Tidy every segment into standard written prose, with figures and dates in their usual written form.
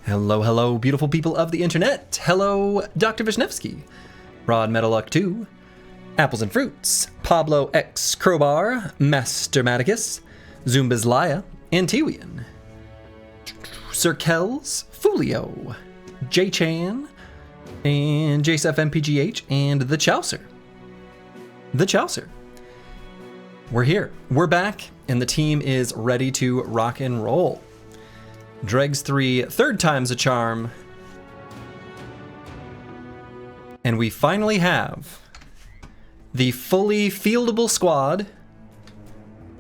Hello, hello, beautiful people of the internet. Hello, Dr. Vishnevsky. Rod Metalluck 2, Apples and Fruits, Pablo X Crowbar, Master Maticus, Zumba's Laya, Antiwian, Sir Kells, Fulio, J-Chan, and JSF MPGH, and the Chaucer. The Chaucer. We're here. We're back, and the team is ready to rock and roll. Dregs 3, third time's a charm. And we finally have the fully fieldable squad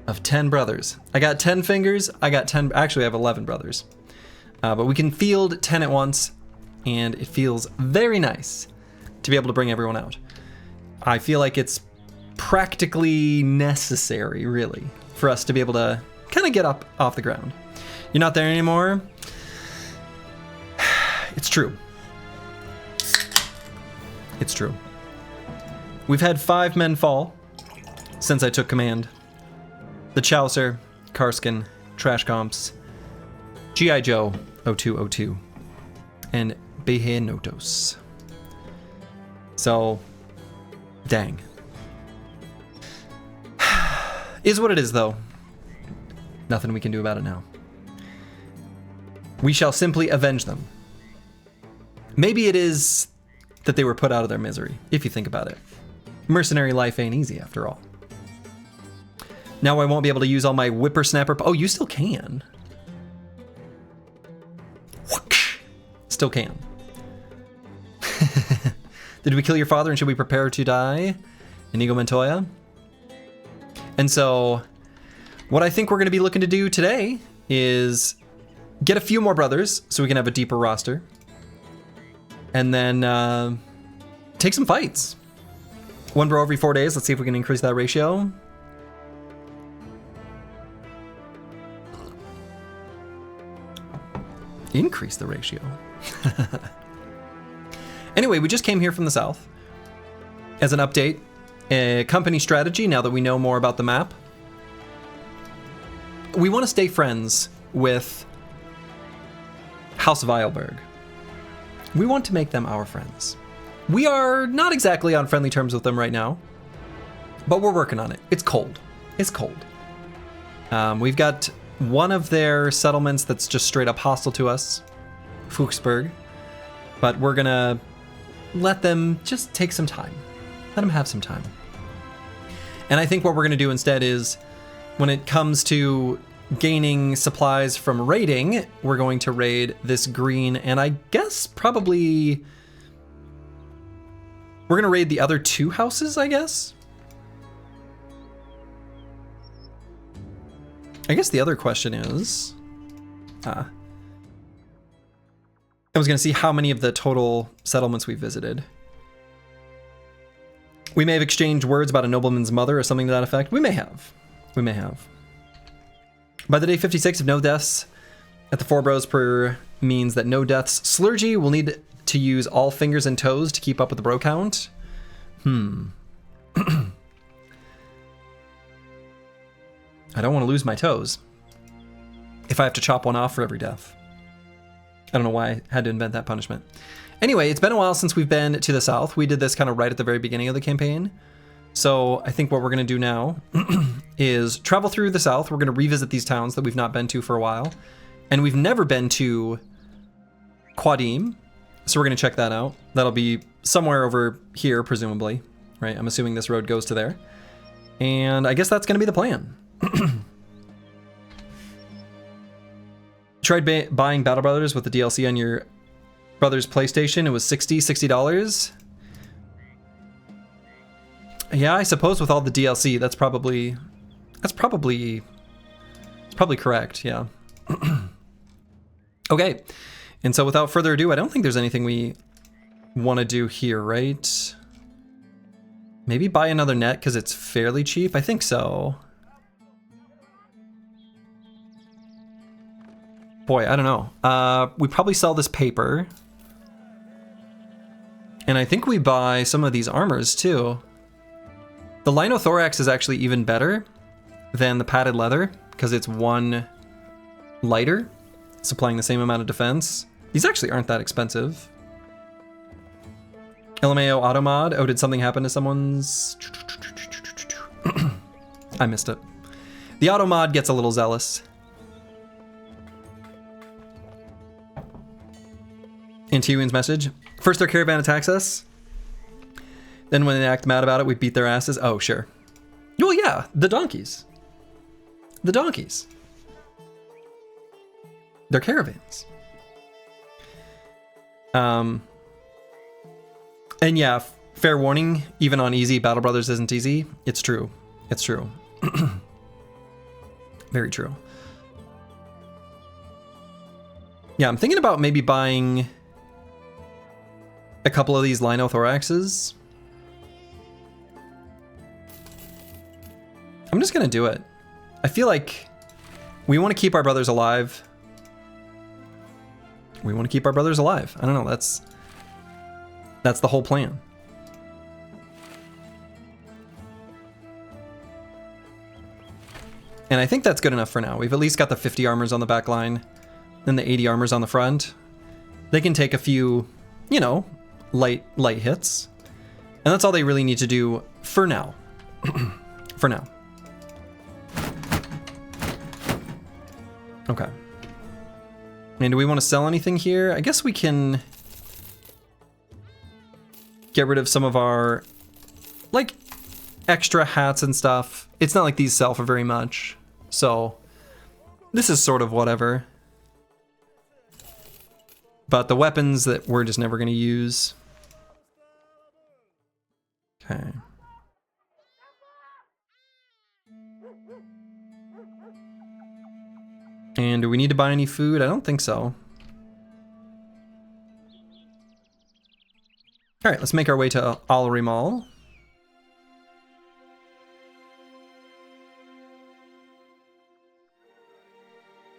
of 10 brothers. I got 10 fingers, I got 10, actually I have 11 brothers. But we can field 10 at once, and it feels very nice to be able to bring everyone out. I feel like it's practically necessary, really, for us to be able to kind of get up off the ground. You're not there anymore? It's true. It's true. We've had 5 men fall since I took command. The Chaucer, Karskin, Trash Comps, G.I. Joe 0202, and Behe Notos. So, dang. Is what it is, though. Nothing we can do about it now. We shall simply avenge them. Maybe it is that they were put out of their misery, if you think about it. Mercenary life ain't easy, after all. Now I won't be able to use all my whippersnapper... Oh, you still can. Still can. Did we kill your father and should we prepare to die? Inigo Montoya. And so, what I think we're going to be looking to do today is get a few more brothers so we can have a deeper roster. And then take some fights. 1 bro every 4 days. Let's see if we can increase that ratio. Increase the ratio. Anyway, we just came here from the south. As an update, a company strategy now that we know more about the map. We want to stay friends with House Weilberg. We want to make them our friends. We are not exactly on friendly terms with them right now, but we're working on it. It's cold. It's cold. We've got one of their settlements that's just straight up hostile to us, Fuchsburg, but we're gonna let them just take some time. Let them have some time. And I think what we're gonna do instead is, when it comes to gaining supplies from raiding, we're going to raid this green, and I guess probably we're gonna raid the other 2 houses, I guess. I guess the other question is, I was gonna see how many of the total settlements we visited. We may have exchanged words about a nobleman's mother or something to that effect. We may have. We may have. By the day 56 of no deaths at the 4 bros per means that no deaths. Slurgy will need to use all fingers and toes to keep up with the bro count. I don't want to lose my toes if I have to chop one off for every death. I don't know why I had to invent that punishment. Anyway, it's been a while since we've been to the south. We did this kind of right at the very beginning of the campaign. So I think what we're going to do now is travel through the south. We're going to revisit these towns that we've not been to for a while. And we've never been to Quadim. So we're going to check that out. That'll be somewhere over here, presumably. Right? I'm assuming this road goes to there. And I guess that's going to be the plan. Tried buying Battle Brothers with the DLC on your brother's PlayStation. It was $60. Yeah, I suppose with all the DLC, that's probably correct, yeah. Okay, and so without further ado, I don't think there's anything we want to do here, right? Maybe buy another net because it's fairly cheap. I think so. Boy, I don't know. We probably sell this paper. And I think we buy some of these armors too. The Linothorax is actually even better than the padded leather because it's 1 lighter, supplying the same amount of defense. These actually aren't that expensive. LMAO auto mod. Oh, did something happen to someone's? I missed it. The auto mod gets a little zealous. Antiwin's message. First their caravan attacks us. Then when they act mad about it, we beat their asses. Oh, sure. Well, yeah, the donkeys. The donkeys. They're caravans. And yeah, fair warning, even on easy, Battle Brothers isn't easy. It's true. It's true. Very true. Yeah, I'm thinking about maybe buying a couple of these Linothoraxes. I'm just gonna do it. I feel like we want to keep our brothers alive. We want to keep our brothers alive. I don't know, that's the whole plan. And I think that's good enough for now. We've at least got the 50 armors on the back line, then the 80 armors on the front. They can take a few, you know, light hits. And that's all they really need to do for now. For now. Okay. And do we want to sell anything here? I guess we can get rid of some of our, like, extra hats and stuff. It's not like these sell for very much. So this is sort of whatever. But the weapons that we're just never going to use. Okay. And do we need to buy any food? I don't think so. All right, let's make our way to Ollery Mall.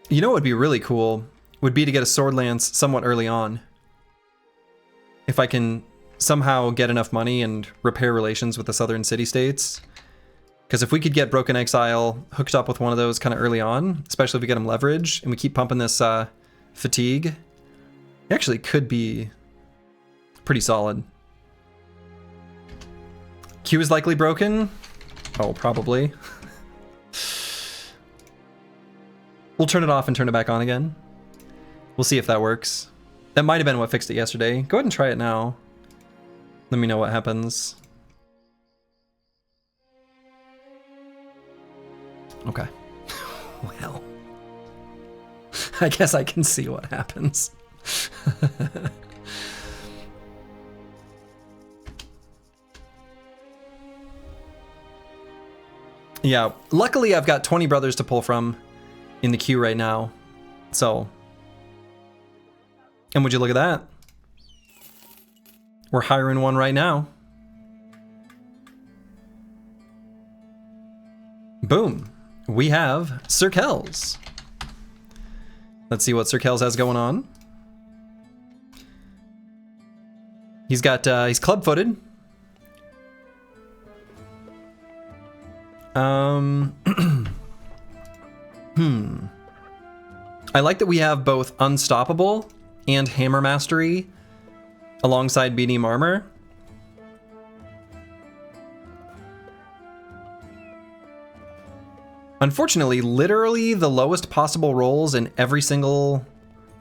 You know what would be really cool would be to get a sword lance somewhat early on. If I can somehow get enough money and repair relations with the southern city-states. Because if we could get Broken Exile hooked up with one of those kind of early on, especially if we get him leverage, and we keep pumping this fatigue, it actually could be pretty solid. Q is likely broken. Oh, probably. We'll turn it off and turn it back on again. We'll see if that works. That might have been what fixed it yesterday. Go ahead and try it now. Let me know what happens. Okay. Well, I guess I can see what happens. Yeah, luckily I've got 20 brothers to pull from in the queue right now. So, and would you look at that? We're hiring one right now. Boom. We have Sir Kells. Let's see what Sir Kells has going on. He's got, he's club-footed. I like that we have both Unstoppable and Hammer Mastery alongside medium armor. Unfortunately, literally the lowest possible rolls in every single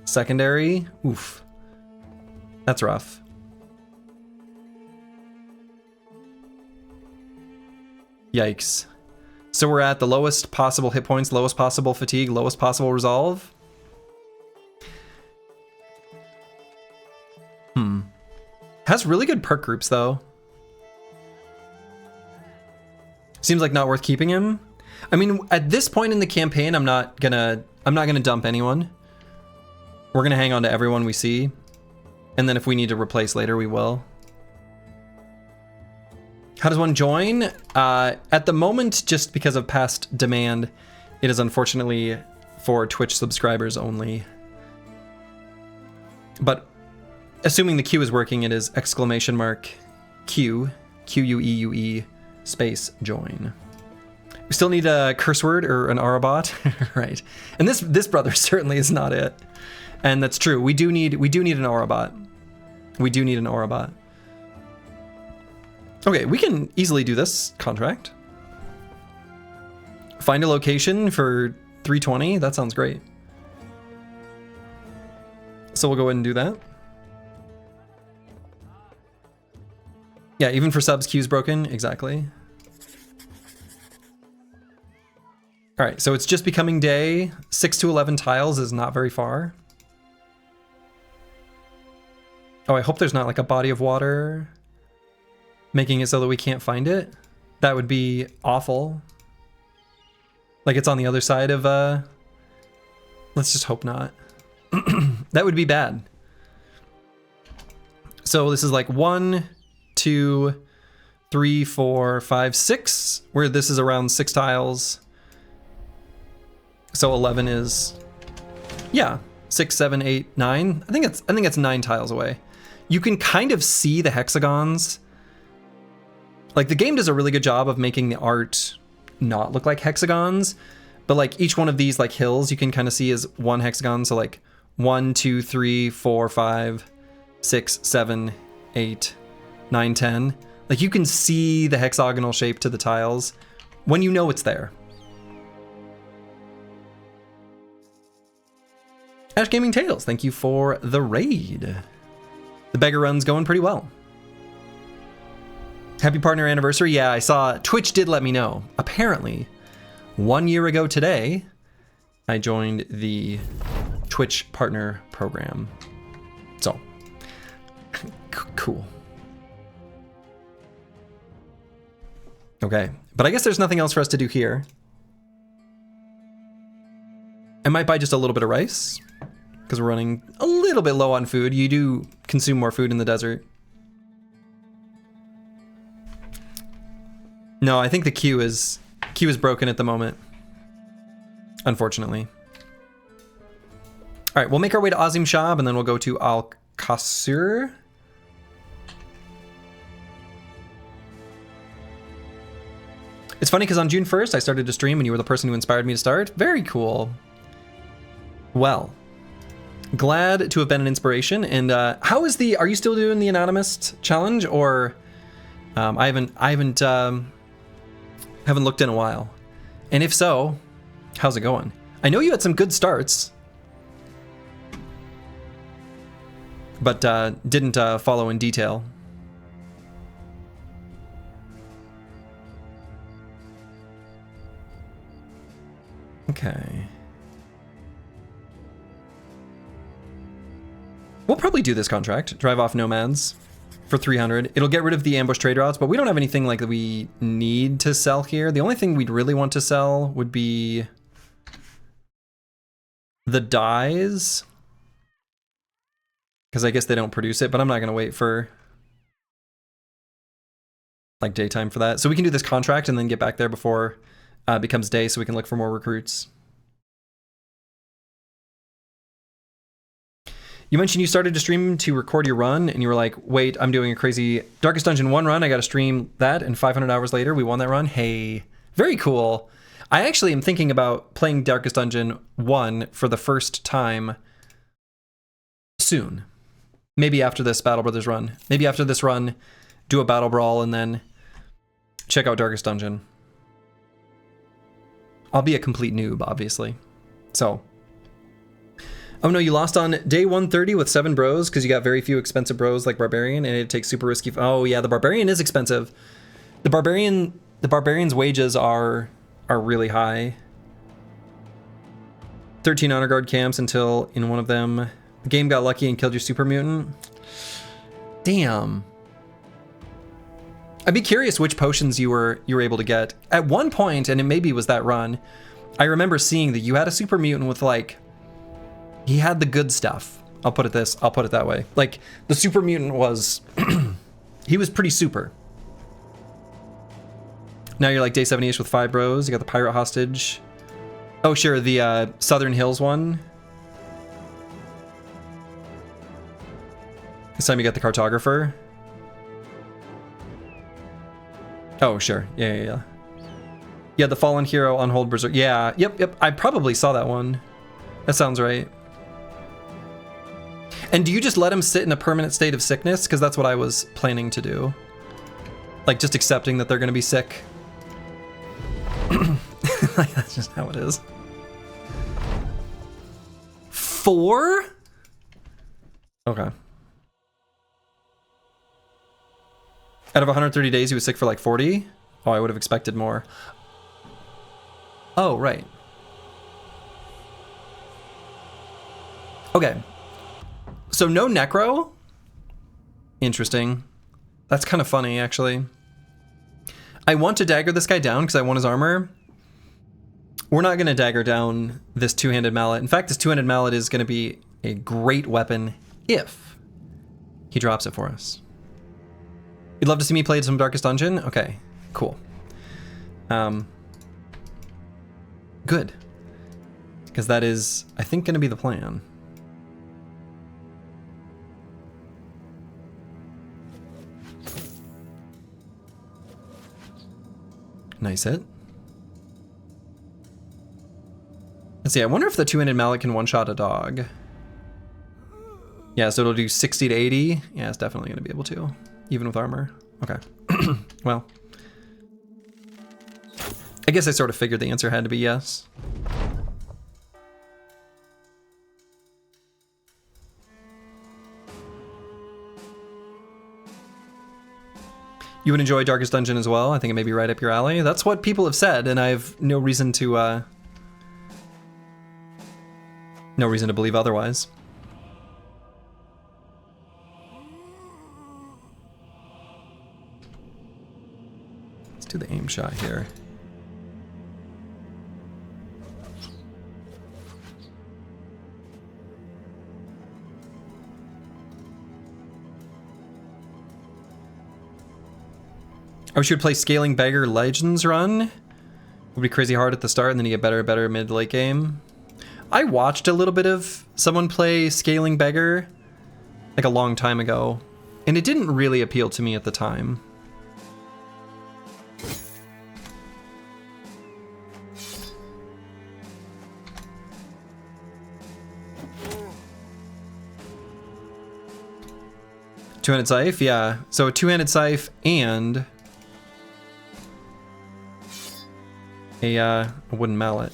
secondary. Oof. That's rough. Yikes. So we're at the lowest possible hit points, lowest possible fatigue, lowest possible resolve. Has really good perk groups though. Seems like not worth keeping him. I mean, at this point in the campaign, I'm not gonna dump anyone. We're gonna hang on to everyone we see. And then if we need to replace later, we will. How does one join? At the moment, just because of past demand, it is unfortunately for Twitch subscribers only. But assuming the Q is working, it is !Q, Q-U-E-U-E, space join. We still need a curse word or an Arabot, right? And this brother certainly is not it. And that's true. We do need an aura bot. We do need an aura bot. Okay, we can easily do this contract. Find a location for 320. That sounds great. So we'll go ahead and do that. Yeah, even for subs, queue's broken. Exactly. All right, so it's just becoming day. 6 to 11 tiles is not very far. Oh, I hope there's not like a body of water making it so that we can't find it. That would be awful. Like it's on the other side of, let's just hope not. That would be bad. So this is like 1, 2, 3, 4, 5, 6, where this is around 6 tiles. So 11 is, yeah, 6, 7, 8, 9. I think it's 9 tiles away. You can kind of see the hexagons. Like the game does a really good job of making the art not look like hexagons, but like each one of these like hills you can kind of see is one hexagon. So like 1, 2, 3, 4, 5, 6, 7, 8, 9, 10. Like you can see the hexagonal shape to the tiles when you know it's there. Ash Gaming Tales, thank you for the raid. The beggar run's going pretty well. Happy partner anniversary. Yeah, I saw Twitch did let me know. Apparently, 1 year ago today, I joined the Twitch partner program. So, cool. Okay, but I guess there's nothing else for us to do here. I might buy just a little bit of rice because we're running a little bit low on food. You do consume more food in the desert. No, I think the queue is broken at the moment, unfortunately. All right, we'll make our way to Azim Shab and then we'll go to Al Qasr. It's funny because on June 1st I started to stream and you were the person who inspired me to start. Very cool. Well, glad to have been an inspiration. And how is are you still doing the Anonymous challenge, or I haven't looked in a while. And if so, how's it going? I know you had some good starts, but didn't follow in detail. Okay. We'll probably do this contract, drive off nomads for 300. It'll get rid of the ambush trade routes, but we don't have anything like that we need to sell here. The only thing we'd really want to sell would be the dyes, because I guess they don't produce it, but I'm not going to wait for like daytime for that. So we can do this contract and then get back there before it becomes day so we can look for more recruits. You mentioned you started to stream to record your run, and you were like, wait, I'm doing a crazy Darkest Dungeon 1 run. I got to stream that, and 500 hours later, we won that run. Hey, very cool. I actually am thinking about playing Darkest Dungeon 1 for the first time soon. Maybe after this Battle Brothers run. Maybe after this run, do a Battle Brawl, and then check out Darkest Dungeon. I'll be a complete noob, obviously. So... Oh no, you lost on day 130 with 7 bros because you got very few expensive bros like Barbarian, and it takes super risky. Oh yeah, the Barbarian is expensive. The Barbarian's wages are really high. 13 honor guard camps until in one of them the game got lucky and killed your super mutant. Damn. I'd be curious which potions you were able to get. At one point, and it maybe was that run, I remember seeing that you had a super mutant with like, he had the good stuff. I'll put it that way. Like the super mutant was, he was pretty super. Now you're like day 70-ish with 5 bros. You got the pirate hostage. Oh sure, the Southern Hills one. This time you got the cartographer. Oh sure, yeah. Yeah, the fallen hero on hold berserk. Yeah, yep. I probably saw that one. That sounds right. And do you just let them sit in a permanent state of sickness? Because that's what I was planning to do. Like, just accepting that they're going to be sick. Like, that's just how it is. 4? Okay. Out of 130 days, he was sick for like 40? Oh, I would have expected more. Oh, right. Okay. So no necro? Interesting. That's kind of funny, actually. I want to dagger this guy down because I want his armor. We're not going to dagger down this two-handed mallet. In fact, this two-handed mallet is going to be a great weapon if he drops it for us. You'd love to see me play some Darkest Dungeon? Okay, cool. Good. Because that is, I think, going to be the plan. Nice hit. Let's see, I wonder if the two-handed mallet can one-shot a dog. Yeah, so it'll do 60 to 80. Yeah, it's definitely going to be able to, even with armor. Okay. Well, I guess I sort of figured the answer had to be yes. You would enjoy Darkest Dungeon as well. I think it may be right up your alley. That's what people have said, and I have no reason to believe otherwise. Let's do the aim shot here. I wish you would play Scaling Beggar Legends run. It would be crazy hard at the start, and then you get better and better mid-late game. I watched a little bit of someone play Scaling Beggar like a long time ago, and it didn't really appeal to me at the time. Two-handed scythe, yeah. So a two-handed scythe and a wooden mallet.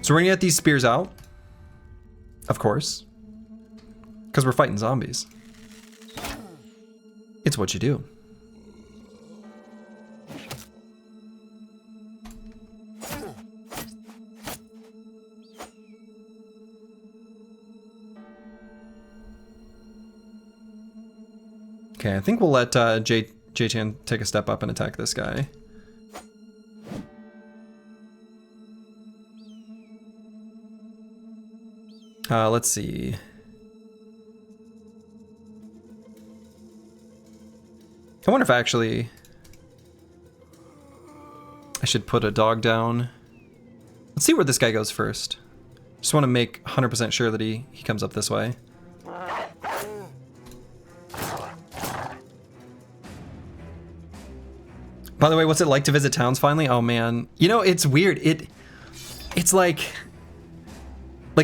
So we're gonna get these spears out, of course, because we're fighting zombies. It's what you do. Okay, I think we'll let J-Chan take a step up and attack this guy. Let's see. I wonder if I should put a dog down. Let's see where this guy goes first. Just want to make 100% sure that he comes up this way. By the way, what's it like to visit towns finally? Oh man, you know, it's weird. It's like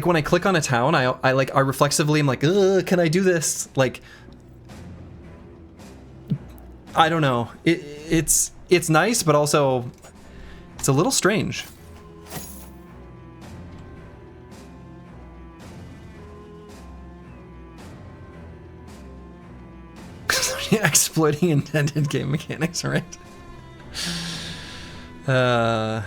when I click on a town, I reflexively am like, ugh, can I do this? Like, I don't know. It's nice, but also it's a little strange. Exploiting intended game mechanics, right? So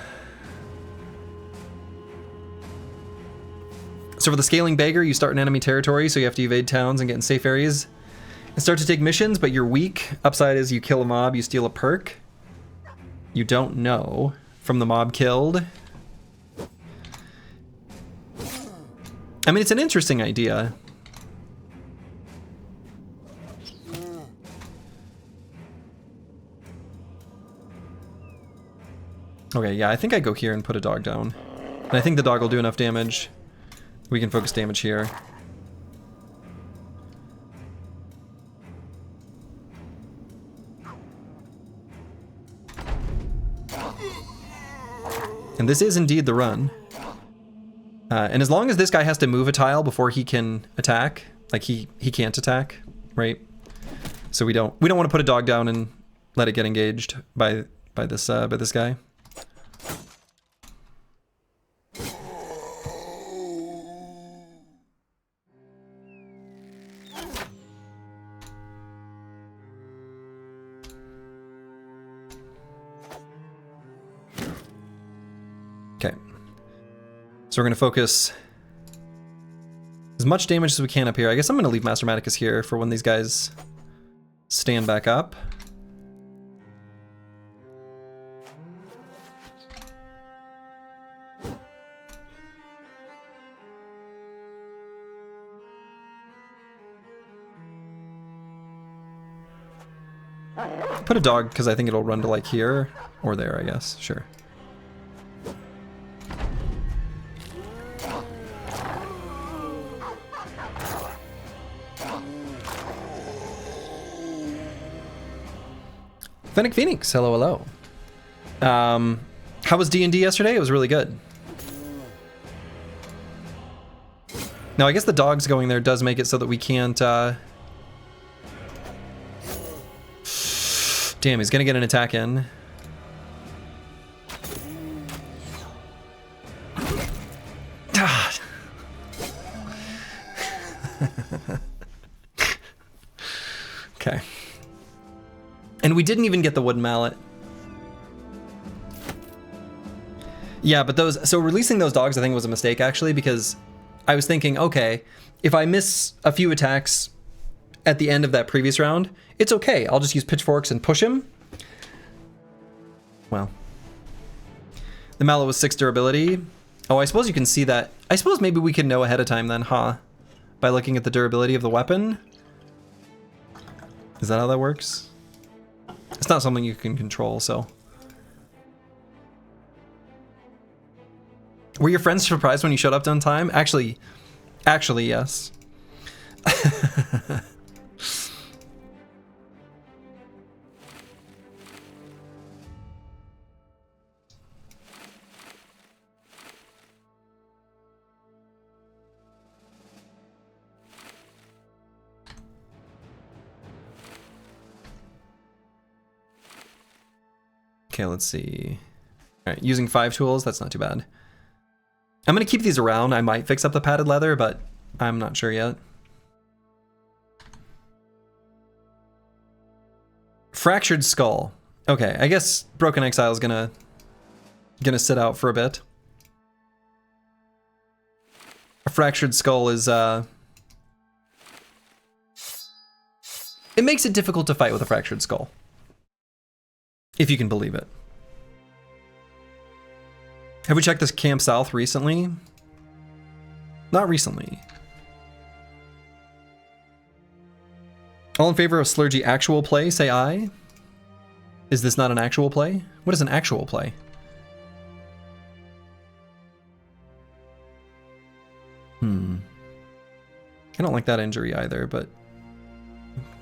for the Scaling Beggar, you start in enemy territory, so you have to evade towns and get in safe areas and start to take missions, but you're weak. Upside is you kill a mob, you steal a perk. You don't know from the mob killed. I mean, it's an interesting idea. Okay, yeah, I think I go here and put a dog down. And I think the dog will do enough damage. We can focus damage here. And this is indeed the run. And as long as this guy has to move a tile before he can attack, like he can't attack, right? So we don't want to put a dog down and let it get engaged by this guy. Okay. So we're going to focus as much damage as we can up here. I guess I'm going to leave Master Maticus here for when these guys stand back up. Put a dog because I think it'll run to like here or there, I guess. Sure. Fennec Phoenix, hello, hello. How was D&D yesterday? It was really good. Now, I guess the dogs going there does make it so that we can't... Damn, he's gonna get an attack in. God. Okay. And we didn't even get the wooden mallet. Yeah, but so releasing those dogs I think was a mistake actually, because I was thinking, okay, if I miss a few attacks at the end of that previous round, it's okay. I'll just use pitchforks and push him. Well. The mallet was 6 durability. Oh, I suppose you can see that. I suppose maybe we can know ahead of time then, huh? By looking at the durability of the weapon. Is that how that works? It's not something you can control, so. Were your friends surprised when you showed up on time? Actually, yes. Okay, let's see. All right, using 5 tools, that's not too bad. I'm gonna keep these around. I might fix up the padded leather, but I'm not sure yet. Fractured skull. Okay, I guess Broken Exile is gonna sit out for a bit. A fractured skull is it makes it difficult to fight with a fractured skull. If you can believe it. Have we checked this Camp South recently? Not recently. All in favor of Slurgy actual play, say aye. Is this not an actual play? What is an actual play? I don't like that injury either, but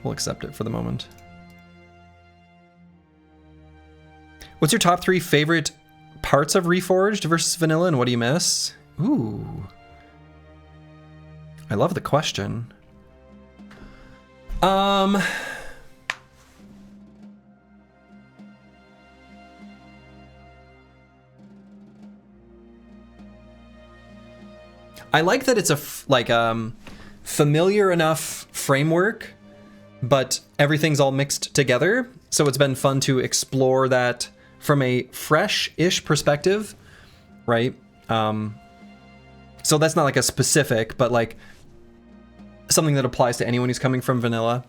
we'll accept it for the moment. What's your top 3 favorite parts of Reforged versus Vanilla, and what do you miss? Ooh. I love the question. I like that it's a familiar enough framework, but everything's all mixed together. So it's been fun to explore that from a fresh-ish perspective, right? So that's not like a specific, but like something that applies to anyone who's coming from vanilla.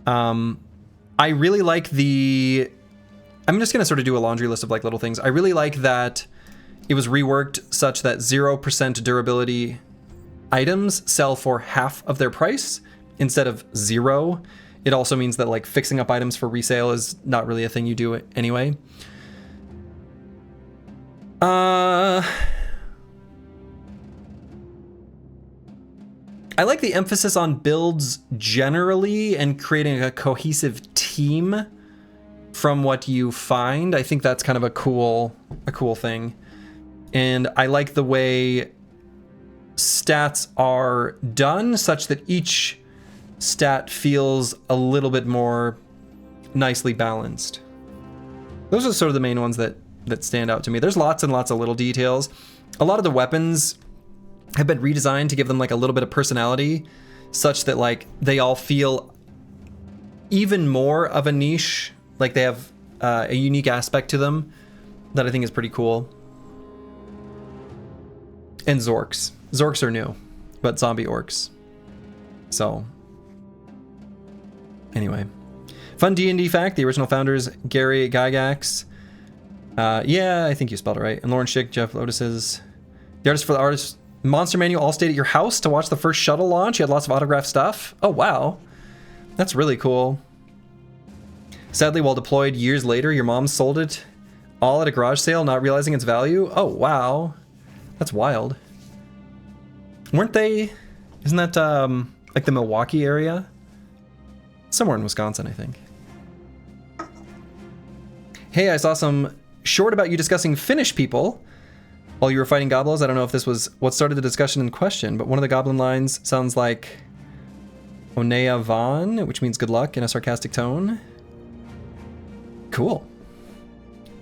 I really like I'm just gonna sort of do a laundry list of like little things. I really like that it was reworked such that 0% durability items sell for half of their price instead of 0. It also means that like fixing up items for resale is not really a thing you do anyway. I like the emphasis on builds generally and creating a cohesive team from what you find. I think that's kind of a cool thing. And I like the way stats are done such that each stat feels a little bit more nicely balanced. Those are sort of the main ones that stand out to me. There's lots and lots of little details. A lot of the weapons have been redesigned to give them like a little bit of personality, such that like they all feel even more of a niche, like they have a unique aspect to them that I think is pretty cool. And Zorks. Zorks are new, but zombie orcs. So, anyway. Fun D&D fact, the original founders, Gary Gygax. Yeah, I think you spelled it right. And Lauren Schick, Jeff Lotus's. The artist for the artist Monster Manual all stayed at your house to watch the first shuttle launch. You had lots of autographed stuff. Oh, wow. That's really cool. Sadly, while deployed years later, your mom sold it all at a garage sale, not realizing its value. Oh, wow. That's wild. Weren't they... Isn't that, like the Milwaukee area? Somewhere in Wisconsin, I think. Hey, I saw some short about you discussing Finnish people while you were fighting goblins. I don't know if this was what started the discussion in question, but one of the goblin lines sounds like Onea Van, which means good luck in a sarcastic tone. Cool.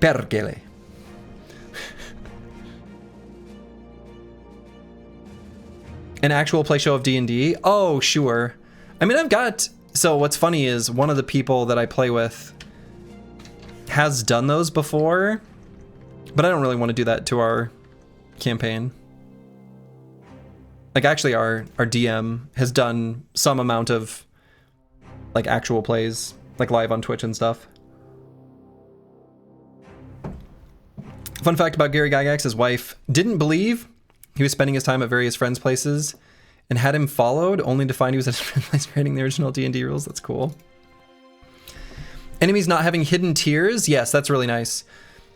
Perkele. An actual play show of D&D? Oh, sure. I mean, I've got... So what's funny is one of the people that I play with has done those before, but I don't really want to do that to our campaign. Like, actually, our DM has done some amount of, like, actual plays, like live on Twitch and stuff. Fun fact about Gary Gygax, his wife didn't believe he was spending his time at various friends' places and had him followed, only to find he was at his friend's place creating the original D&D rules. That's cool. Enemies not having hidden tiers. Yes, that's really nice.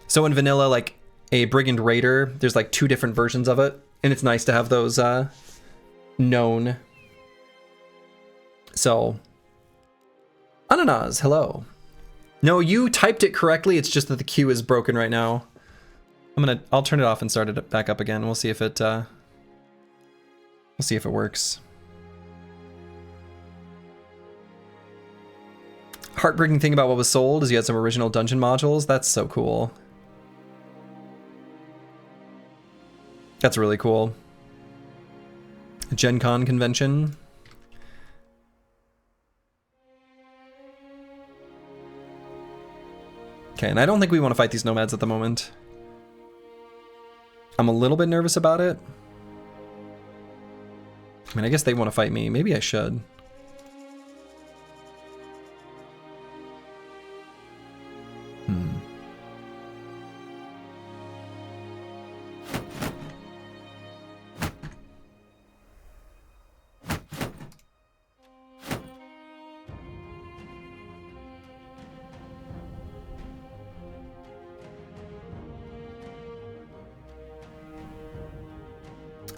So in vanilla, like a Brigand Raider, there's like 2 different versions of it, and it's nice to have those known. So, Ananas, hello. No, you typed it correctly. It's just that the queue is broken right now. I'll turn it off and start it back up again. We'll see if it works. Heartbreaking thing about what was sold is you had some original dungeon modules. That's so cool. That's really cool. Gen Con convention. Okay, and I don't think we want to fight these nomads at the moment. I'm a little bit nervous about it. I mean, I guess they want to fight me. Maybe I should.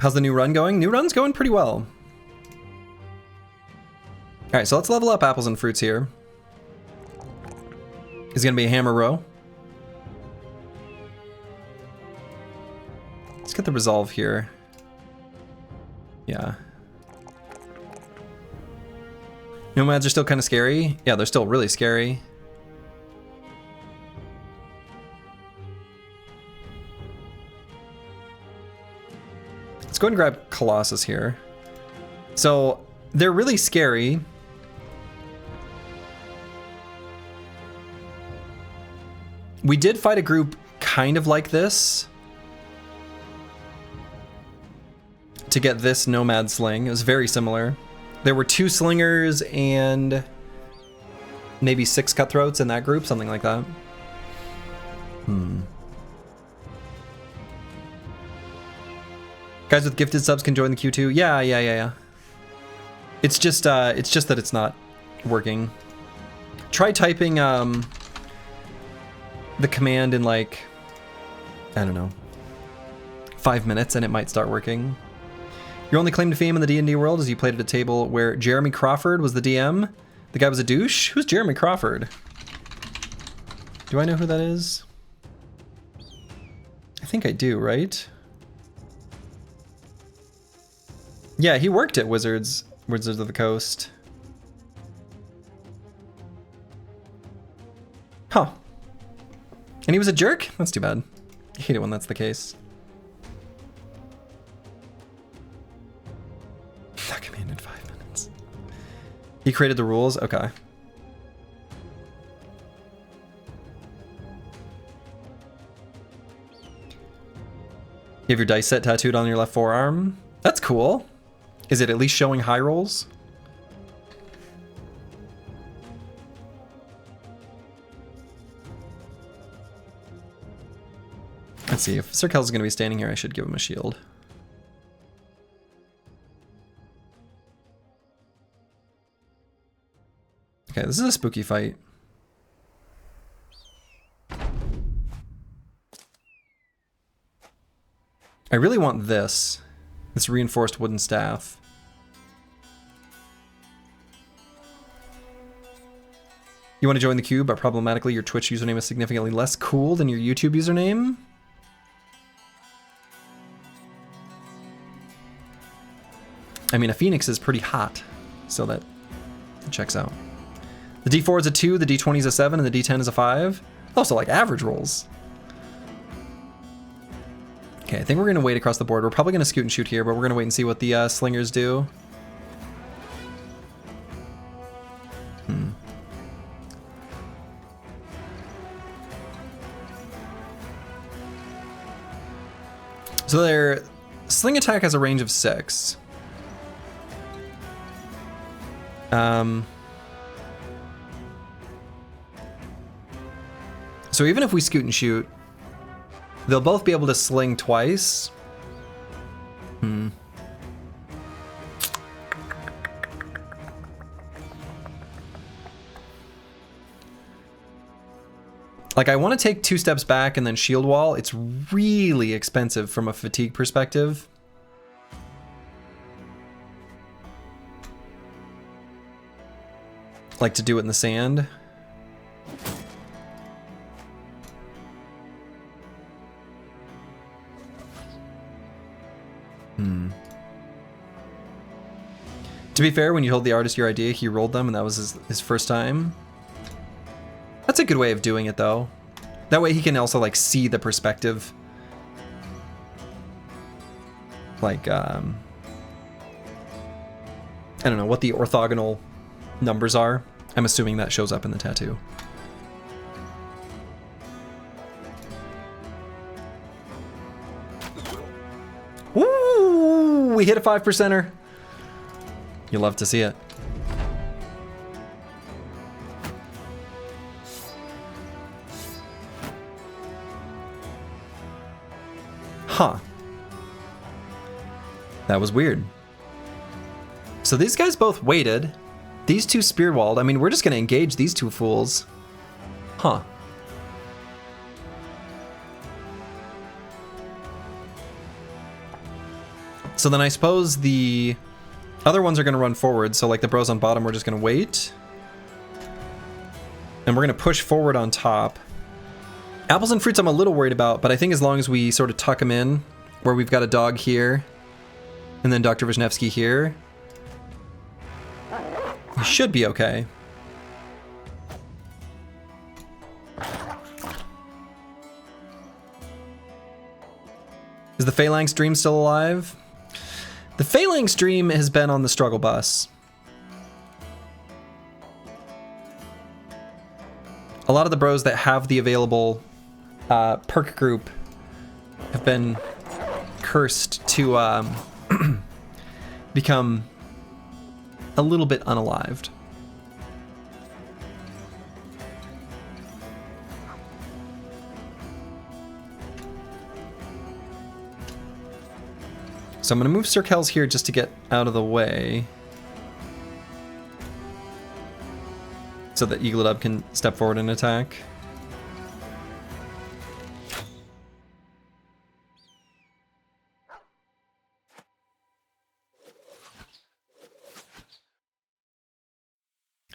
How's the new run going? New run's going pretty well. Alright, so let's level up apples and fruits here. Is gonna be a hammer row. Let's get the resolve here. Yeah. Nomads are still kind of scary. Yeah, they're still really scary. Let's go ahead and grab Colossus here. So they're really scary. We did fight a group kind of like this to get this Nomad Sling. It was very similar. There were 2 Slingers and maybe 6 Cutthroats in that group, something like that. Guys with gifted subs can join the queue too. Yeah. It's just that it's not working. Try typing the command in like, I don't know, 5 minutes and it might start working. Your only claim to fame in the D&D world is you played at a table where Jeremy Crawford was the DM. The guy was a douche. Who's Jeremy Crawford? Do I know who that is? I think I do, right? Yeah, he worked at Wizards of the Coast. Huh. And he was a jerk? That's too bad. I hate it when that's the case. That commanded 5 minutes. He created the rules? Okay. You have your dice set tattooed on your left forearm? That's cool. Is it at least showing high rolls? Let's see, if Sir Kel's gonna be standing here, I should give him a shield. Okay, this is a spooky fight. I really want this reinforced wooden staff. You want to join the queue, but problematically your Twitch username is significantly less cool than your YouTube username? I mean, a phoenix is pretty hot, so that checks out. The D4 is a 2, the D20 is a 7, and the D10 is a 5. Also, like average rolls. Okay, I think we're going to wait across the board. We're probably going to scoot and shoot here, but we're going to wait and see what the slingers do. So their sling attack has a range of 6. So even if we scoot and shoot, they'll both be able to sling twice. Like, I want to take 2 steps back and then shield wall. It's really expensive from a fatigue perspective. Like to do it in the sand. To be fair, when you told the artist your idea, he rolled them and that was his first time. That's a good way of doing it, though. That way he can also, like, see the perspective. Like, I don't know what the orthogonal numbers are. I'm assuming that shows up in the tattoo. Woo! We hit a 5%er. You love to see it. Huh. That was weird. So these guys both waited. These two spear-walled. I mean, we're just going to engage these two fools. Huh. So then I suppose the other ones are going to run forward. So like the bros on bottom, we're just going to wait. And we're going to push forward on top. Apples and fruits I'm a little worried about, but I think as long as we sort of tuck them in, where we've got a dog here, and then Dr. Wisniewski here, we should be okay. Is the Phalanx Dream still alive? The Phalanx Dream has been on the struggle bus. A lot of the bros that have the available perk group have been cursed to become a little bit unalived. So I'm going to move Sir Kel's here just to get out of the way. So that Eagledub can step forward and attack.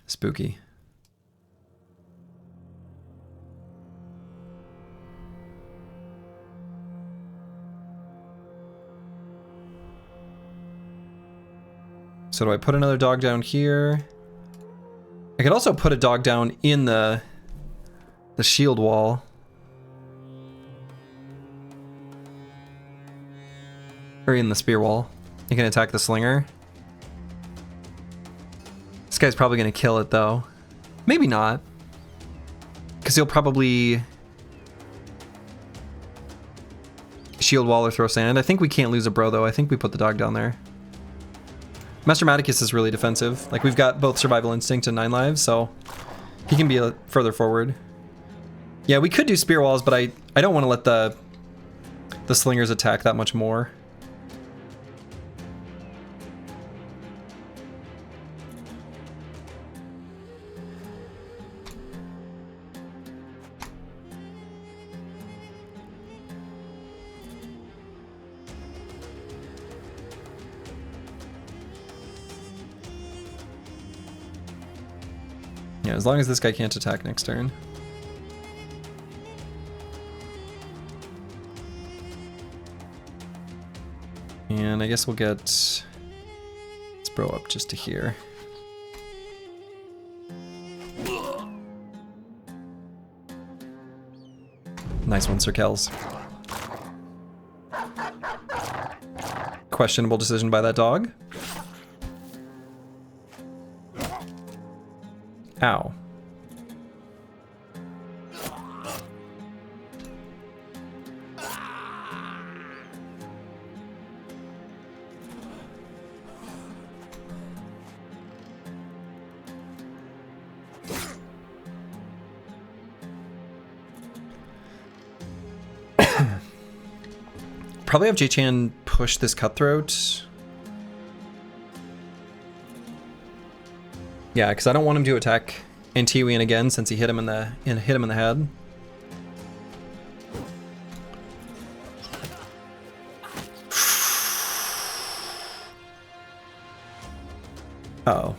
Spooky. So do I put another dog down here? I could also put a dog down in the shield wall. Or in the spear wall. You can attack the slinger. This guy's probably going to kill it though. Maybe not. Because he'll probably shield wall or throw sand. I think we can't lose a bro though. I think we put the dog down there. Master Maticus is really defensive. Like, we've got both Survival Instinct and 9 lives, so he can be further forward. Yeah, we could do spear walls, but I don't want to let the slingers attack that much more. Yeah, as long as this guy can't attack next turn. And I guess we'll get this bro up just to here. Nice one, Sir Kells. Questionable decision by that dog. Ow. Probably have J-Chan push this cutthroat. Yeah, because I don't want him to attack Antiwian again since he hit him in the head. Uh-oh.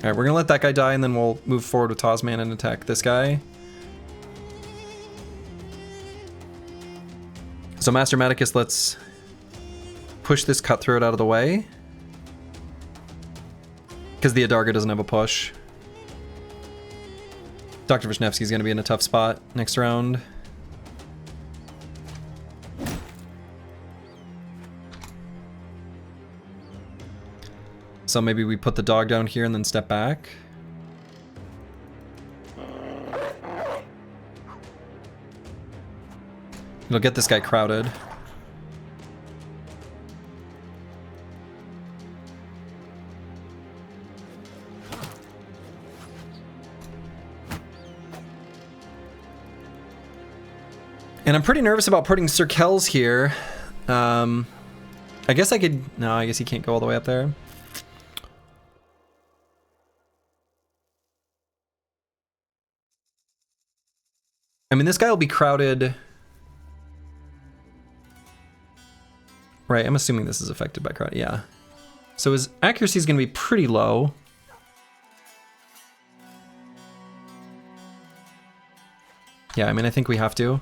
Alright, we're gonna let that guy die and then we'll move forward with Tasman and attack this guy. So Master Maticus, let's push this cutthroat out of the way. Because the Adarga doesn't have a push. Dr. Vishnevsky's gonna be in a tough spot next round. So maybe we put the dog down here and then step back. It'll get this guy crowded. And I'm pretty nervous about putting Sir Kells here. I guess I could... No, I guess he can't go all the way up there. I mean, this guy will be crowded... Right, I'm assuming this is affected by crowd. Yeah. So his accuracy is going to be pretty low. Yeah, I mean, I think we have to.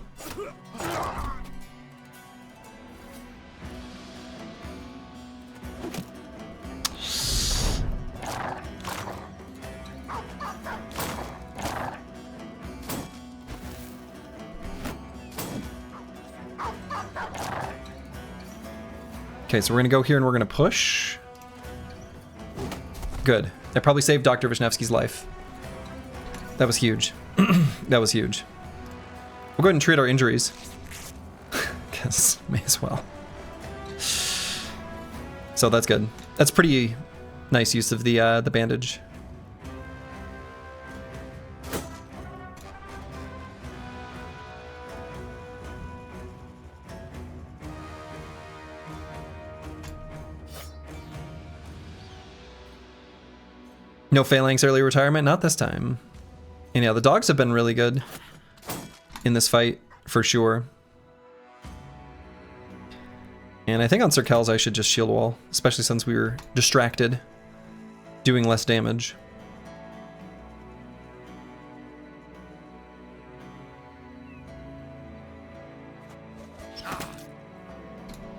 Okay, so we're gonna go here and we're gonna push. Good. That probably saved Dr. Vishnevsky's life. That was huge. That was huge. We'll go ahead and treat our injuries. Guess may as well. So that's good. That's pretty nice use of the bandage. No Phalanx early retirement, not this time. And yeah, the dogs have been really good in this fight, for sure. And I think on Sir Kells I should just shield wall, especially since we were distracted, doing less damage.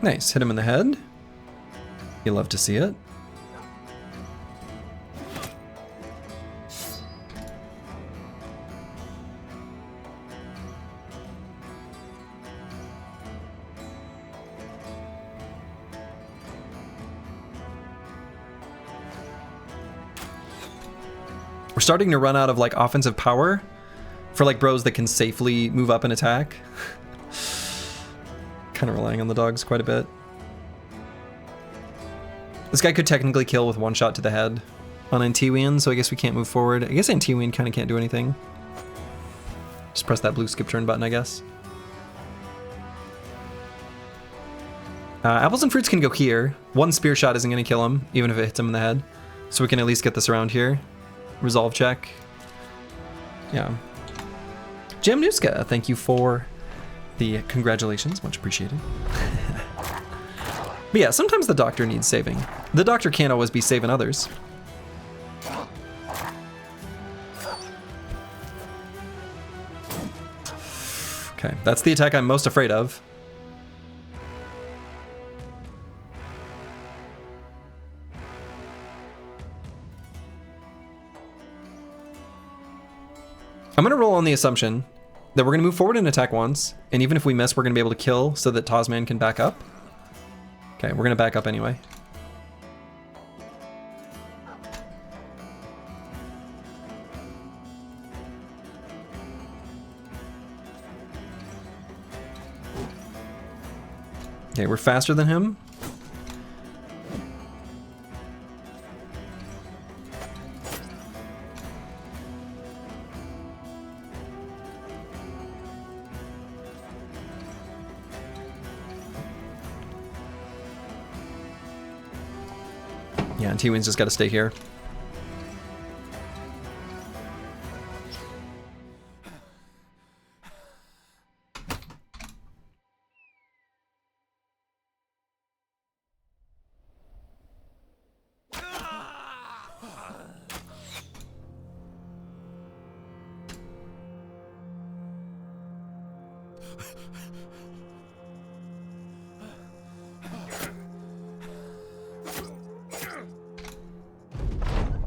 Nice. Hit him in the head. You love to see it. We're starting to run out of like offensive power for like bros that can safely move up and attack. Kind of relying on the dogs quite a bit. This guy could technically kill with one shot to the head on Antiwian, so I guess we can't move forward. I guess Antiwian kind of can't do anything. Just press that blue skip turn button, I guess. Apples and fruits can go here. One spear shot isn't going to kill him, even if it hits him in the head. So we can at least get this around here. Resolve check. Yeah. Jamnuska, thank you for the congratulations. Much appreciated. But yeah, sometimes the doctor needs saving. The doctor can't always be saving others. Okay, that's the attack I'm most afraid of. I'm going to roll on the assumption that we're going to move forward and attack once, and even if we miss, we're going to be able to kill so that Tasman can back up. Okay, we're going to back up anyway. Okay, we're faster than him. Yeah, and T-Wing's just got to stay here.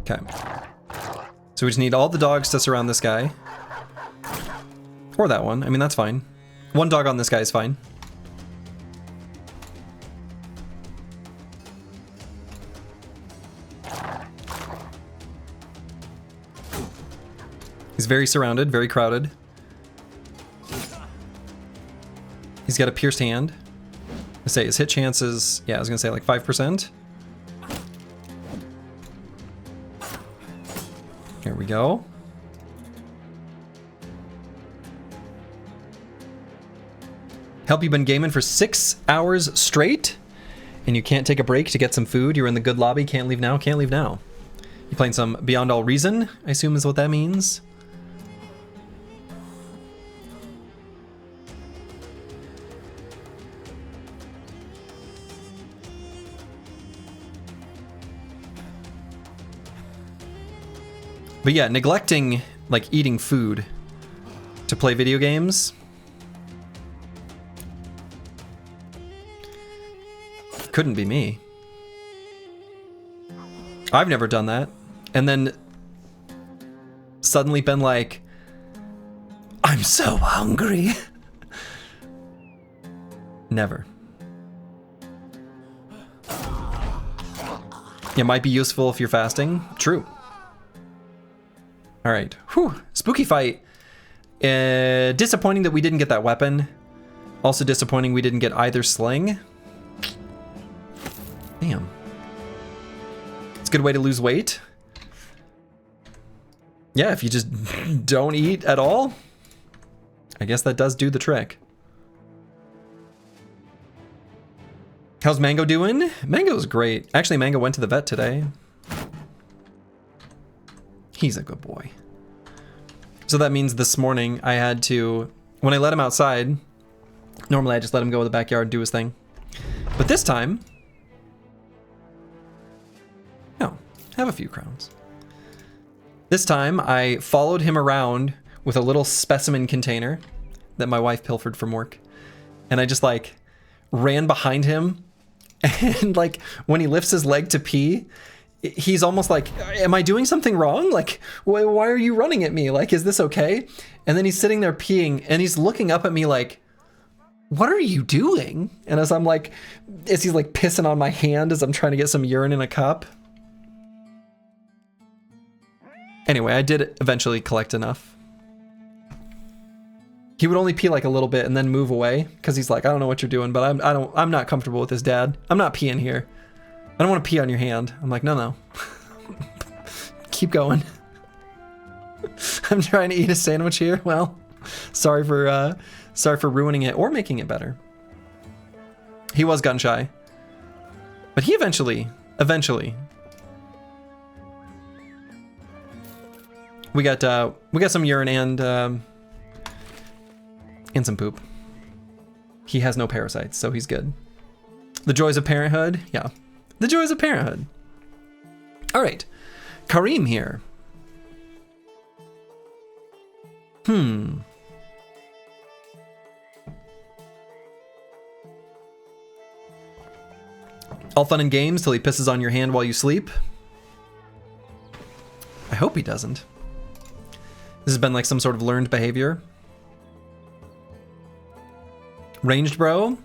Okay. So we just need all the dogs to surround this guy. Or that one. I mean, that's fine. One dog on this guy is fine. He's very surrounded, very crowded. He's got a pierced hand. I say his hit chance is, yeah, I was gonna say like 5%. Here we go. Help, you've been gaming for 6 hours straight and you can't take a break to get some food. You're in the good lobby, can't leave now, can't leave now. You playing some Beyond All Reason, I assume is what that means. But yeah, neglecting, like, eating food to play video games couldn't be me. I've never done that. And then suddenly been like, I'm so hungry. Never. It might be useful if you're fasting. True. All right, whew, spooky fight. Disappointing that we didn't get that weapon. Also disappointing we didn't get either sling. Damn. It's a good way to lose weight. Yeah, if you just don't eat at all, I guess that does do the trick. How's Mango doing? Mango's great. Actually, Mango went to the vet today. He's a good boy. So that means this morning I had to, when I let him outside, normally I just let him go to the backyard and do his thing. But this time, no, have a few crowns. This time I followed him around with a little specimen container that my wife pilfered from work. And I just like ran behind him, and like when he lifts his leg to pee, he's almost like, am I doing something wrong? Like, why are you running at me? Like, is this okay? And then he's sitting there peeing, and he's looking up at me like, what are you doing? And as he's like pissing on my hand as I'm trying to get some urine in a cup. Anyway, I did eventually collect enough. He would only pee like a little bit and then move away because he's like, I don't know what you're doing, but I'm not comfortable with this, Dad. I'm not peeing here. I don't want to pee on your hand. I'm like, no. Keep going. I'm trying to eat a sandwich here. Well, sorry for ruining it or making it better. He was gun shy, but he eventually. We got some urine and some poop. He has no parasites, so he's good. The joys of parenthood, yeah. The joys of parenthood. All right, Kareem here. All fun and games till he pisses on your hand while you sleep. I hope he doesn't. This has been like some sort of learned behavior. Ranged bro?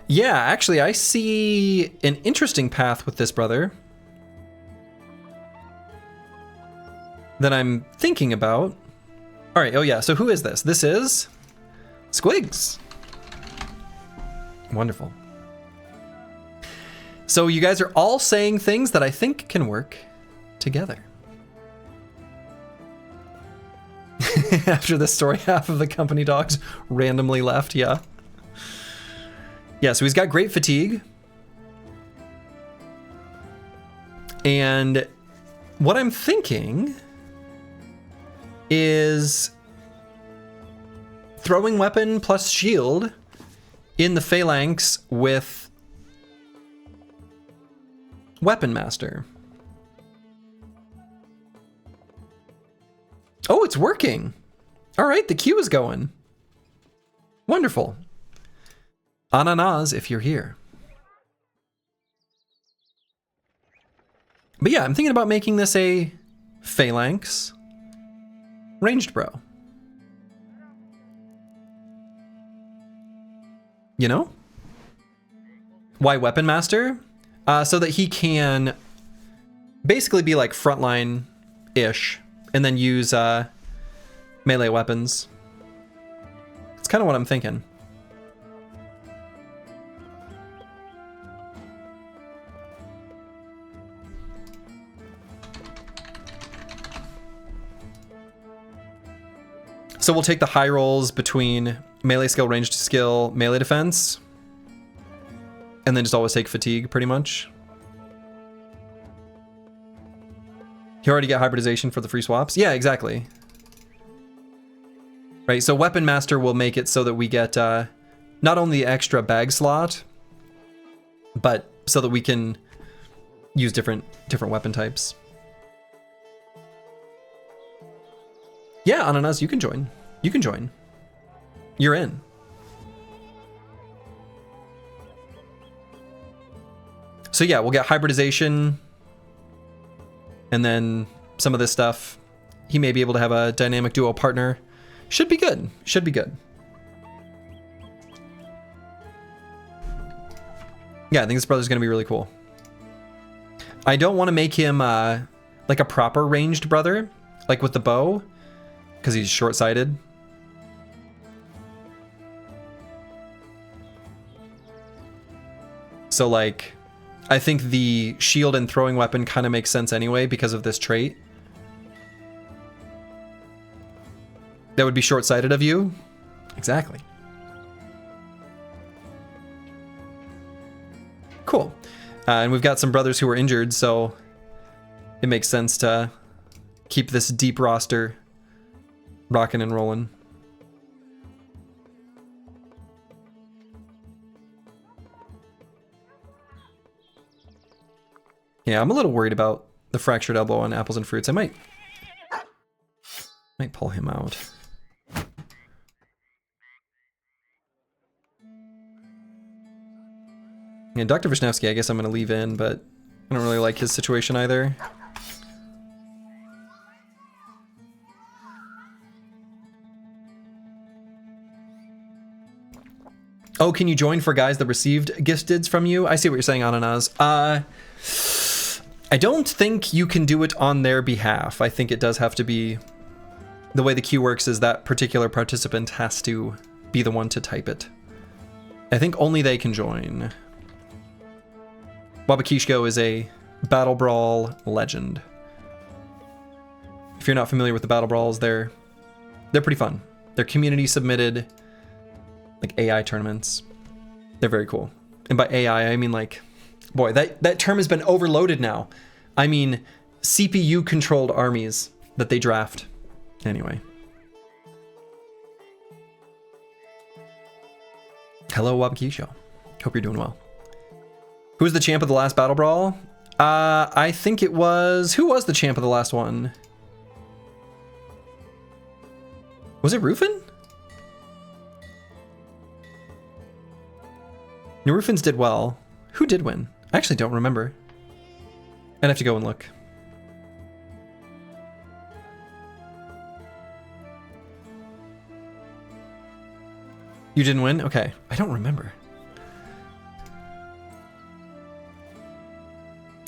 Yeah, actually, I see an interesting path with this brother that I'm thinking about. All right, oh yeah, so who is this? This is Squigs. Wonderful. So you guys are all saying things that I think can work together. After this story, half of the company dogs randomly left, yeah. Yeah, so he's got great fatigue. And what I'm thinking is throwing weapon plus shield in the phalanx with Weapon Master. Oh, it's working. All right, the queue is going. Wonderful. Ananas, if you're here. But yeah, I'm thinking about making this a phalanx ranged bro. You know? Why Weapon Master? So that he can basically be like frontline-ish and then use melee weapons. It's kind of what I'm thinking. So we'll take the high rolls between melee skill, ranged skill, melee defense, and then just always take fatigue, pretty much. You already get hybridization for the free swaps? Yeah, exactly. Right, so Weapon Master will make it so that we get not only the extra bag slot, but so that we can use different weapon types. Yeah, Ananas, you can join. You can join. You're in. So yeah, we'll get hybridization, and then some of this stuff. He may be able to have a dynamic duo partner. Should be good. Should be good. Yeah, I think this brother's gonna be really cool. I don't want to make him like a proper ranged brother, like with the bow, because he's short-sighted. So like, I think the shield and throwing weapon kind of makes sense anyway because of this trait. That would be short-sighted of you. Exactly. Cool. And we've got some brothers who are injured, so it makes sense to keep this deep roster rocking and rolling. Yeah, I'm a little worried about the fractured elbow on apples and fruits. I might pull him out. Yeah, Dr. Vishnevsky, I guess I'm going to leave in, but I don't really like his situation either. Oh, can you join for guys that received gifteds from you? I see what you're saying, Ananas. I don't think you can do it on their behalf. I think it does have to be... The way the queue works is that particular participant has to be the one to type it. I think only they can join. Wabakishko is a Battle Brawl legend. If you're not familiar with the Battle Brawls, they're pretty fun. They're community submitted, like AI tournaments. They're very cool. And by AI, I mean like, boy, that term has been overloaded now. I mean CPU controlled armies that they draft. Anyway. Hello, Wabakisho. Hope you're doing well. Who was the champ of the last Battle Brawl? I think it was... Who was the champ of the last one? Was it Rufin? No, Rufin's did well. Who did win? I actually don't remember. I'd have to go and look. You didn't win? Okay. I don't remember.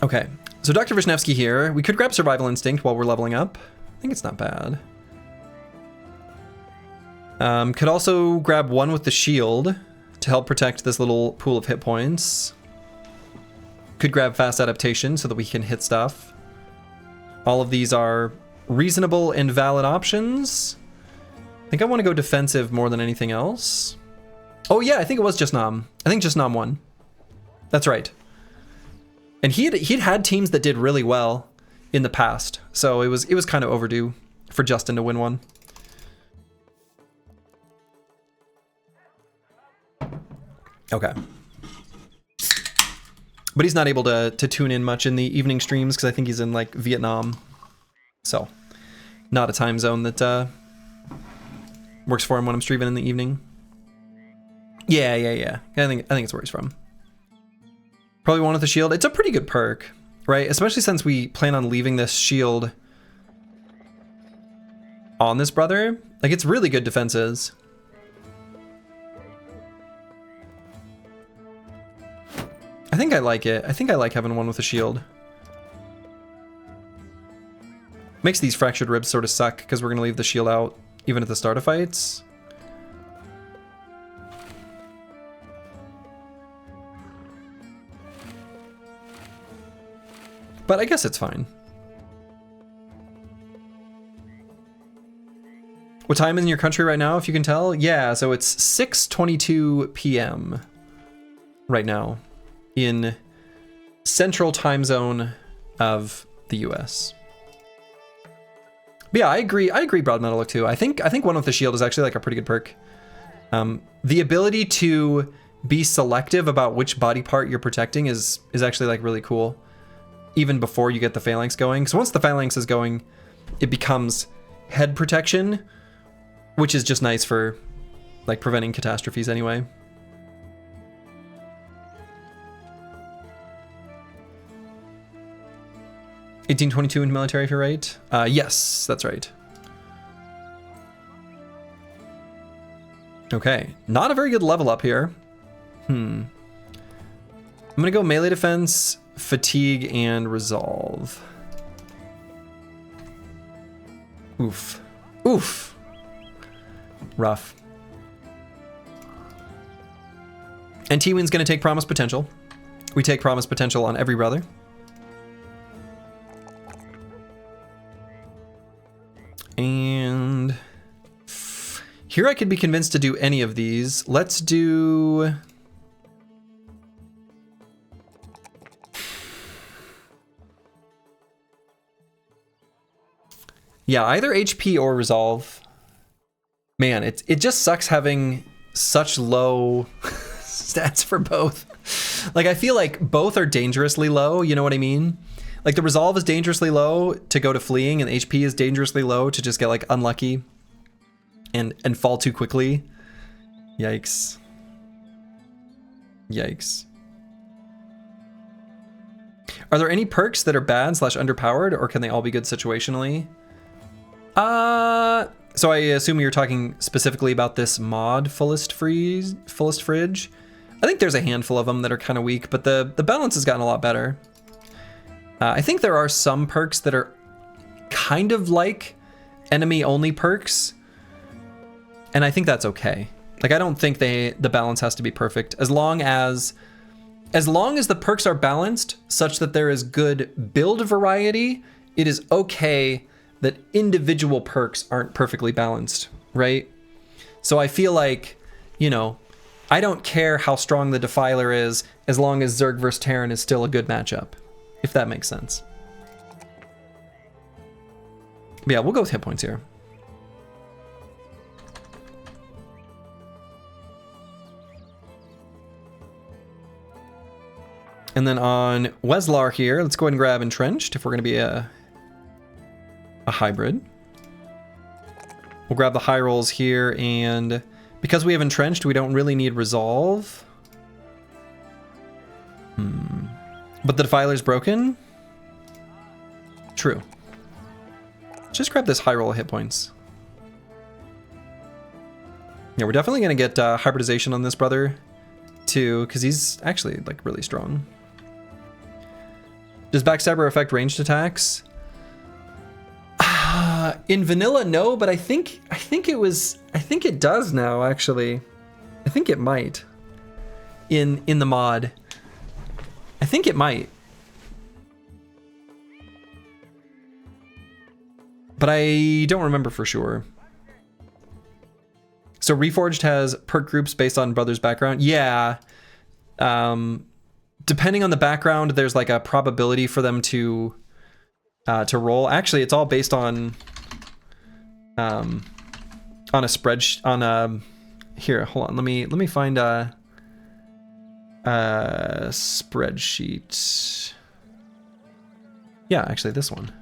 Okay. So Dr. Vishnevsky here. We could grab Survival Instinct while we're leveling up. I think it's not bad. Could also grab one with the shield to help protect this little pool of hit points. Could grab Fast Adaptation so that we can hit stuff. All of these are reasonable and valid options. I think I want to go defensive more than anything else. Oh yeah, I think it was just Nam. I think just Nam won. That's right. And he'd had teams that did really well in the past, so it was kind of overdue for Justin to win one. Okay. But he's not able to tune in much in the evening streams because I think he's in like Vietnam. So, not a time zone that works for him when I'm streaming in the evening. Yeah. I think it's where he's from. Probably one with the shield. It's a pretty good perk, right? Especially since we plan on leaving this shield on this brother. Like, it's really good defenses. I think I like it. I think I like having one with a shield. Makes these fractured ribs sort of suck because we're going to leave the shield out even at the start of fights. But I guess it's fine. What time is in your country right now, if you can tell? Yeah, so it's 6:22 p.m. right now in central time zone of the US. But yeah, I agree Broad Metal Look too. I think one with the shield is actually like a pretty good perk. The ability to be selective about which body part you're protecting is actually like really cool. Even before you get the phalanx going. So once the phalanx is going, it becomes head protection, which is just nice for like preventing catastrophes anyway. $1822 in military, if you're right. Yes, that's right. Okay, not a very good level up here. I'm gonna go melee defense, fatigue, and resolve. Oof. Rough. And T-Win's gonna take Promise Potential. We take Promise Potential on every brother. And here I could be convinced to do any of these. Let's do... Yeah, either HP or Resolve. Man, it just sucks having such low stats for both. Like, I feel like both are dangerously low, you know what I mean? Like, the Resolve is dangerously low to go to Fleeing, and HP is dangerously low to just get, like, unlucky and fall too quickly. Yikes. Are there any perks that are bad / underpowered, or can they all be good situationally? So I assume you're talking specifically about this mod, Fullest Fridge. I think there's a handful of them that are kind of weak, but the balance has gotten a lot better. I think there are some perks that are kind of like enemy-only perks, and I think that's okay. Like, I don't think the balance has to be perfect. As long as the perks are balanced such that there is good build variety, it is okay that individual perks aren't perfectly balanced, right? So I feel like, you know, I don't care how strong the Defiler is as long as Zerg vs. Terran is still a good matchup, if that makes sense. But yeah, we'll go with hit points here. And then on Weslar here, let's go ahead and grab Entrenched if we're going to be a hybrid. We'll grab the high rolls here, and because we have Entrenched, we don't really need Resolve. But the Defiler's broken? True. Just grab this high roll of hit points. Yeah, we're definitely going to get hybridization on this brother too, because he's actually like really strong. Does Backstabber affect ranged attacks? In vanilla, no, but I think it does now, actually. I think it might. In the mod. I think it might. But I don't remember for sure. So Reforged has perk groups based on brother's background. Yeah. Depending on the background, there's like a probability for them to roll. Actually, it's all based on a spreadsheet. Here, hold on. Let me find a spreadsheet. Yeah, actually, this one.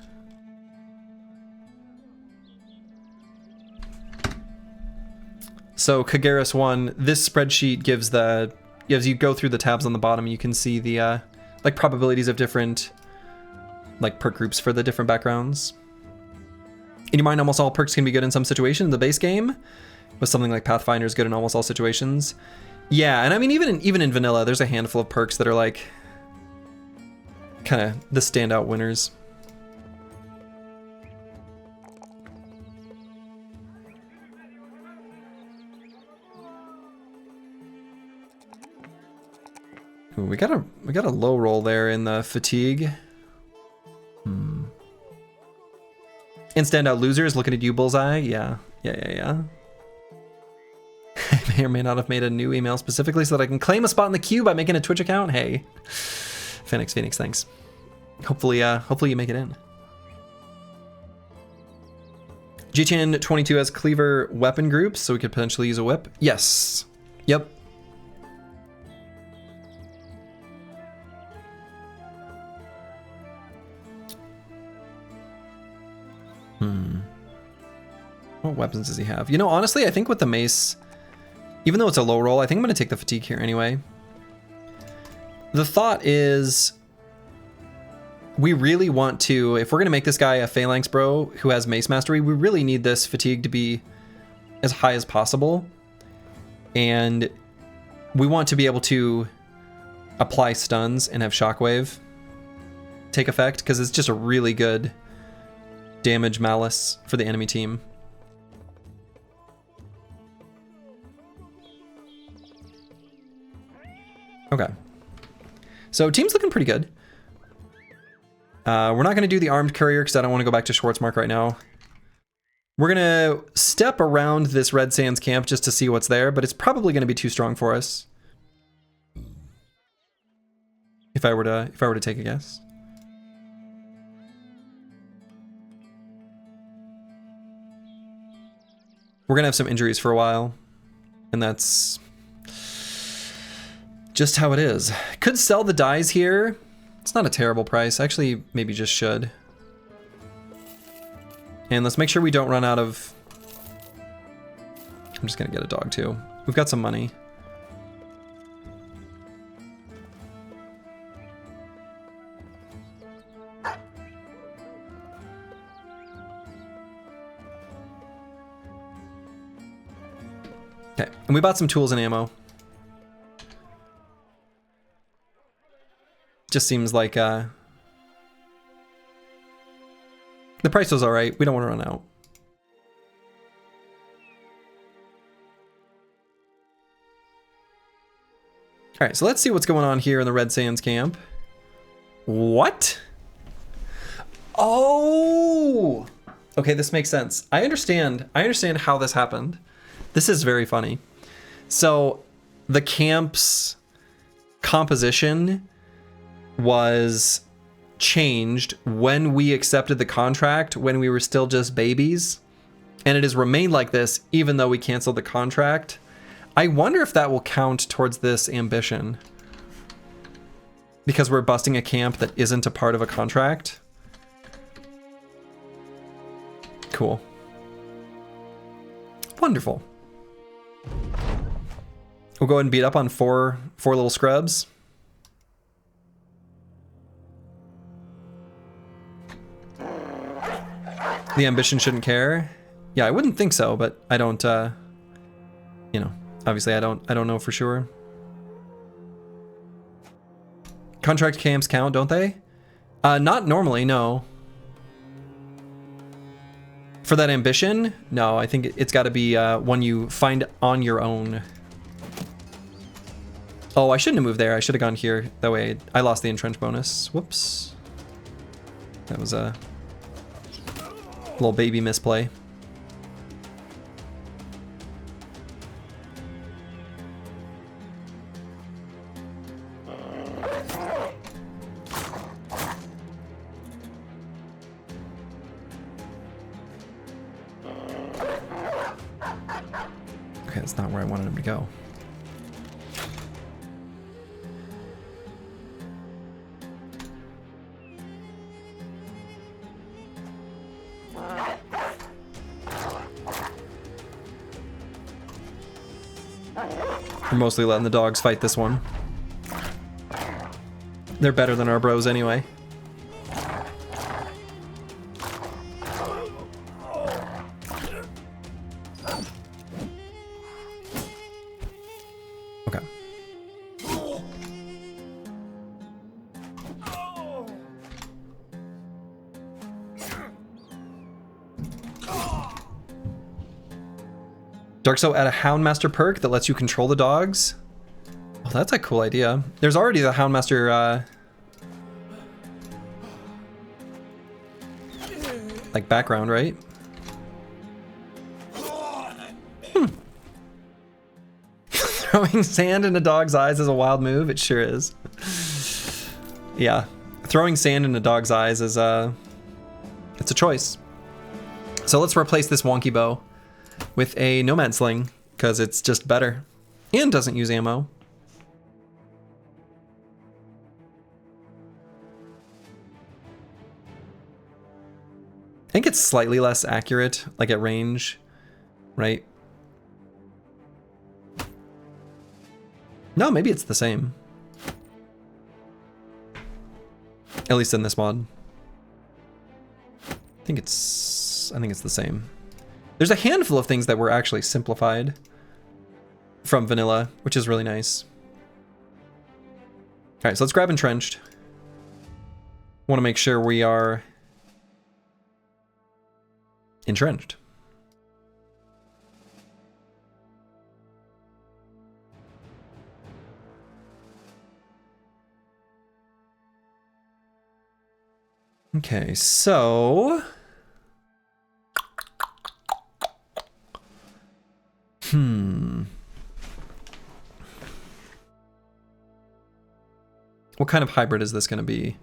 So Kagaris 1, this spreadsheet gives you go through the tabs on the bottom, you can see the like probabilities of different like perk groups for the different backgrounds. In your mind, almost all perks can be good in some situation in the base game, with something like Pathfinder is good in almost all situations. Yeah, and I mean even in vanilla, there's a handful of perks that are like kind of the standout winners. Ooh, we got a low roll there in the fatigue. And standout losers, looking at you, Bullseye. Yeah. I may or may not have made a new email specifically so that I can claim a spot in the queue by making a Twitch account. Hey, Phoenix, thanks. Hopefully you make it in. G-Chan 22 has cleaver weapon groups, so we could potentially use a whip. Yes. Yep. What weapons does he have? You know, honestly, I think with the mace, even though it's a low roll, I think I'm going to take the fatigue here anyway. The thought is, we really want to, if we're going to make this guy a Phalanx bro who has mace mastery, we really need this fatigue to be as high as possible. And we want to be able to apply stuns and have shockwave take effect, because it's just a really good damage malice for the enemy team. Okay. So team's looking pretty good. We're not going to do the armed courier because I don't want to go back to Schwarzmark right now. We're going to step around this Red Sands camp just to see what's there, but it's probably going to be too strong for us. If I were to take a guess. We're going to have some injuries for a while, and that's just how it is. Could sell the dies here. It's not a terrible price. Actually, maybe just should. And let's make sure we don't run out of... I'm just gonna get a dog too. We've got some money. Okay, and we bought some tools and ammo. Just seems like the price was all right. We don't want to run out. All right, so let's see what's going on here in the Red Sands camp. What? Oh! Okay, this makes sense. I understand how this happened. This is very funny. So, the camp's composition was changed when we accepted the contract, when we were still just babies, and it has remained like this even though we canceled the contract. I wonder if that will count towards this ambition, because we're busting a camp that isn't a part of a contract. Cool. Wonderful. We'll go ahead and beat up on four little scrubs. The ambition shouldn't care. Yeah, I wouldn't think so, but I don't, you know, obviously I don't know for sure. Contract camps count, don't they? Not normally, no. For that ambition? No, I think it's got to be one you find on your own. Oh, I shouldn't have moved there. I should have gone here. That way I lost the entrench bonus. Whoops. That was a little baby misplay. Okay, that's not where I wanted him to go. We're mostly letting the dogs fight this one. They're better than our bros anyway. Okay. Darkso add a Houndmaster perk that lets you control the dogs. Oh, that's a cool idea. There's already the Houndmaster, like background, right? Throwing sand in a dog's eyes is a wild move. It sure is. Yeah, throwing sand in a dog's eyes is it's a choice. So let's replace this wonky bow with a nomad sling, because it's just better and doesn't use ammo. I think it's slightly less accurate, like at range, right? No, maybe it's the same. At least in this mod. I think it's the same. There's a handful of things that were actually simplified from vanilla, which is really nice. All right, so let's grab entrenched. Want to make sure we are entrenched. Okay, so what kind of hybrid is this going to be?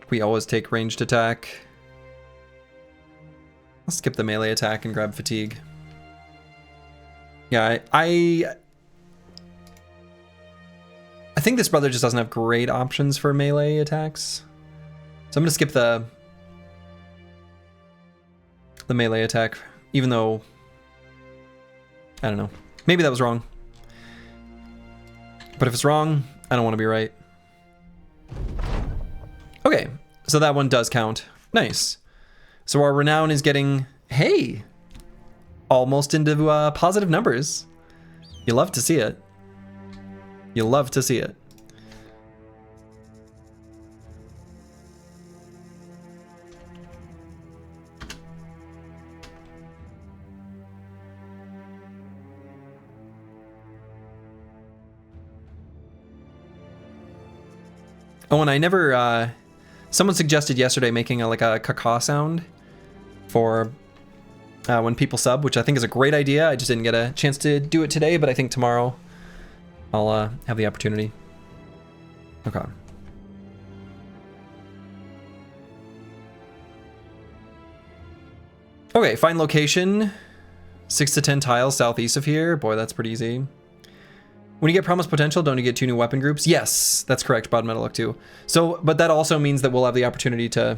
We always take ranged attack. I'll skip the melee attack and grab fatigue. Yeah, I think this brother just doesn't have great options for melee attacks. So I'm gonna skip the melee attack, even though, I don't know. Maybe that was wrong. But if it's wrong, I don't want to be right. Okay, so that one does count. Nice. So our renown is getting, hey, almost into positive numbers. You love to see it. You love to see it. Oh, and I never, someone suggested yesterday making like a caca sound for when people sub, which I think is a great idea. I just didn't get a chance to do it today, but I think tomorrow I'll have the opportunity. Okay. Okay, find location. 6 to 10 tiles southeast of here. Boy, that's pretty easy. When you get promised potential, don't you get 2 new weapon groups? Yes, that's correct, Broad Metal Look 2. So, but that also means that we'll have the opportunity to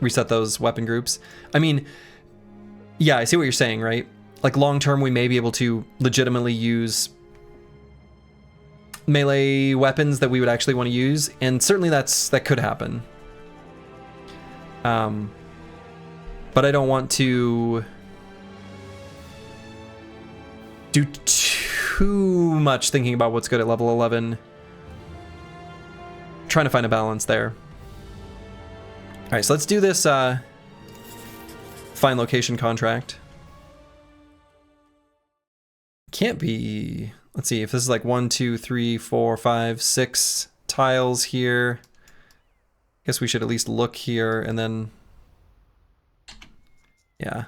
reset those weapon groups. I mean, yeah, I see what you're saying, right? Like long term, we may be able to legitimately use melee weapons that we would actually want to use, and certainly that could happen. But I don't want to do too much thinking about what's good at level 11. Trying to find a balance there. All right, so let's do this find location contract. Can't be, let's see if this is like 1, 2, 3, 4, 5, 6 tiles here. Guess we should at least look here and then, yeah.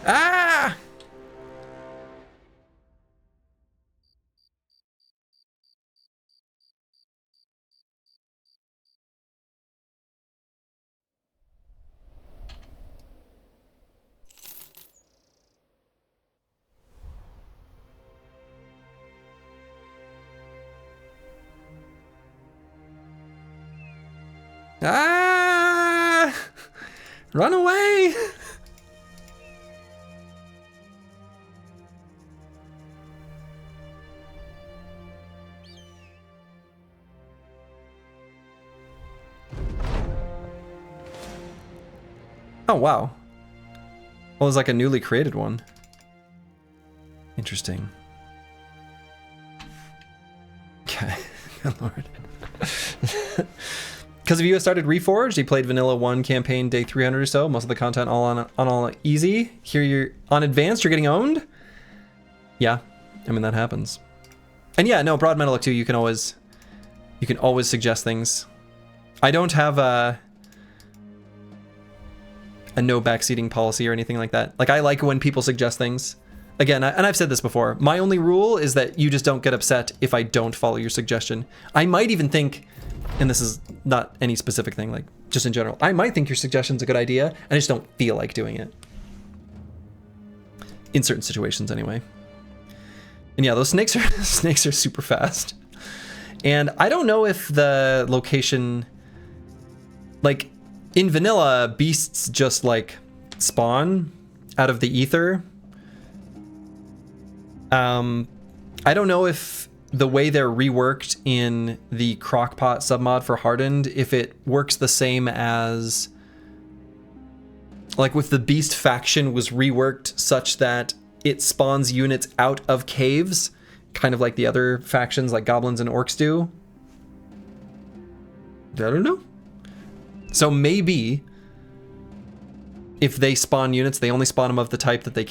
Ah! Ah! Run away! Oh, wow. Well, it's like a newly created one. Interesting. Okay. Good lord. Because of you, I started Reforged. He played Vanilla 1 campaign day 300 or so. Most of the content all on all easy. Here you're on advanced, you're getting owned? Yeah, I mean, that happens. And yeah, no, Broad Metal Look 2, you can always suggest things. I don't have a no backseating policy or anything like that. Like, I like when people suggest things. Again, and I've said this before, my only rule is that you just don't get upset if I don't follow your suggestion. I might even think, and this is not any specific thing, like just in general, I might think your suggestion's a good idea, and I just don't feel like doing it. In certain situations, anyway. And yeah, those snakes are super fast. And I don't know if the location, like in vanilla, beasts just like spawn out of the ether. I don't know if the way they're reworked in the Crockpot submod for Hardened, if it works the same as, like with the Beast faction was reworked such that it spawns units out of caves, kind of like the other factions like Goblins and Orcs do. I don't know. So maybe if they spawn units, they only spawn them of the type that they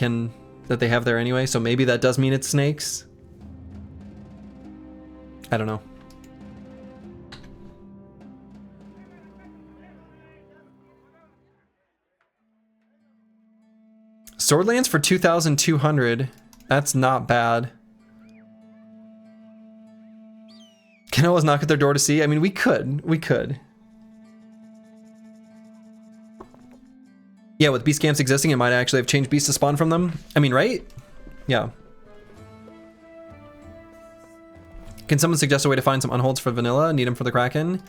have there anyway. So maybe that does mean it's snakes. I don't know. Swordlands for 2,200. That's not bad. Can I always knock at their door to see? I mean, we could. Yeah, with beast camps existing, it might actually have changed beasts to spawn from them. I mean, right? Yeah. Can someone suggest a way to find some unholds for vanilla? Need them for the Kraken?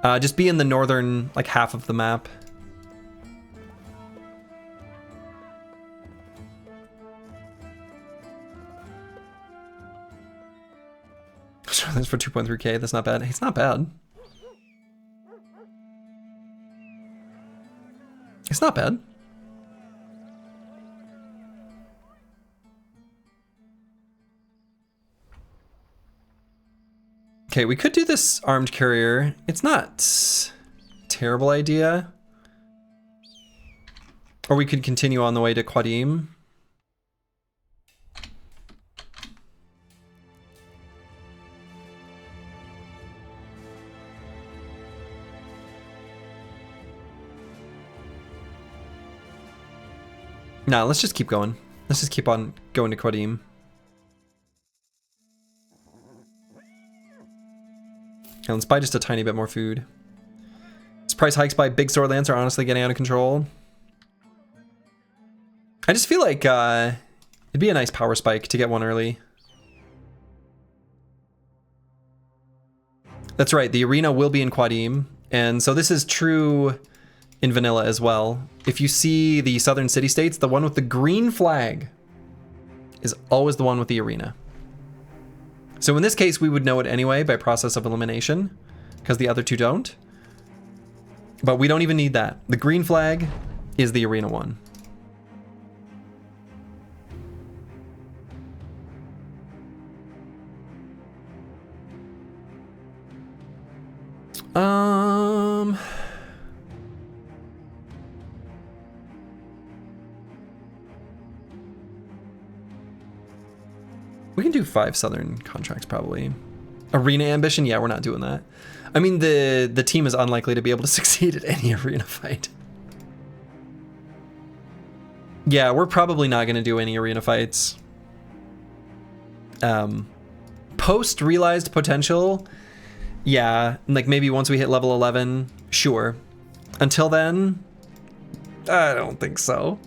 Just be in the northern, like, half of the map. That's for 2.3k. That's not bad. It's not bad. It's not bad. Okay, we could do this armed courier. It's not a terrible idea. Or we could continue on the way to Qadim. Nah, let's just keep going. Let's just keep on going to Qadim. And let's buy just a tiny bit more food. These price hikes by big store lands are honestly getting out of control. I just feel like it'd be a nice power spike to get one early. That's right, the arena will be in Qadim, and so this is true in vanilla as well. If you see the southern city-states, the one with the green flag is always the one with the arena. So in this case, we would know it anyway by process of elimination, because the other two don't. But we don't even need that. The green flag is the arena one. We can do 5 southern contracts probably. Arena ambition, yeah, we're not doing that. I mean, the team is unlikely to be able to succeed at any arena fight. Yeah, we're probably not going to do any arena fights. Post realized potential, yeah, like maybe once we hit level 11, sure. Until then, I don't think so.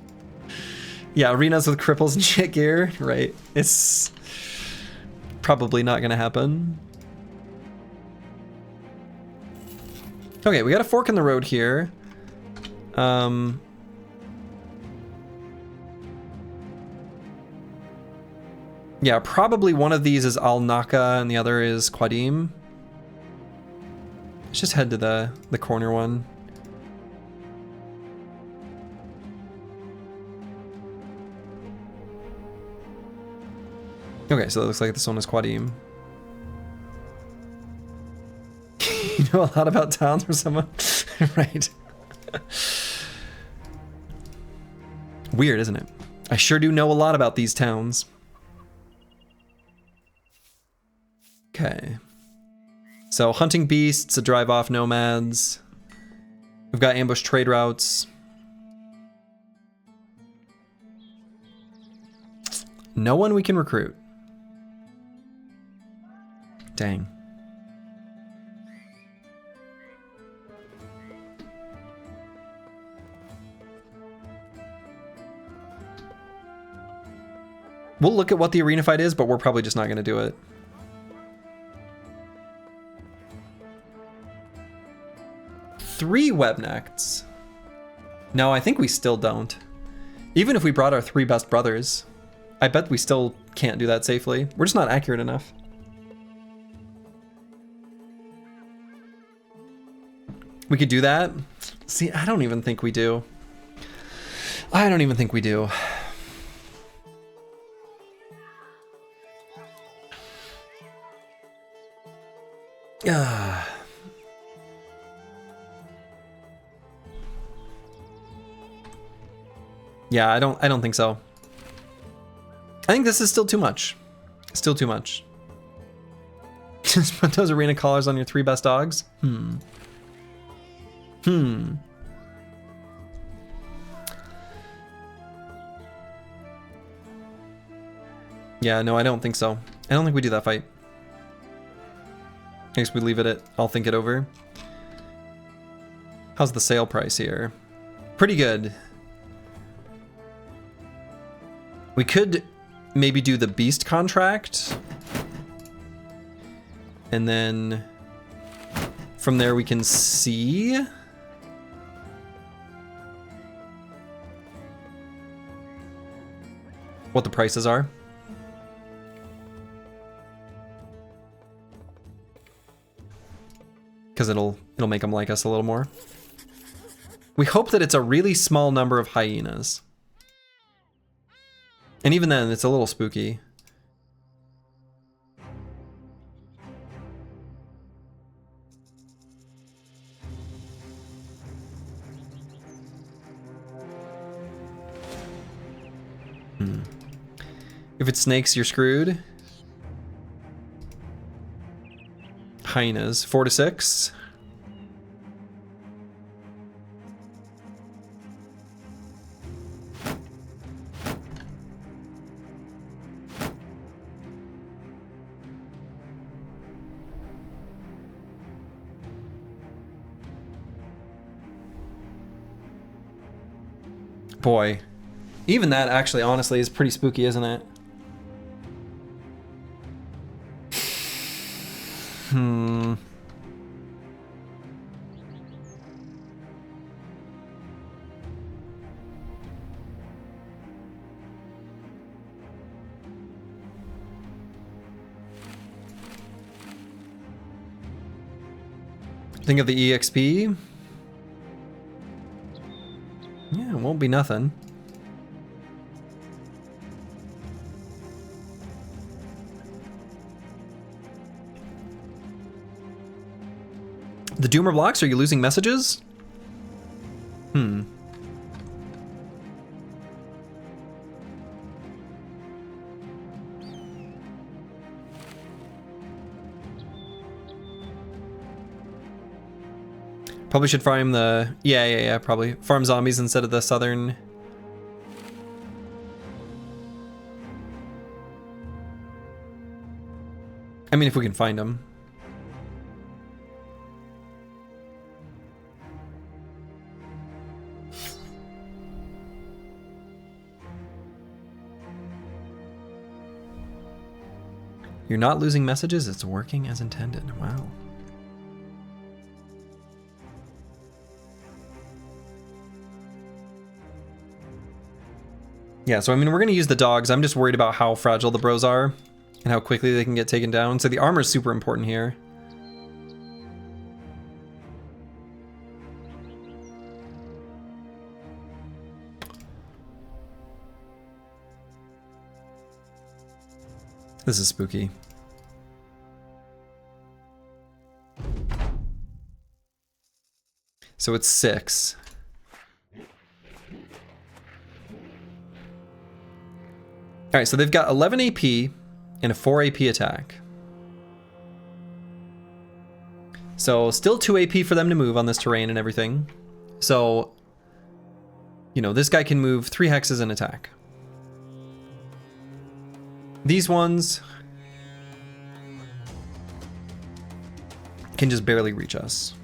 Yeah, arenas with cripples and shit gear, right? It's probably not gonna happen. Okay, we got a fork in the road here. Yeah, probably one of these is Al Naka and the other is Qadim. Let's just head to the corner one. Okay, so it looks like this one is Qadim. You know a lot about towns or someone? Right. Weird, isn't it? I sure do know a lot about these towns. Okay. So hunting beasts, a drive off nomads. We've got ambush trade routes. No one we can recruit. Dang. We'll look at what the arena fight is, but we're probably just not going to do it. Three webnects. No, I think we still don't. Even if we brought our 3 best brothers, I bet we still can't do that safely. We're just not accurate enough. We could do that. See, I don't even think we do. I don't even think we do. Yeah, I don't think so. I think this is still too much. Still too much. Just put those arena collars on your 3 best dogs? Yeah, no, I don't think so. I don't think we do that fight. I guess we leave it at I'll think it over. How's the sale price here? Pretty good. We could maybe do the beast contract. And then from there we can see what the prices are. Because it'll make them like us a little more. We hope that it's a really small number of hyenas. And even then, it's a little spooky. If it's snakes, you're screwed. Hyenas, 4 to 6. Boy, even that actually, honestly, is pretty spooky, isn't it? Think of the EXP. Yeah, it won't be nothing. The Doomer blocks, are you losing messages? Probably should farm the... Yeah, probably. Farm zombies instead of the southern... I mean, if we can find them. You're not losing messages, it's working as intended. Wow. Yeah, so I mean, we're gonna use the dogs. I'm just worried about how fragile the bros are and how quickly they can get taken down. So the armor is super important here. This is spooky. So it's 6. All right, so they've got 11 AP and a 4 AP attack. So still 2 AP for them to move on this terrain and everything. So, you know, this guy can move 3 hexes and attack. These ones can just barely reach us.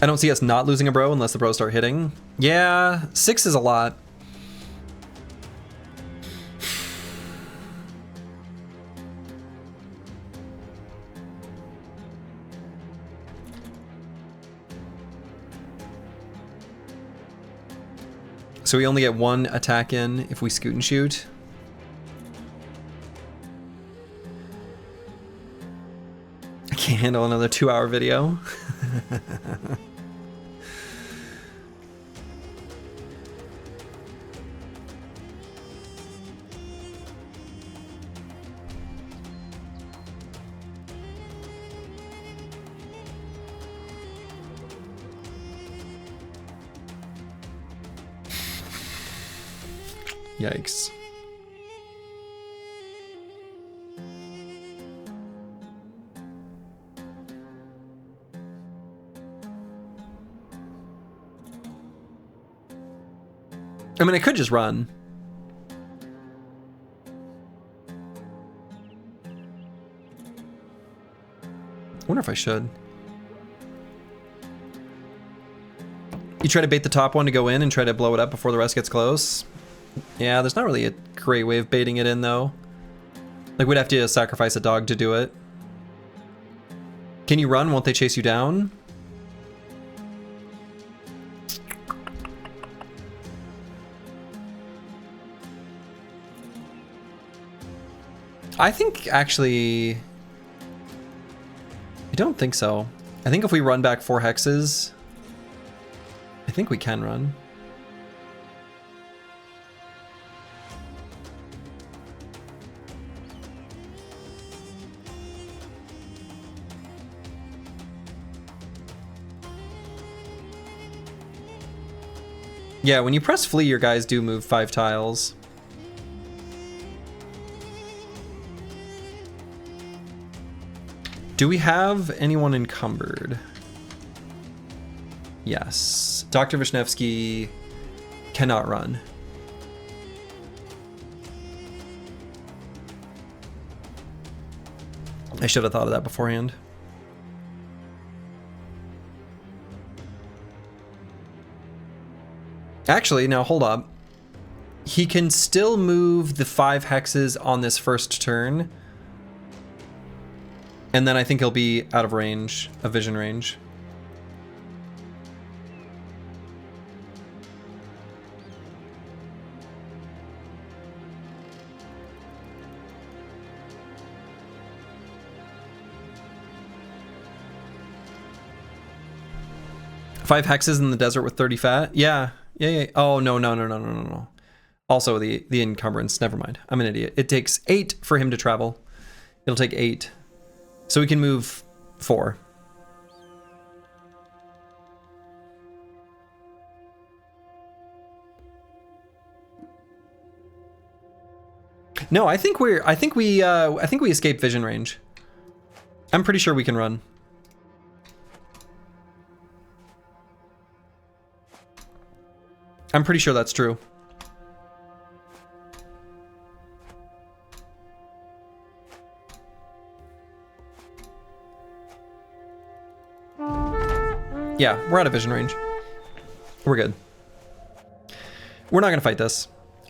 I don't see us not losing a bro unless the bros start hitting. Yeah, 6 is a lot. So we only get 1 attack in if we scoot and shoot. I can't handle another 2-hour video. Yikes. I mean, I could just run. I wonder if I should. You try to bait the top one to go in and try to blow it up before the rest gets close. Yeah, there's not really a great way of baiting it in, though. Like, we'd have to sacrifice a dog to do it. Can you run? Won't they chase you down? I think, actually... I don't think so. I think if we run back 4 hexes... I think we can run. Yeah, when you press flee, your guys do move 5 tiles. Do we have anyone encumbered? Yes. Dr. Vishnevsky cannot run. I should have thought of that beforehand. Actually, now hold up. He can still move the 5 hexes on this first turn. And then I think he'll be out of range, of vision range. Five hexes in the desert with 30 fat? Yeah. Yeah. Oh, no. Also, the encumbrance. Never mind. I'm an idiot. It takes 8 for him to travel. It'll take 8. So we can move 4. No, I think we escape vision range. I'm pretty sure we can run. I'm pretty sure that's true. Yeah, we're out of vision range. We're good. We're not gonna fight this.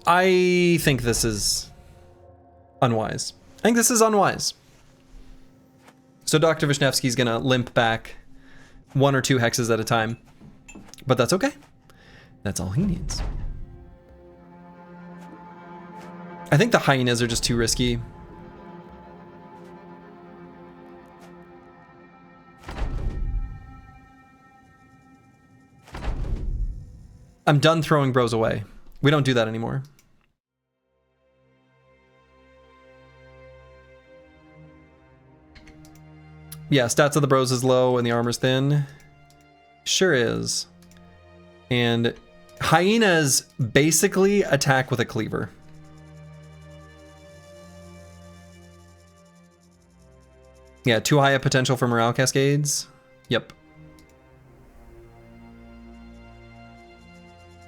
I think this is unwise. I think this is unwise. So Dr. Vishnevsky's gonna limp back 1 or 2 hexes at a time. But that's okay. That's all he needs. I think the hyenas are just too risky. I'm done throwing bros away. We don't do that anymore. Yeah, stats of the bros is low and the armor's thin. Sure is. And hyenas basically attack with a cleaver. Yeah, too high a potential for morale cascades. Yep.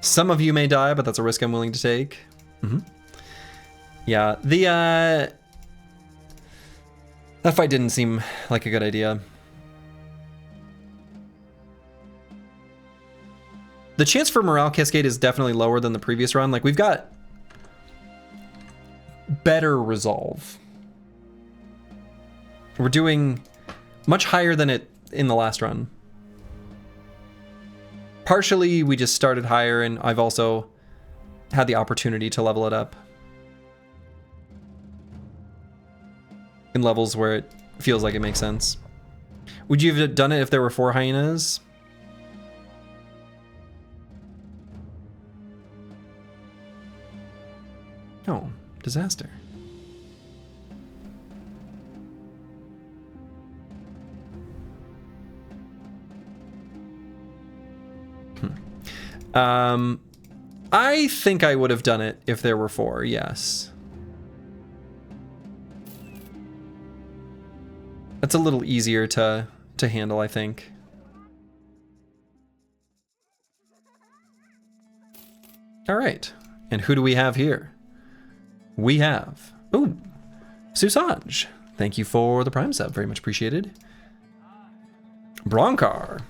Some of you may die, but that's a risk I'm willing to take. Yeah, that fight didn't seem like a good idea. The chance for morale cascade is definitely lower than the previous run. Like, we've got better resolve. We're doing much higher than it in the last run. Partially, we just started higher, and I've also had the opportunity to level it up in levels where it feels like it makes sense. Would you have done it if there were 4 hyenas? Oh, disaster. I think I would have done it if there were 4, yes. That's a little easier to handle, I think. All right, and who do we have here? We have, ooh, Susanj. Thank you for the Prime sub, very much appreciated. Bronkar.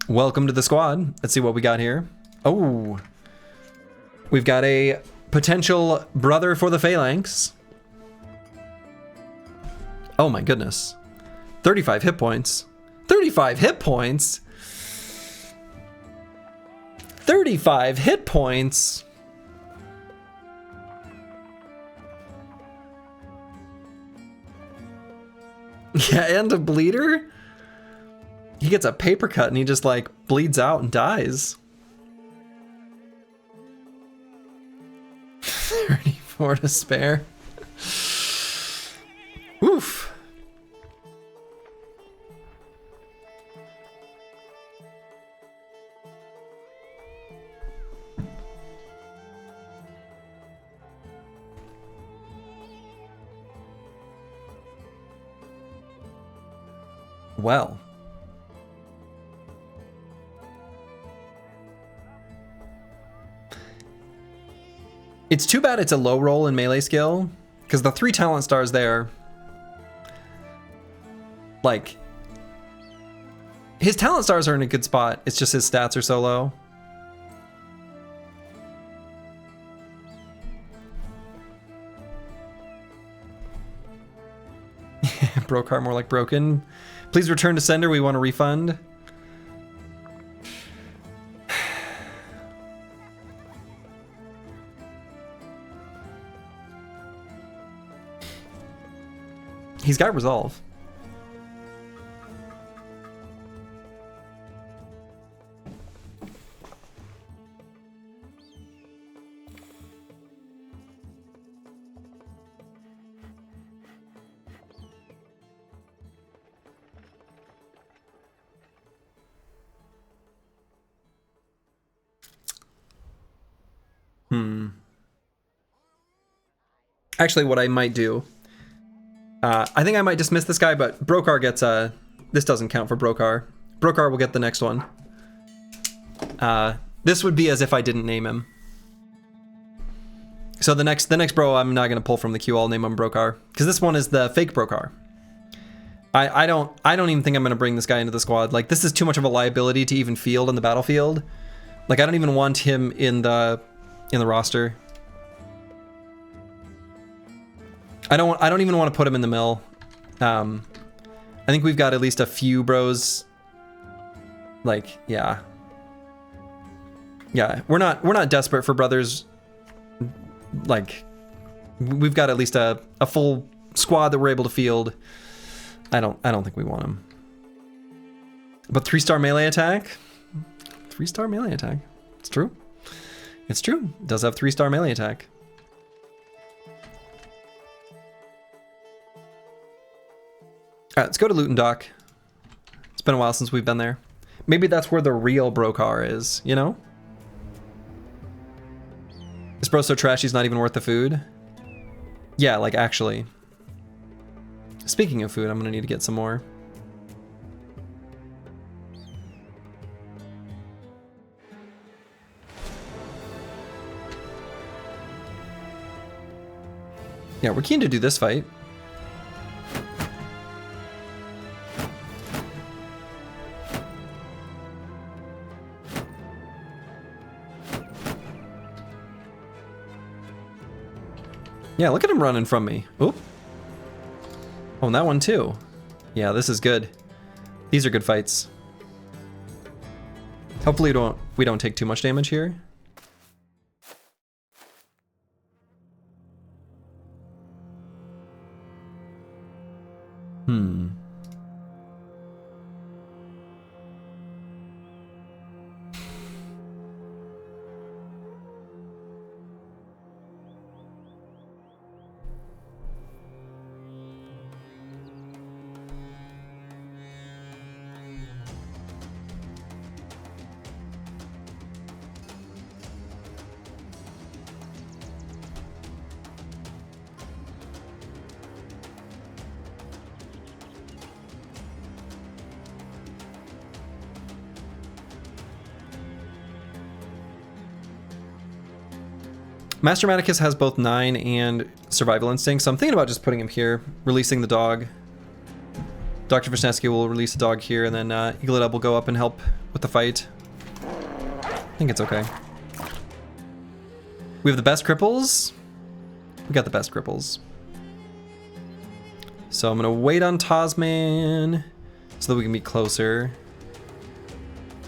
Welcome to the squad. Let's see what we got here. Oh, we've got a potential brother for the Phalanx. Oh my goodness. 35 hit points. 35 hit points? 35 hit points? Yeah, and a bleeder? He gets a paper cut and he just like bleeds out and dies. 34 to spare. Oof. Well. It's too bad it's a low roll in melee skill, because the 3 talent stars there, like, his talent stars are in a good spot. It's just his stats are so low. Brokar more like broken. Please return to sender. We want a refund. He's got resolve. Actually, what I might do, I think I might dismiss this guy, but Brokar gets this doesn't count for Brokar. Brokar will get the next one. This would be as if I didn't name him. So the next bro I'm not gonna pull from the queue. I'll name him Brokar, because this one is the fake Brokar. I don't even think I'm gonna bring this guy into the squad. Like, this is too much of a liability to even field on the battlefield. Like, I don't even want him in the roster. I don't even want to put him in the mill. I think we've got at least a few bros. Like, yeah. Yeah, we're not desperate for brothers. Like, we've got at least a full squad that we're able to field. I don't think we want him. But 3-star melee attack? 3-star melee attack. It's true. It's true. It does have 3-star melee attack. Alright, let's go to Luton Dock. It's been a while since we've been there. Maybe that's where the real Brokar is, you know? This bro's so trash he's not even worth the food? Yeah, like, actually. Speaking of food, I'm gonna need to get some more. Yeah, we're keen to do this fight. Yeah, look at him running from me. Oop. Oh, and that one too. Yeah, this is good. These are good fights. Hopefully we don't take too much damage here. Master Maticus has both 9 and Survival Instinct, so I'm thinking about just putting him here, releasing the dog Dr. Wisniewski will release a dog here, and then Eaglet will go up and help with the fight. I think it's okay. We have the best Cripples. We got the best Cripples. So I'm gonna wait on Tasman so that we can be closer.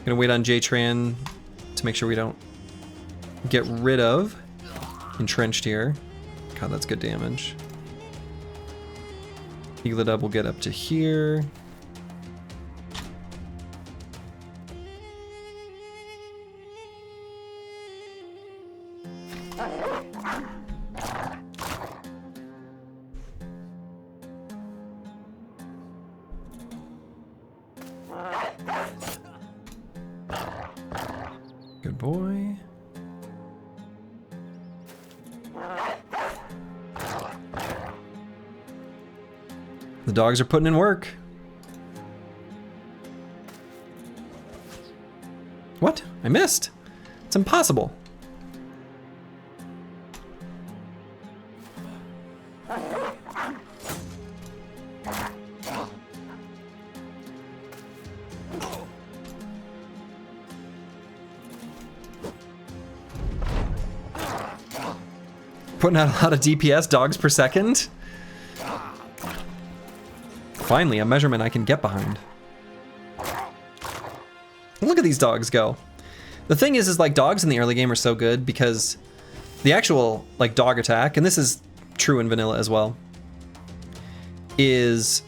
Gonna wait on J-Tran to make sure we don't get rid of Entrenched here. God, that's good damage. Eaglet will get up to here. Good boy. The dogs are putting in work. What? I missed. It's impossible. Putting out a lot of DPS dogs per second. Finally, a measurement I can get behind. Look at these dogs go. The thing is like dogs in the early game are so good because the actual like dog attack, and this is true in vanilla as well, is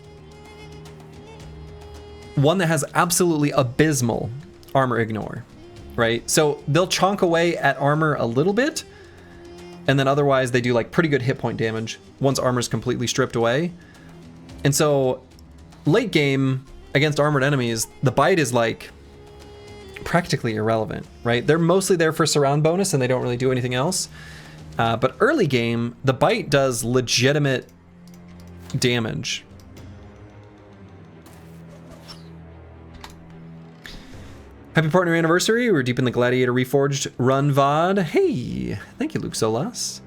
one that has absolutely abysmal armor ignore, right? So they'll chonk away at armor a little bit, and then otherwise they do like pretty good hit point damage once armor's completely stripped away. And so late game against armored enemies, the bite is like practically irrelevant, right? They're mostly there for surround bonus and they don't really do anything else. But early game, the bite does legitimate damage. Happy partner anniversary. We're deep in the Gladiator Reforged run VOD. Hey, thank you, Luke Solas.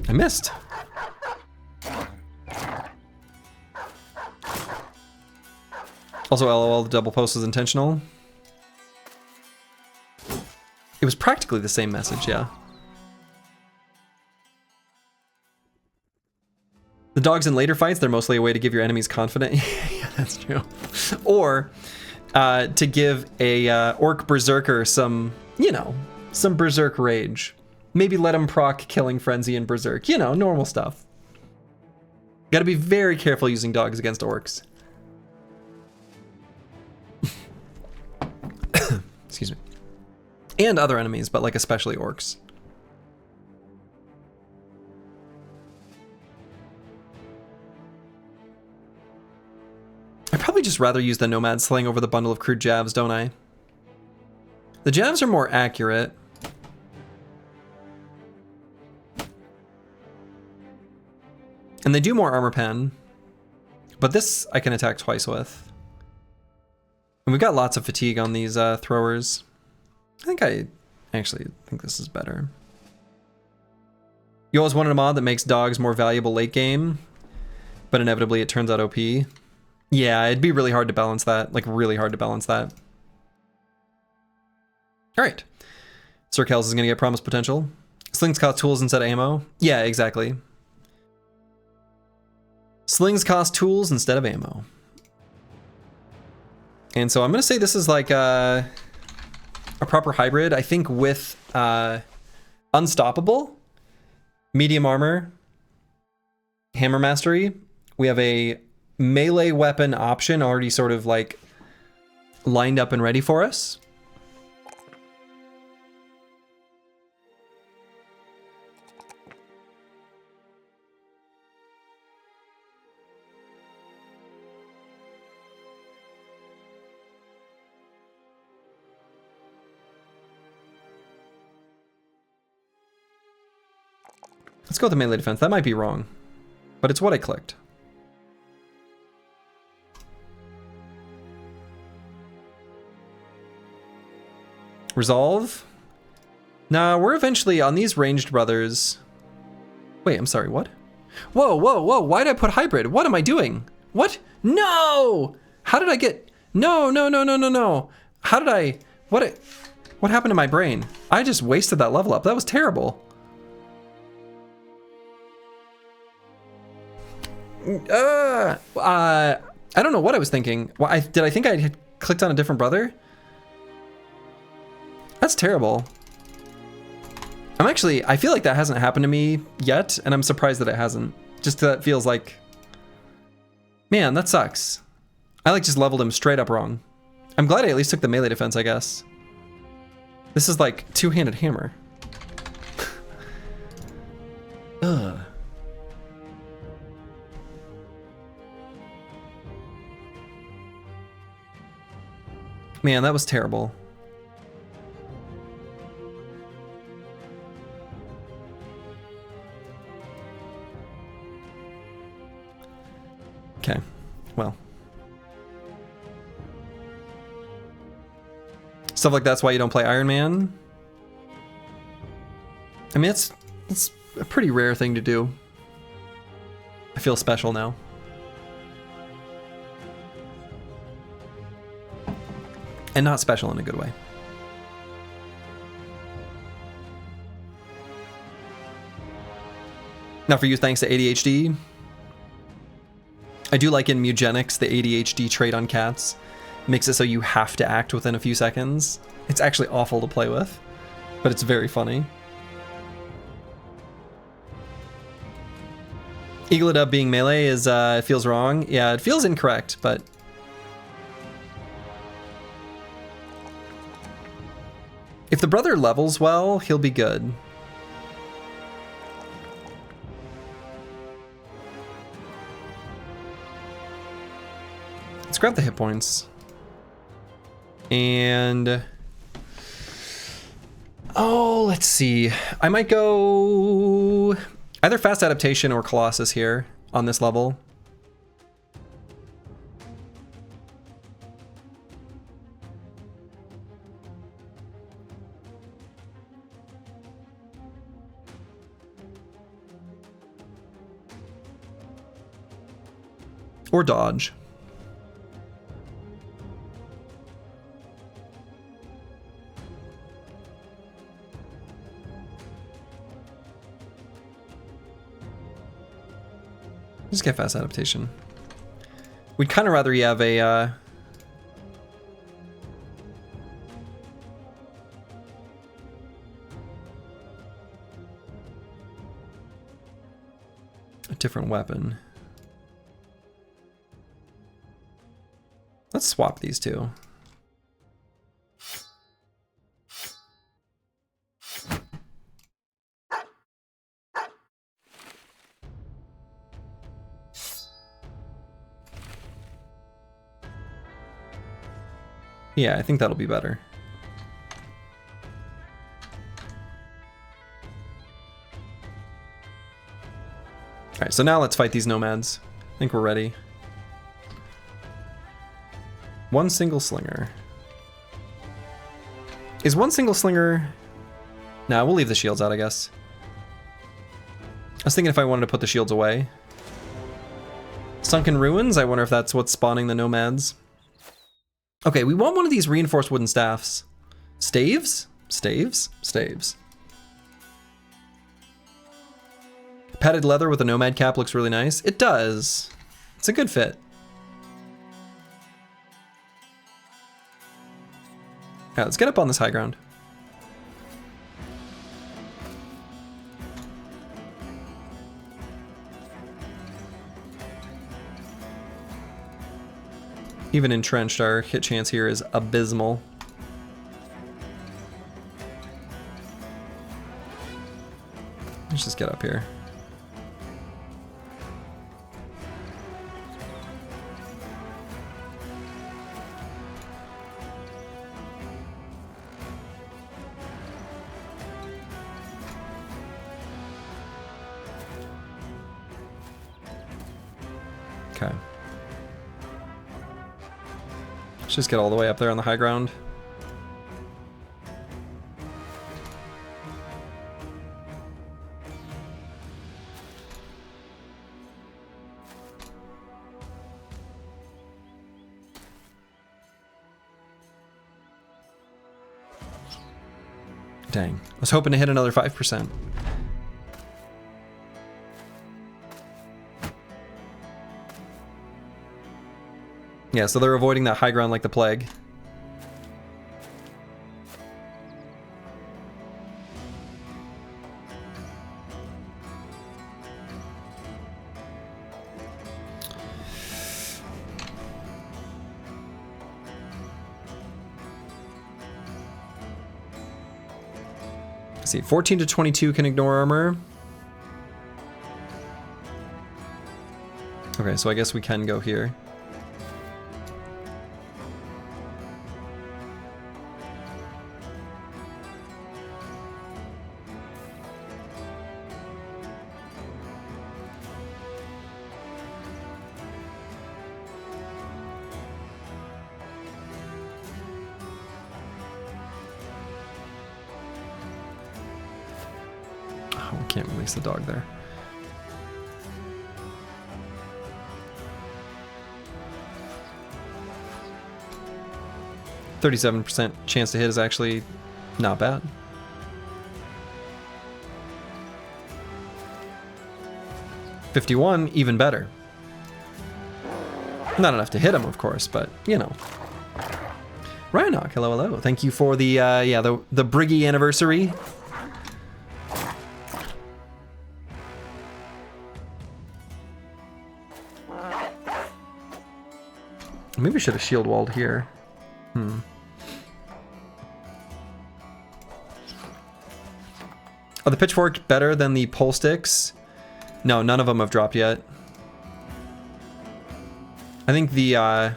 I missed. Also, LOL, the double post was intentional. It was practically the same message, yeah. The dogs in later fights, they're mostly a way to give your enemies confidence. Yeah, that's true. Or to give a orc berserker some, you know, some berserk rage. Maybe let him proc Killing Frenzy and Berserk. You know, normal stuff. Gotta be very careful using dogs against orcs. Excuse me. And other enemies, but like especially orcs. I'd probably just rather use the Nomad Sling over the bundle of crude jabs, don't I? The jabs are more accurate. And they do more armor pen, but this I can attack twice with. And we've got lots of fatigue on these throwers. I actually think this is better. You always wanted a mod that makes dogs more valuable late game, but inevitably it turns out OP. Yeah, it'd be really hard to balance that, like really hard to balance that. All right, Sir Kells is gonna get promised potential. Slings cost tools instead of ammo. Yeah, exactly. Slings cost tools instead of ammo. And so I'm gonna say this is like a proper hybrid. I think with Unstoppable, medium armor, hammer mastery, we have a melee weapon option already sort of like lined up and ready for us. Let's go with the melee defense. That might be wrong, but it's what I clicked. Resolve? Nah, we're eventually on these ranged brothers. Wait, I'm sorry, what? Whoa, whoa, whoa, why did I put hybrid? What am I doing? What? No! How did I get... No, no, no, no, no, no. How did I... What happened to my brain? I just wasted that level up. That was terrible. I don't know what I was thinking. Did I think I had clicked on a different brother? That's terrible. I feel like that hasn't happened to me yet, and I'm surprised that it hasn't. Just that feels like, man, that sucks. I like just leveled him straight up wrong. I'm glad I at least took the melee defense, I guess. This is like two-handed hammer. Ugh. Man, that was terrible. Okay, well. Stuff like that's why you don't play Iron Man. I mean, it's a pretty rare thing to do. I feel special now. And not special in a good way. Now for you, thanks to ADHD. I do like in Mugenics, the ADHD trait on cats makes it so you have to act within a few seconds. It's actually awful to play with, but it's very funny. Eagledub being melee is, it feels wrong. Yeah, it feels incorrect, but... if the brother levels well, he'll be good. Let's grab the hit points. And... oh, let's see. I might go either fast adaptation or Colossus here on this level. Or dodge. Just get fast adaptation. We'd kind of rather you have a different weapon. Let's swap these two. Yeah, I think that'll be better. Alright, so now let's fight these nomads. I think we're ready. One single slinger. Is one single slinger... nah, we'll leave the shields out, I guess. I was thinking if I wanted to put the shields away. Sunken Ruins? I wonder if that's what's spawning the nomads. Okay, we want one of these reinforced wooden staffs. Staves? Staves? Staves. Padded leather with a nomad cap looks really nice. It does. It's a good fit. Yeah, let's get up on this high ground. Even entrenched, our hit chance here is abysmal. Let's just get up here. Okay. Let's just get all the way up there on the high ground. Dang. I was hoping to hit another 5%. Yeah, so they're avoiding that high ground like the plague. Let's see, 14 to 22 can ignore armor. Okay, so I guess we can go here. Can't release the dog there. %37% chance to hit is actually not bad. $51, even better. Not enough to hit him, of course, but you know. Ryanok, hello, hello. Thank you for the the Briggy anniversary. Maybe we should have shield walled here. Are the pitchfork better than the pole sticks? No, none of them have dropped yet. I think the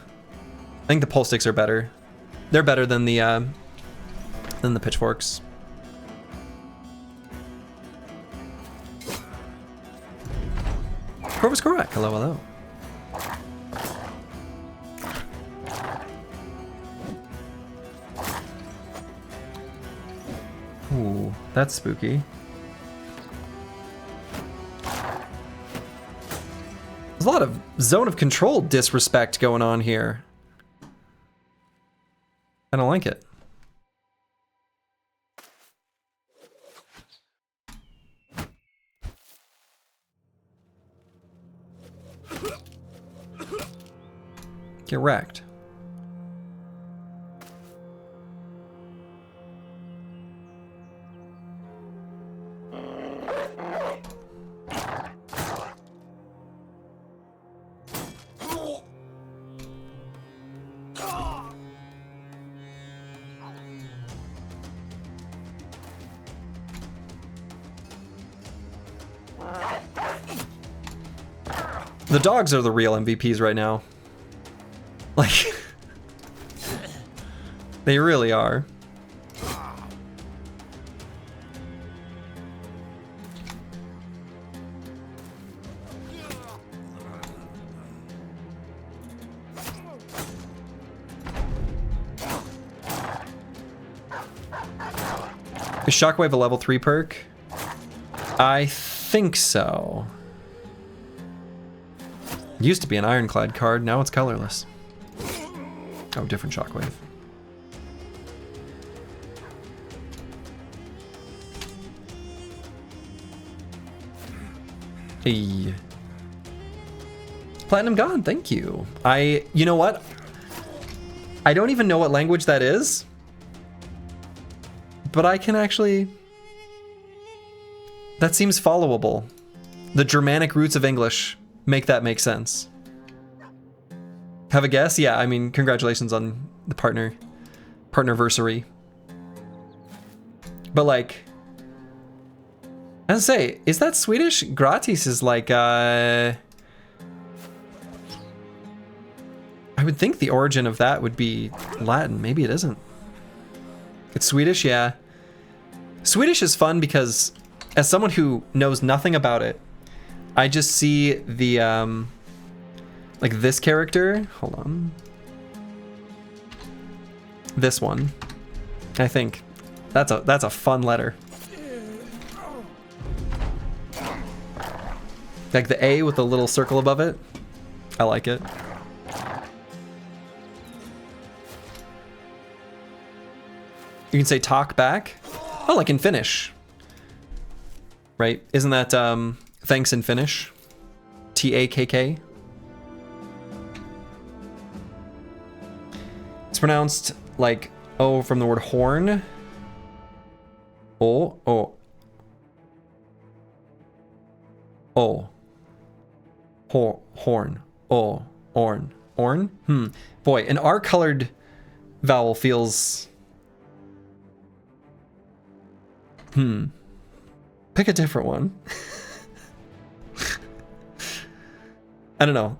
pole sticks are better. They're better than the pitchforks. Corvus correct. Hello, hello. Ooh, that's spooky. There's a lot of zone of control disrespect going on here. I don't like it. Get wrecked. The dogs are the real MVPs right now. Like, they really are. Is Shockwave a level 3 perk? I think so. Used to be an Ironclad card, now it's colorless. Oh, different Shockwave. Hey. Platinum God, thank you. You know what? I don't even know what language that is. But I can actually... That seems followable. The Germanic roots of English make that make sense. Have a guess? Yeah, I mean, congratulations on the partnerversary. But like, as I say, is that Swedish? Gratis is like, I would think the origin of that would be Latin. Maybe it isn't. It's Swedish, yeah. Swedish is fun because as someone who knows nothing about it, I just see the, Like this character, hold on. This one, I think that's a fun letter. Like the A with the little circle above it. I like it. You can say talk back. Oh, like in Finnish. Right? Isn't that thanks in Finnish? T-A-K-K. It's pronounced like O from the word horn. O, O. O. Horn. O. Orn. Orn? Boy, an R-colored vowel feels... Pick a different one. I don't know.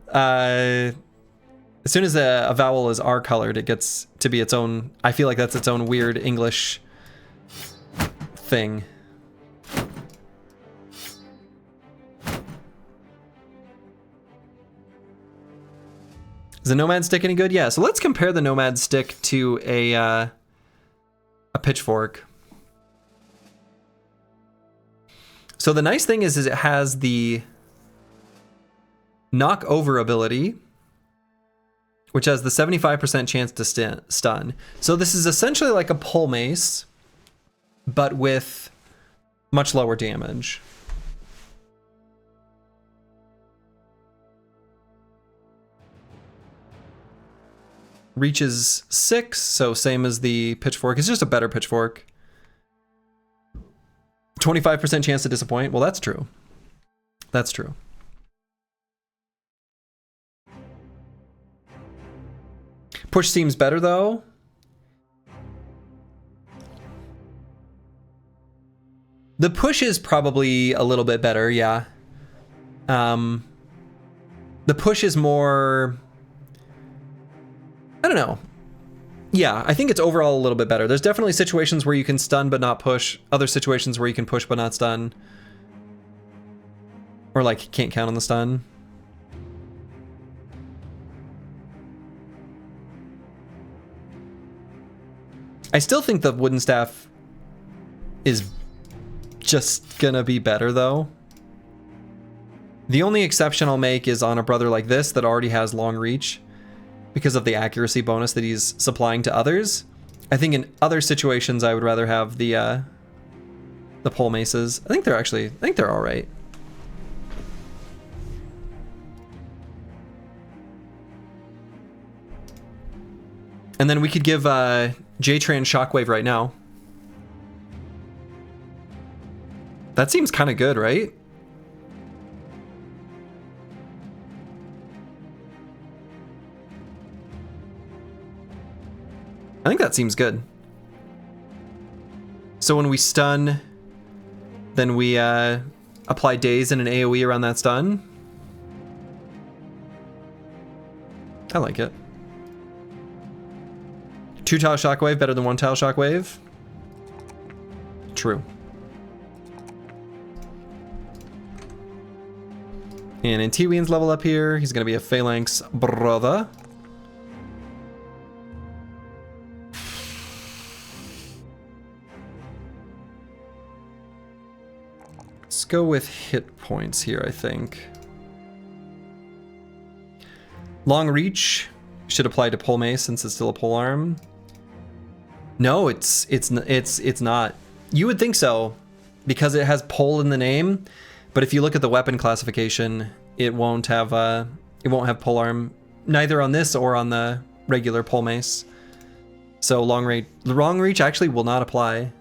As soon as a vowel is R-colored, it gets to be its own... I feel like that's its own weird English thing. Is the Nomad stick any good? Yeah, so let's compare the Nomad stick to a pitchfork. So the nice thing is it has the knock over ability, which has the 75% chance to stun. So this is essentially like a pole mace, but with much lower damage. Reaches 6, so same as the pitchfork. It's just a better pitchfork. 25% chance to disappoint. Well, that's true. That's true. Push seems better though. The push is probably a little bit better, yeah. The push is more... I don't know. Yeah, I think it's overall a little bit better. There's definitely situations where you can stun but not push. Other situations where you can push but not stun. Or like, can't count on the stun. I still think the wooden staff is just gonna be better though. The only exception I'll make is on a brother like this that already has long reach because of the accuracy bonus that he's supplying to others. I think in other situations I would rather have the pole maces. I think they're all right. And then we could give J-Tran Shockwave right now. That seems kind of good, right? I think that seems good. So when we stun, then we apply daze and an AoE around that stun. I like it. 2-tile Shockwave better than 1-tile Shockwave? True. And Antiwian's level up here. He's gonna be a Phalanx brother. Let's go with hit points here, I think. Long reach should apply to pole mace since it's still a pole arm. No, it's not. You would think so because it has pole in the name, but if you look at the weapon classification, it won't have pole arm neither on this or on the regular pole mace. So long reach actually will not apply.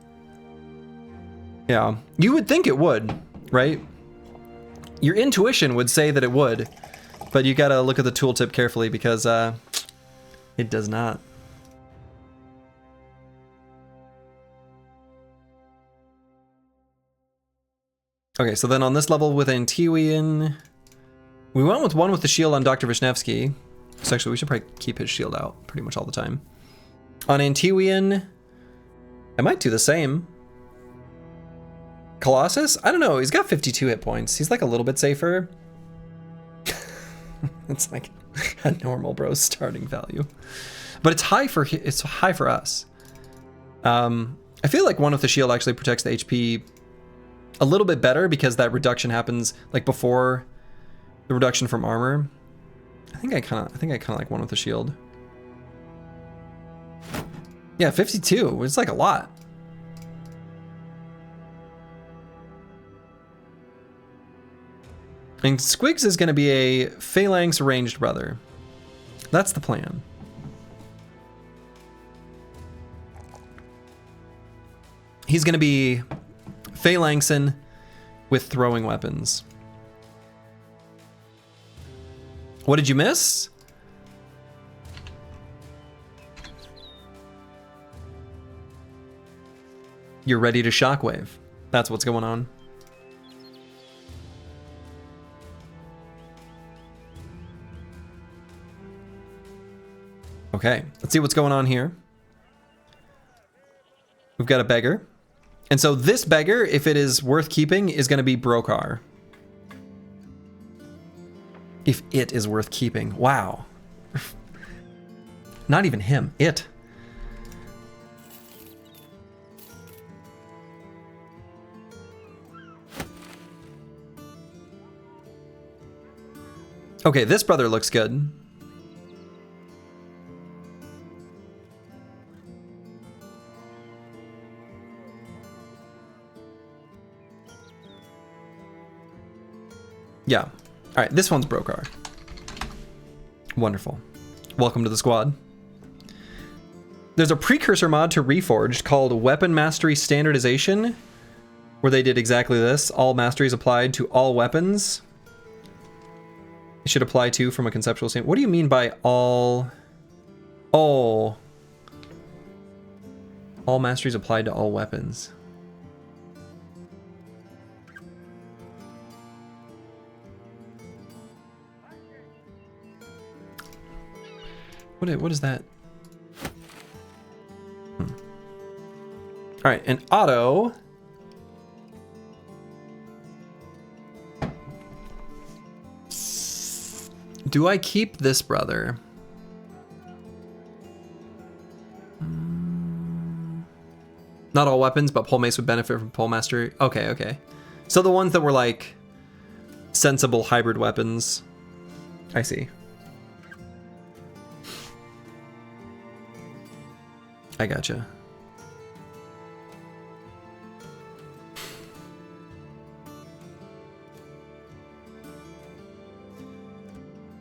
Yeah, you would think it would, right? Your intuition would say that it would, but you gotta look at the tooltip carefully because it does not. Okay, so then on this level with Antiwian, we went with one with the shield on Dr. Vishnevsky. So actually we should probably keep his shield out pretty much all the time. On Antiwian, I might do the same. Colossus? I don't know, he's got 52 hit points. He's like a little bit safer. It's like a normal bro starting value, but it's high for us. I feel like one with the shield actually protects the HP a little bit better because that reduction happens like before the reduction from armor. I think I kind of like one with the shield. Yeah, 52. It's like a lot. And Squigs is going to be a Phalanx ranged brother. That's the plan. He's going to be Phalanxing with throwing weapons. What did you miss? You're ready to shockwave. That's what's going on. Okay, let's see what's going on here. We've got a beggar. And so this beggar, if it is worth keeping, is going to be Brokar. If it is worth keeping. Wow. Not even him. It. Okay, this brother looks good. Yeah. All right, this one's Brokar. Wonderful. Welcome to the squad. There's a precursor mod to Reforged called Weapon Mastery Standardization, where they did exactly this. All masteries applied to all weapons. It should apply to from a conceptual standpoint. What do you mean by all? Oh. All masteries applied to all weapons. What is that? All right, and auto. Do I keep this brother? Not all weapons, but pole mace would benefit from pole mastery. Okay, okay. So the ones that were like sensible hybrid weapons. I see. I gotcha.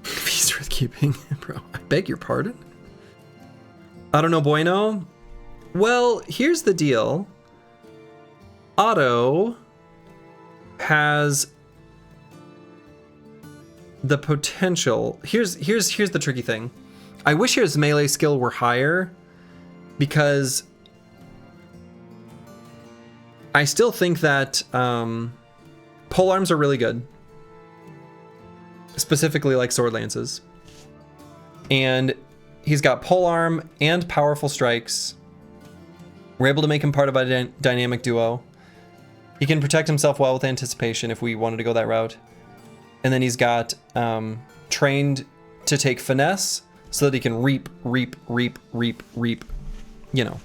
Feast worth keeping, bro. I beg your pardon? I don't know, bueno. Well, here's the deal. Otto has the potential. Here's the tricky thing. I wish his melee skill were higher, because I still think that pole arms are really good, specifically like sword lances, and he's got pole arm and powerful strikes. We're able to make him part of a dynamic duo. He can protect himself well with anticipation if we wanted to go that route, and then he's got trained to take finesse so that he can reap. You know,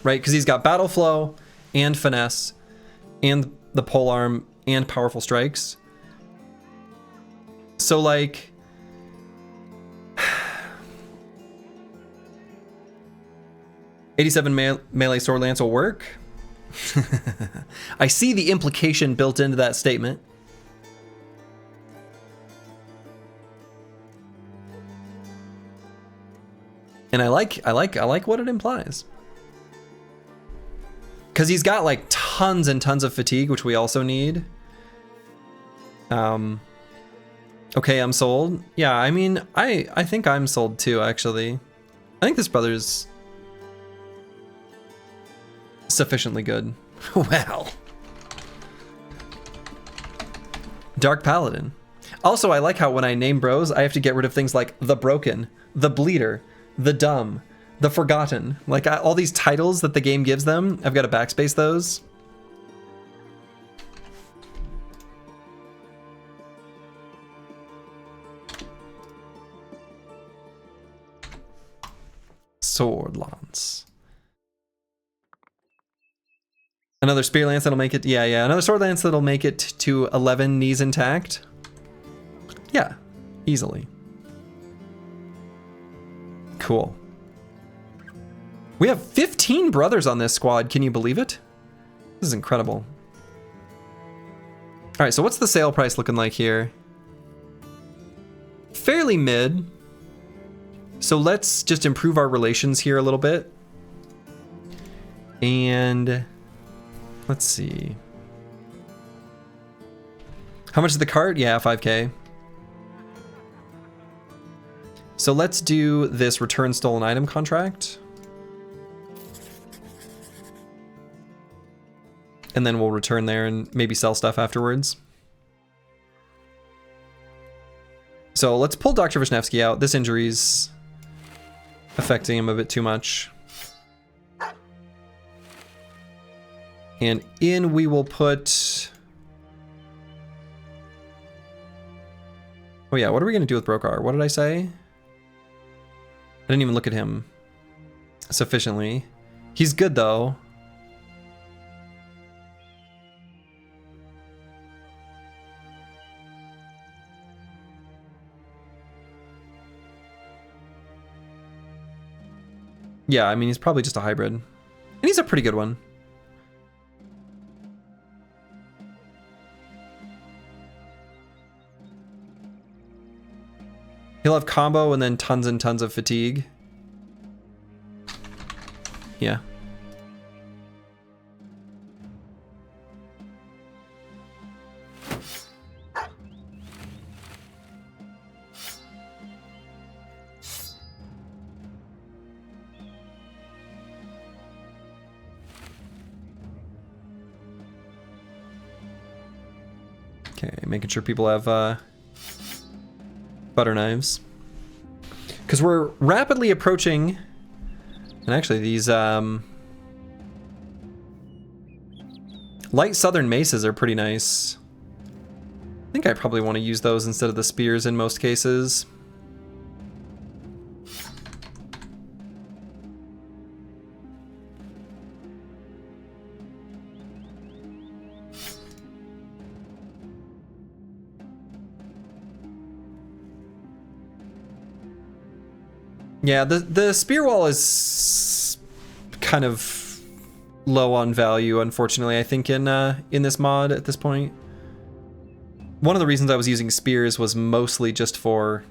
right? Because he's got battle flow and finesse and the pole arm and powerful strikes. So like, '87 melee sword lance will work. I see the implication built into that statement. And I like what it implies. Because he's got like tons and tons of fatigue, which we also need. Okay, I'm sold. Yeah, I mean, I think I'm sold too, actually. I think this brother's sufficiently good. Well. Dark Paladin. Also, I like how when I name bros, I have to get rid of things like the Broken, the Bleeder, the Dumb, the Forgotten. Like all these titles that the game gives them, I've got to backspace those. Sword Lance. Another Spear Lance that'll make it... Yeah. Another Sword Lance that'll make it to 11 knees intact. Yeah. Easily. Cool. We have 15 brothers on this squad. Can you believe it? This is incredible. All right, so what's the sale price looking like here? Fairly mid. So let's just improve our relations here a little bit. And let's see. How much is the cart? Yeah, 5K. So let's do this return stolen item contract. And then we'll return there and maybe sell stuff afterwards. So let's pull Dr. Vishnevsky out. This injury's affecting him a bit too much. And in we will put... Oh yeah, what are we going to do with Brokar? What did I say? I didn't even look at him sufficiently. He's good though. Yeah, I mean, he's probably just a hybrid. And he's a pretty good one. He'll have combo and then tons and tons of fatigue. Yeah. Okay, making sure people have butter knives. Because we're rapidly approaching... And actually these light southern maces are pretty nice. I think I probably want to use those instead of the spears in most cases. Yeah, the spear wall is kind of low on value, unfortunately, I think, in this mod at this point. One of the reasons I was using spears was mostly just for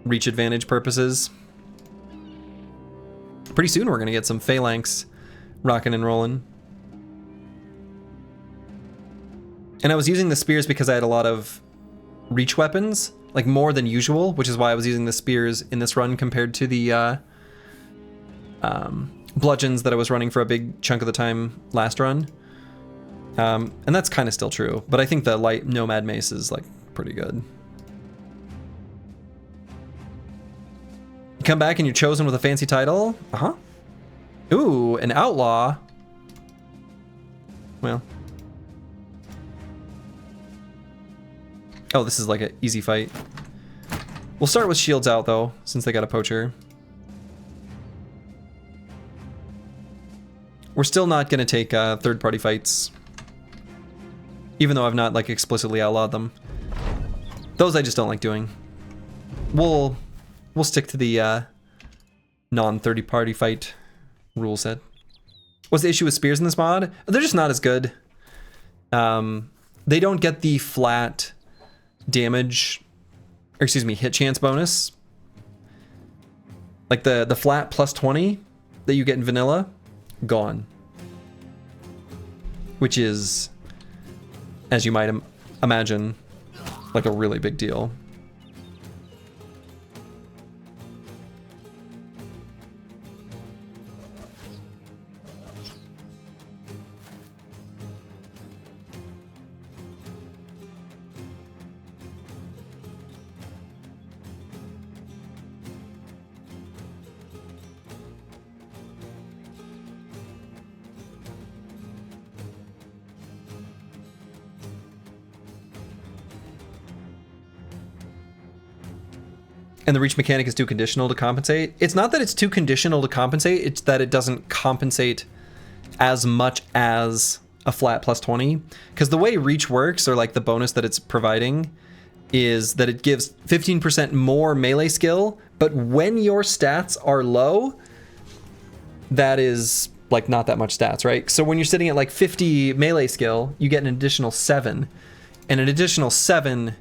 reach advantage purposes. Pretty soon we're going to get some phalanx rocking and rolling. And I was using the spears because I had a lot of reach weapons. Like more than usual, which is why I was using the spears in this run compared to the bludgeons that I was running for a big chunk of the time last run. And that's kind of still true, but I think the light nomad mace is like pretty good. You come back and you're chosen with a fancy title. Uh-huh. Ooh, an outlaw. Well. Oh, this is like an easy fight. We'll start with shields out though, since they got a poacher. We're still not gonna take third-party fights, even though I've not like explicitly outlawed them. Those I just don't like doing. We'll stick to the non-30-party fight rule set. What's the issue with spears in this mod? They're just not as good. They don't get the flat damage, or excuse me, hit chance bonus. Like the flat plus 20 that you get in vanilla, gone. Which is, as you might imagine, like a really big deal. And the reach mechanic is too conditional to compensate. It's not that it's too conditional to compensate, it's that it doesn't compensate as much as a flat plus 20. Because the way reach works, or like the bonus that it's providing, is that it gives 15% more melee skill, but when your stats are low, that is like not that much stats, right? So when you're sitting at like 50 melee skill, you get an additional 7. And an additional 7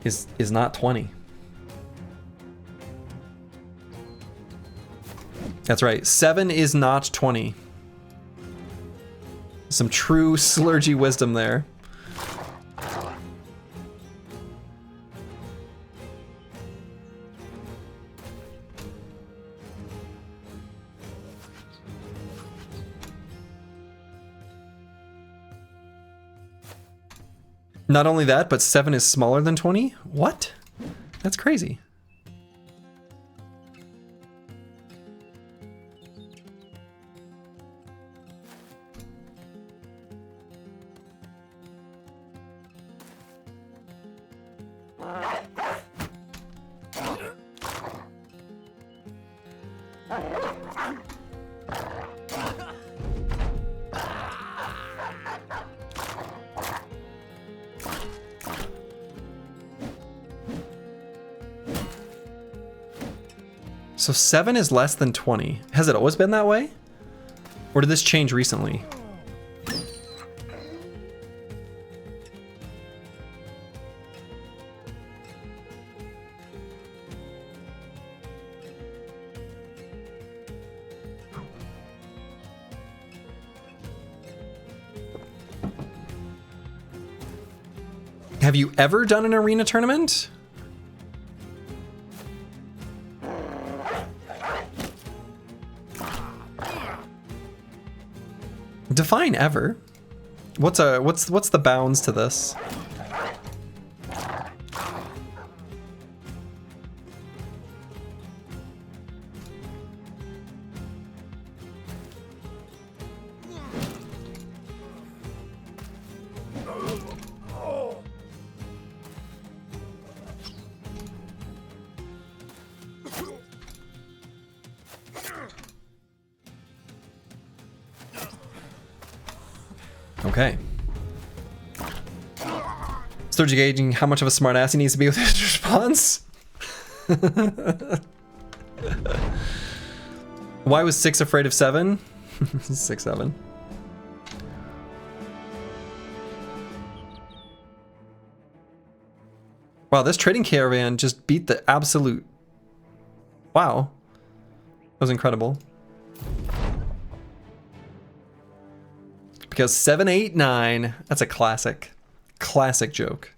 is not 20. That's right, 7 is not 20. Some true slurgy wisdom there. Not only that, but 7 is smaller than 20? What? That's crazy. So 7 is less than 20. Has it always been that way? Or did this change recently? Have you ever done an arena tournament? Define ever. What's the bounds to this? Okay. Sturgy gauging how much of a smartass he needs to be with his response. Why was 6 afraid of 7? 6, 7. Wow, this trading caravan just beat the absolute... Wow. That was incredible. Because 7, 8, 9, that's a classic. Classic joke.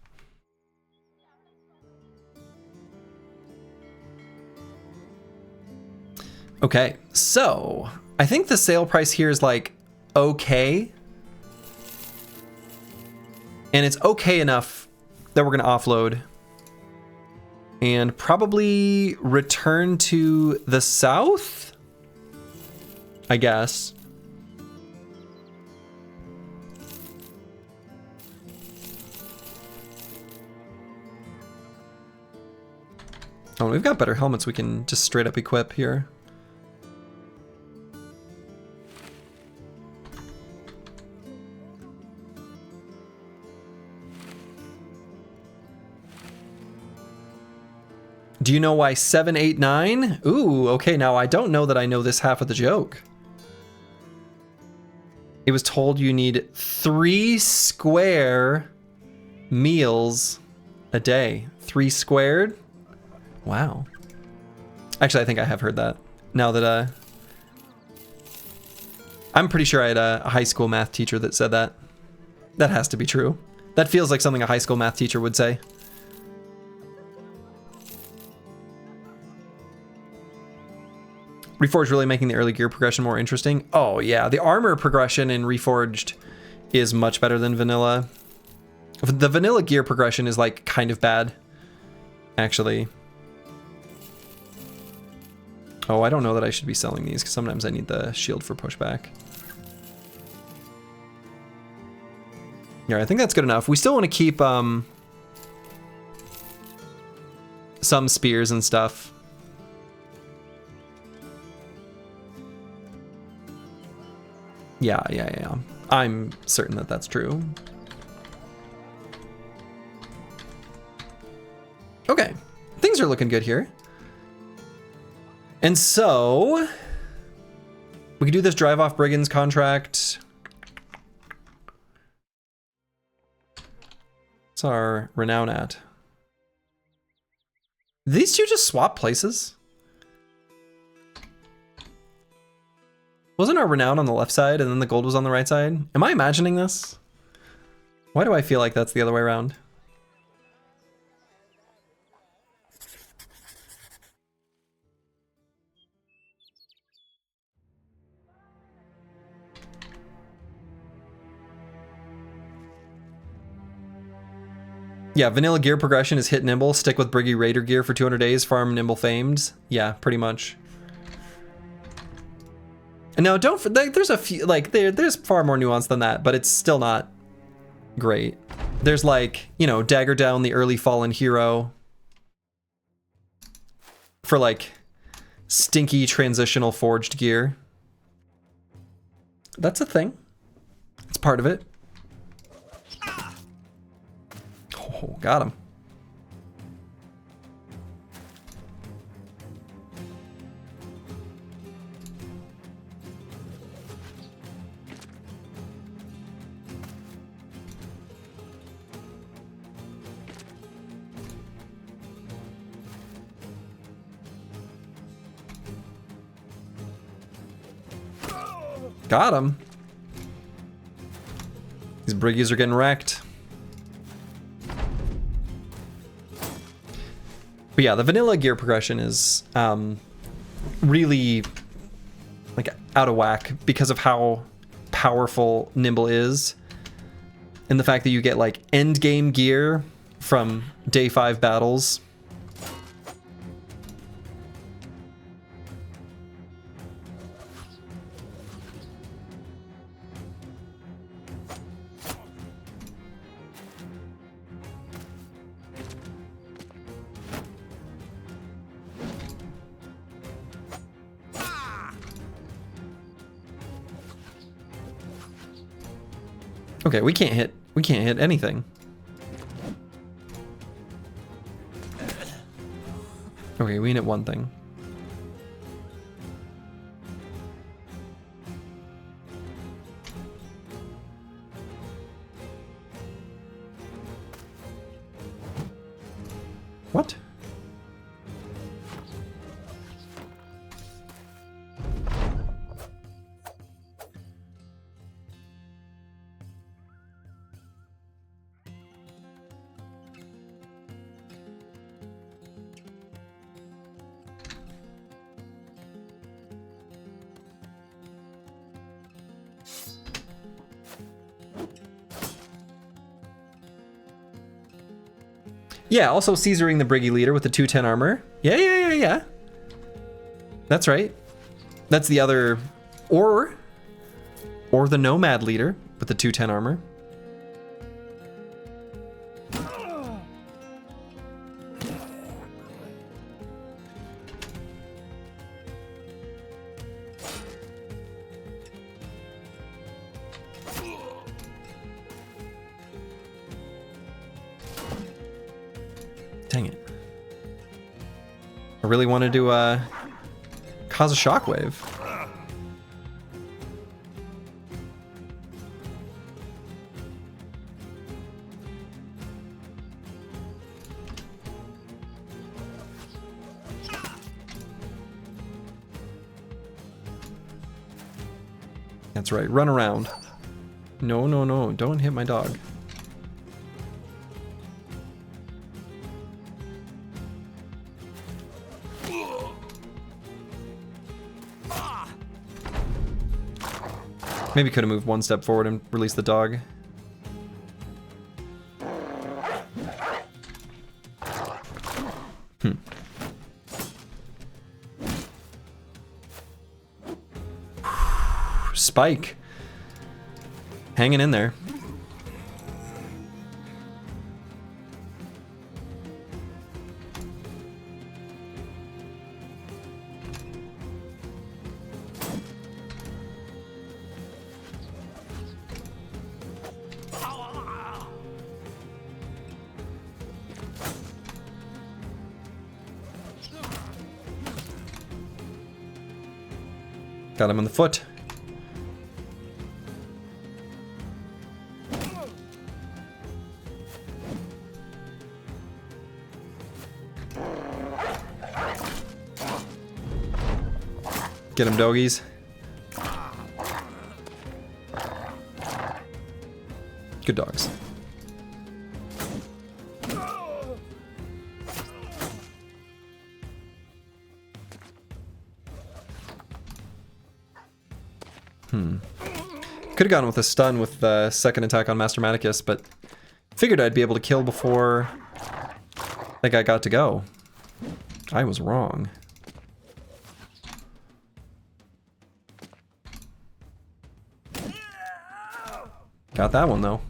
Okay, so I think the sale price here is like okay. And it's okay enough that we're gonna offload and probably return to the south, I guess. Oh, we've got better helmets we can just straight up equip here. Do you know why 7, 8, 9? Ooh, okay, now I don't know that I know this half of the joke. It was told you need 3 square meals a day. 3 squared? Wow. Actually, I think I have heard that. Now that, I'm pretty sure I had a high school math teacher that said that. That has to be true. That feels like something a high school math teacher would say. Reforged really making the early gear progression more interesting. Oh yeah, the armor progression in Reforged is much better than vanilla. The vanilla gear progression is like kind of bad, actually. Oh, I don't know that I should be selling these because sometimes I need the shield for pushback. Yeah, I think that's good enough. We still want to keep some spears and stuff. Yeah. I'm certain that that's true. Okay, things are looking good here. And so we can do this drive off brigands contract. What's our renown at? Did these two just swap places? Wasn't our renown on the left side and then the gold was on the right side? Am I imagining this? Why do I feel like that's the other way around? Yeah, vanilla gear progression is hit nimble, stick with Briggy Raider gear for 200 days, farm nimble famed. Yeah, pretty much. And now there's a few, like, there's far more nuance than that, but it's still not great. There's like, you know, dagger down the early fallen hero for like stinky transitional forged gear. That's a thing. It's part of it. Oh, got him. Got him. These briggies are getting wrecked. But yeah, the vanilla gear progression is really like out of whack because of how powerful Nimble is. And the fact that you get like end game gear from day 5 battles. Okay, we can't hit anything. Okay, we can hit one thing. What? Yeah, also Caesaring the Briggy leader with the 210 armor. Yeah. That's right. That's the other, or the Nomad leader with the 210 armor. Dang it. I really wanted to cause a shockwave. That's right, run around. No, don't hit my dog. Maybe could have moved one step forward and released the dog. Spike. Hanging in there. Got him on the foot. Get him, doggies. Good dogs. Could have gone with a stun with the second attack on Master Maticus, but figured I'd be able to kill before that guy got to go. I was wrong. Got that one though.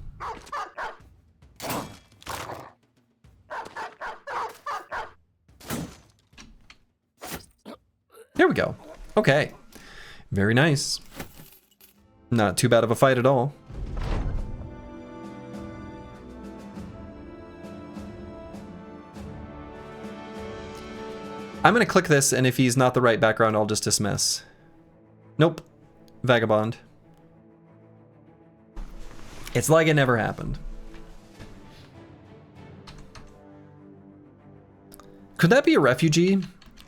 There we go. Okay. Very nice. Not too bad of a fight at all. I'm gonna click this, and if he's not the right background, I'll just dismiss. Nope. Vagabond. It's like it never happened. Could that be a refugee?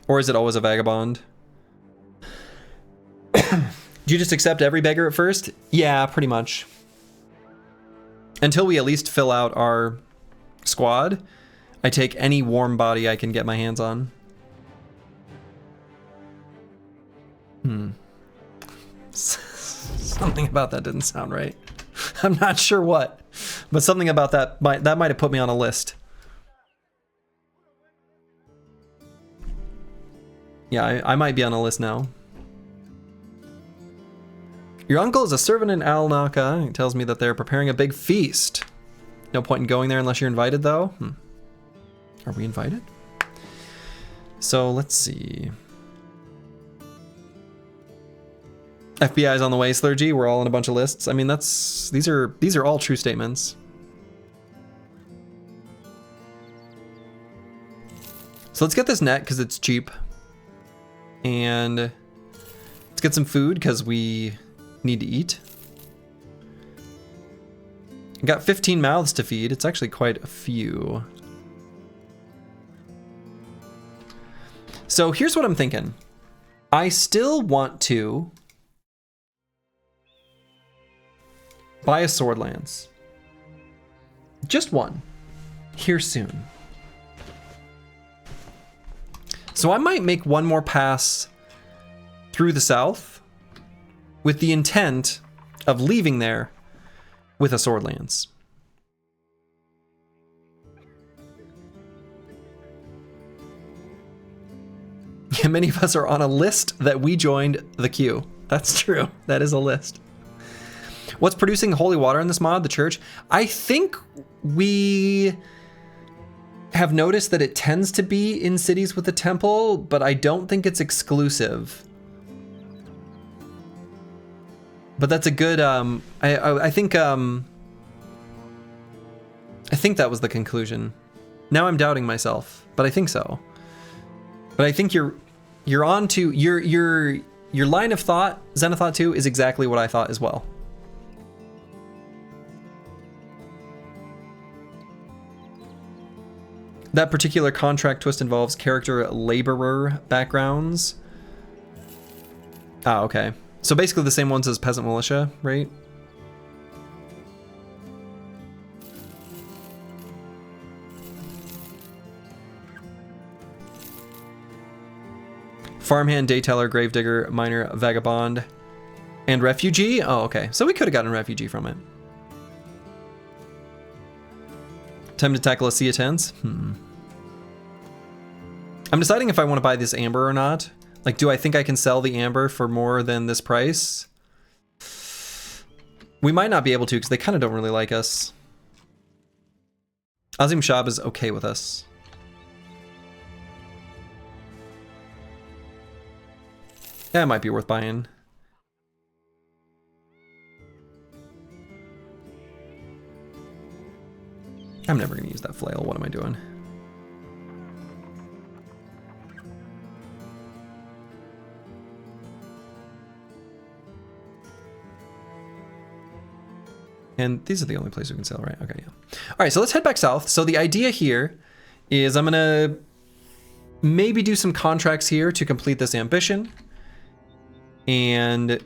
Or is it always a vagabond? Do you just accept every beggar at first? Yeah, pretty much. Until we at least fill out our squad, I take any warm body I can get my hands on. Something about that didn't sound right. I'm not sure what, but something about that might have put me on a list. Yeah, I might be on a list now. Your uncle is a servant in Al-Naka. He tells me that they're preparing a big feast. No point in going there unless you're invited, though. Are we invited? So let's see. FBI's on the way, Slurgy. We're all in a bunch of lists. I mean, these are all true statements. So let's get this net because it's cheap, and let's get some food because we need to eat. Got 15 mouths to feed. It's actually quite a few. So here's what I'm thinking. I still want to buy a sword lance. Just one. Here soon. So I might make one more pass through the south with the intent of leaving there with a sword lance. Yeah, many of us are on a list that we joined the queue. That's true. That is a list. What's producing holy water in this mod? The church? I think we have noticed that it tends to be in cities with a temple, but I don't think it's exclusive. But that's a good, I think that was the conclusion. Now I'm doubting myself, but I think so. But I think you're on to, your line of thought, Xenothought 2, is exactly what I thought as well. That particular contract twist involves character laborer backgrounds. Ah, okay. So basically the same ones as Peasant Militia, right? Farmhand, Dayteller, Gravedigger, Miner, Vagabond, and Refugee? Oh, okay. So we could have gotten Refugee from it. Time to tackle a Sea of Tens? I'm deciding if I want to buy this Amber or not. Like, do I think I can sell the Amber for more than this price? We might not be able to because they kind of don't really like us. Azim Shab is okay with us. Yeah, it might be worth buying. I'm never going to use that flail. What am I doing? And these are the only places we can sail, right? Okay, yeah. All right, so let's head back south. So the idea here is I'm gonna maybe do some contracts here to complete this ambition. And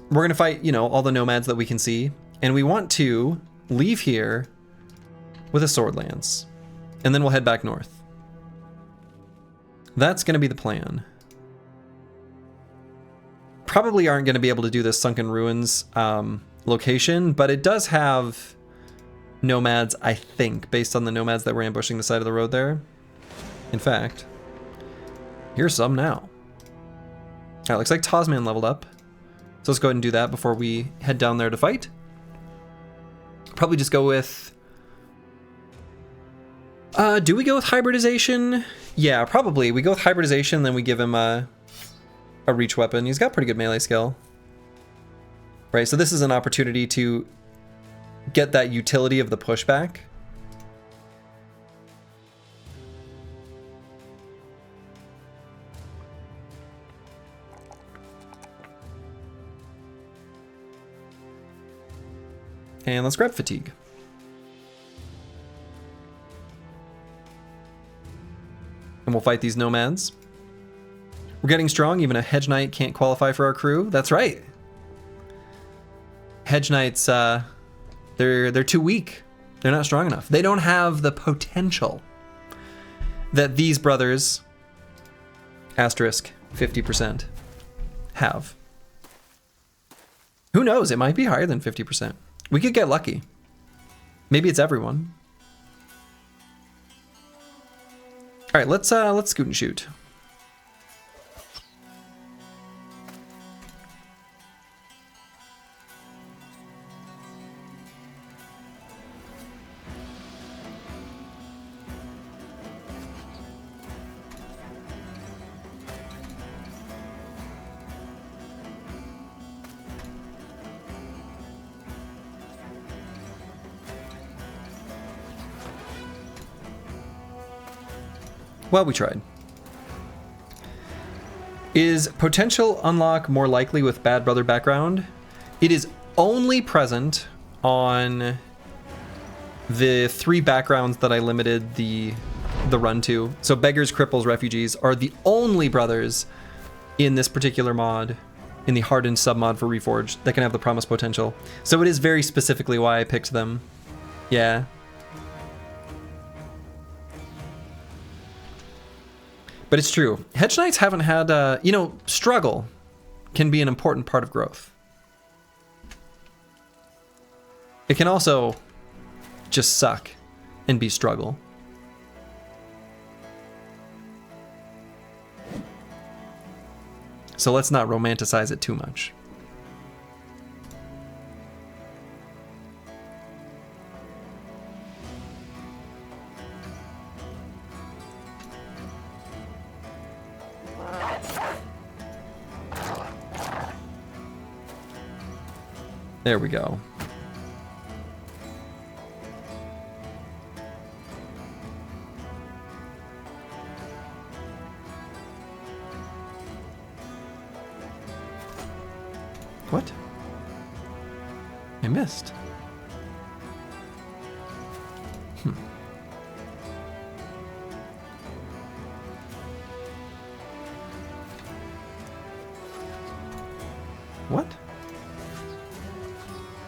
we're gonna fight, you know, all the nomads that we can see. And we want to leave here with a sword lance. And then we'll head back north. That's gonna be the plan. Probably aren't gonna be able to do this Sunken Ruins location, but it does have nomads, I think, based on the nomads that were ambushing the side of the road there. In fact, here's some now. Alright, looks like Tasman leveled up. So let's go ahead and do that before we head down there to fight. Probably just go with... do we go with hybridization? Yeah, probably. We go with hybridization, then we give him a reach weapon. He's got pretty good melee skill. Right, so this is an opportunity to get that utility of the pushback. And let's grab fatigue. And we'll fight these nomads. We're getting strong, even a hedge knight can't qualify for our crew. That's right. Hedge knights, they're too weak. They're not strong enough. They don't have the potential that these brothers, asterisk 50%, have. Who knows? It might be higher than 50%. We could get lucky. Maybe it's everyone. All right, let's scoot and shoot. Well, we tried. Is potential unlock more likely with bad brother background? It is only present on the 3 backgrounds that I limited the run to. So Beggars, Cripples, Refugees are the only brothers in this particular mod, in the Hardened submod for Reforged, that can have the promised potential. So it is very specifically why I picked them. Yeah. But it's true. Hedge Knights haven't had, you know, struggle can be an important part of growth. It can also just suck and be struggle. So let's not romanticize it too much. There we go. What? I missed. What?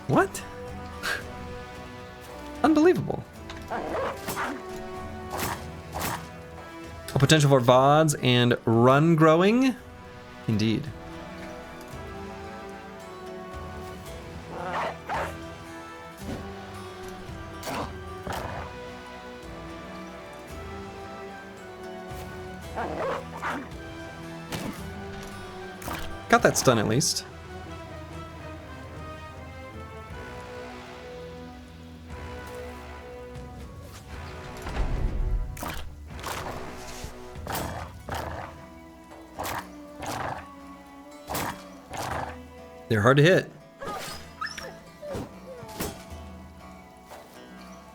What? Unbelievable. A potential for VODs and run growing? Indeed. Got that stun at least. They're hard to hit.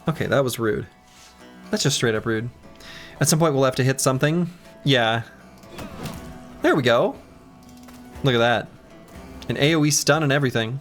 Okay, that was rude. That's just straight up rude. At some point we'll have to hit something. Yeah. There we go. Look at that. An AoE stun and everything.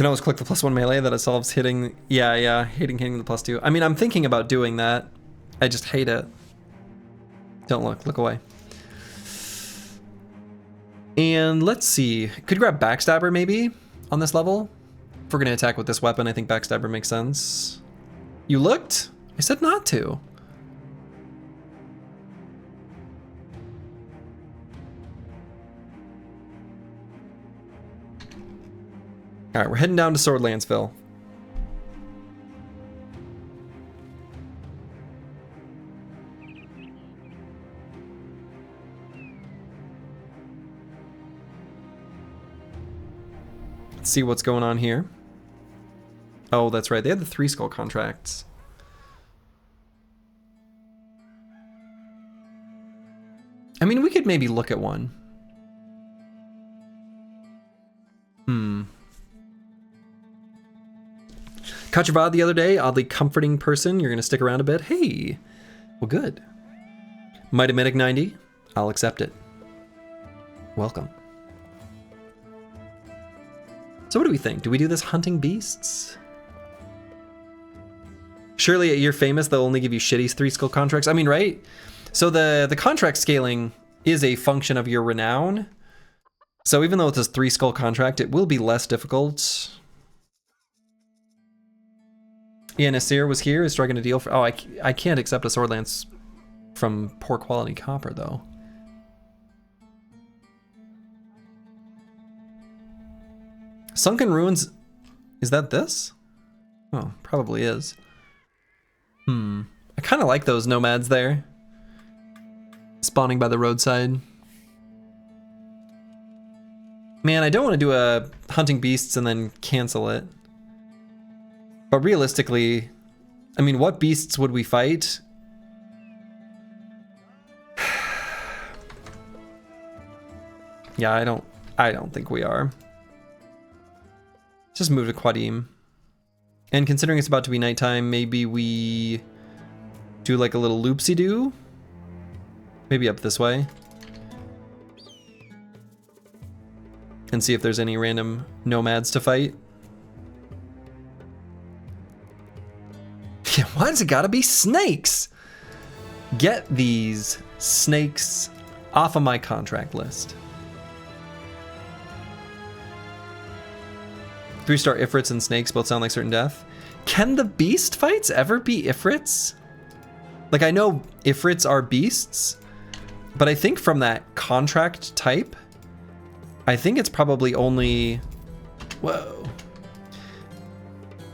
Can always click the +1 melee that it solves hitting. Yeah, hitting the +2. I mean, I'm thinking about doing that. I just hate it. Don't look away. And let's see. Could grab Backstabber maybe on this level. If we're gonna attack with this weapon, I think Backstabber makes sense. You looked? I said not to. All right, we're heading down to Swordlandsville. Let's see what's going on here. Oh, that's right. They had the 3 skull contracts. I mean, we could maybe look at one. Caught your VOD the other day, oddly comforting person. You're gonna stick around a bit. Hey, well, good. Mighty Medic 90, I'll accept it. Welcome. So what do we think? Do we do this hunting beasts? Surely you're famous, they'll only give you shitty 3 skull contracts. I mean, right? So the contract scaling is a function of your renown. So even though it's a 3 skull contract, it will be less difficult. Yeah, Nasir was here, is striking a deal for... Oh, I can't accept a sword lance from poor quality copper, though. Sunken Ruins... Is that this? Oh, probably is. I kind of like those nomads there. Spawning by the roadside. Man, I don't want to do a hunting beasts and then cancel it. But realistically, I mean, what beasts would we fight? Yeah, I don't think we are. Just move to Qadim. And considering it's about to be nighttime, maybe we do like a little loopsy-doo? Maybe up this way. And see if there's any random nomads to fight. Yeah, why does it gotta be snakes? Get these snakes off of my contract list. 3-star Ifrits and snakes both sound like certain death. Can the beast fights ever be Ifrits? Like, I know Ifrits are beasts, but I think from that contract type, I think it's probably only... Whoa.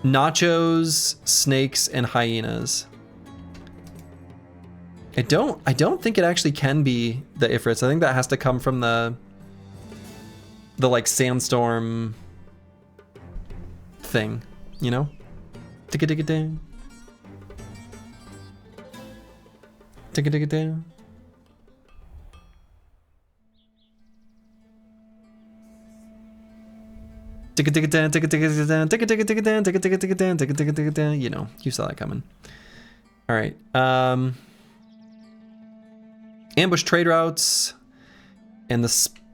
Nachos, snakes, and hyenas. I don't think it actually can be the Ifrits. I think that has to come from the like sandstorm thing, you know? Ticka ticka ding. Ticka ticka ding. Ticka ticka ding, ticka ticka ding, ticka ticka ticka ding, ticka ticka ticka ding, ticka ticka ticka ding. You know, you saw that coming. All right. Ambush trade routes, and the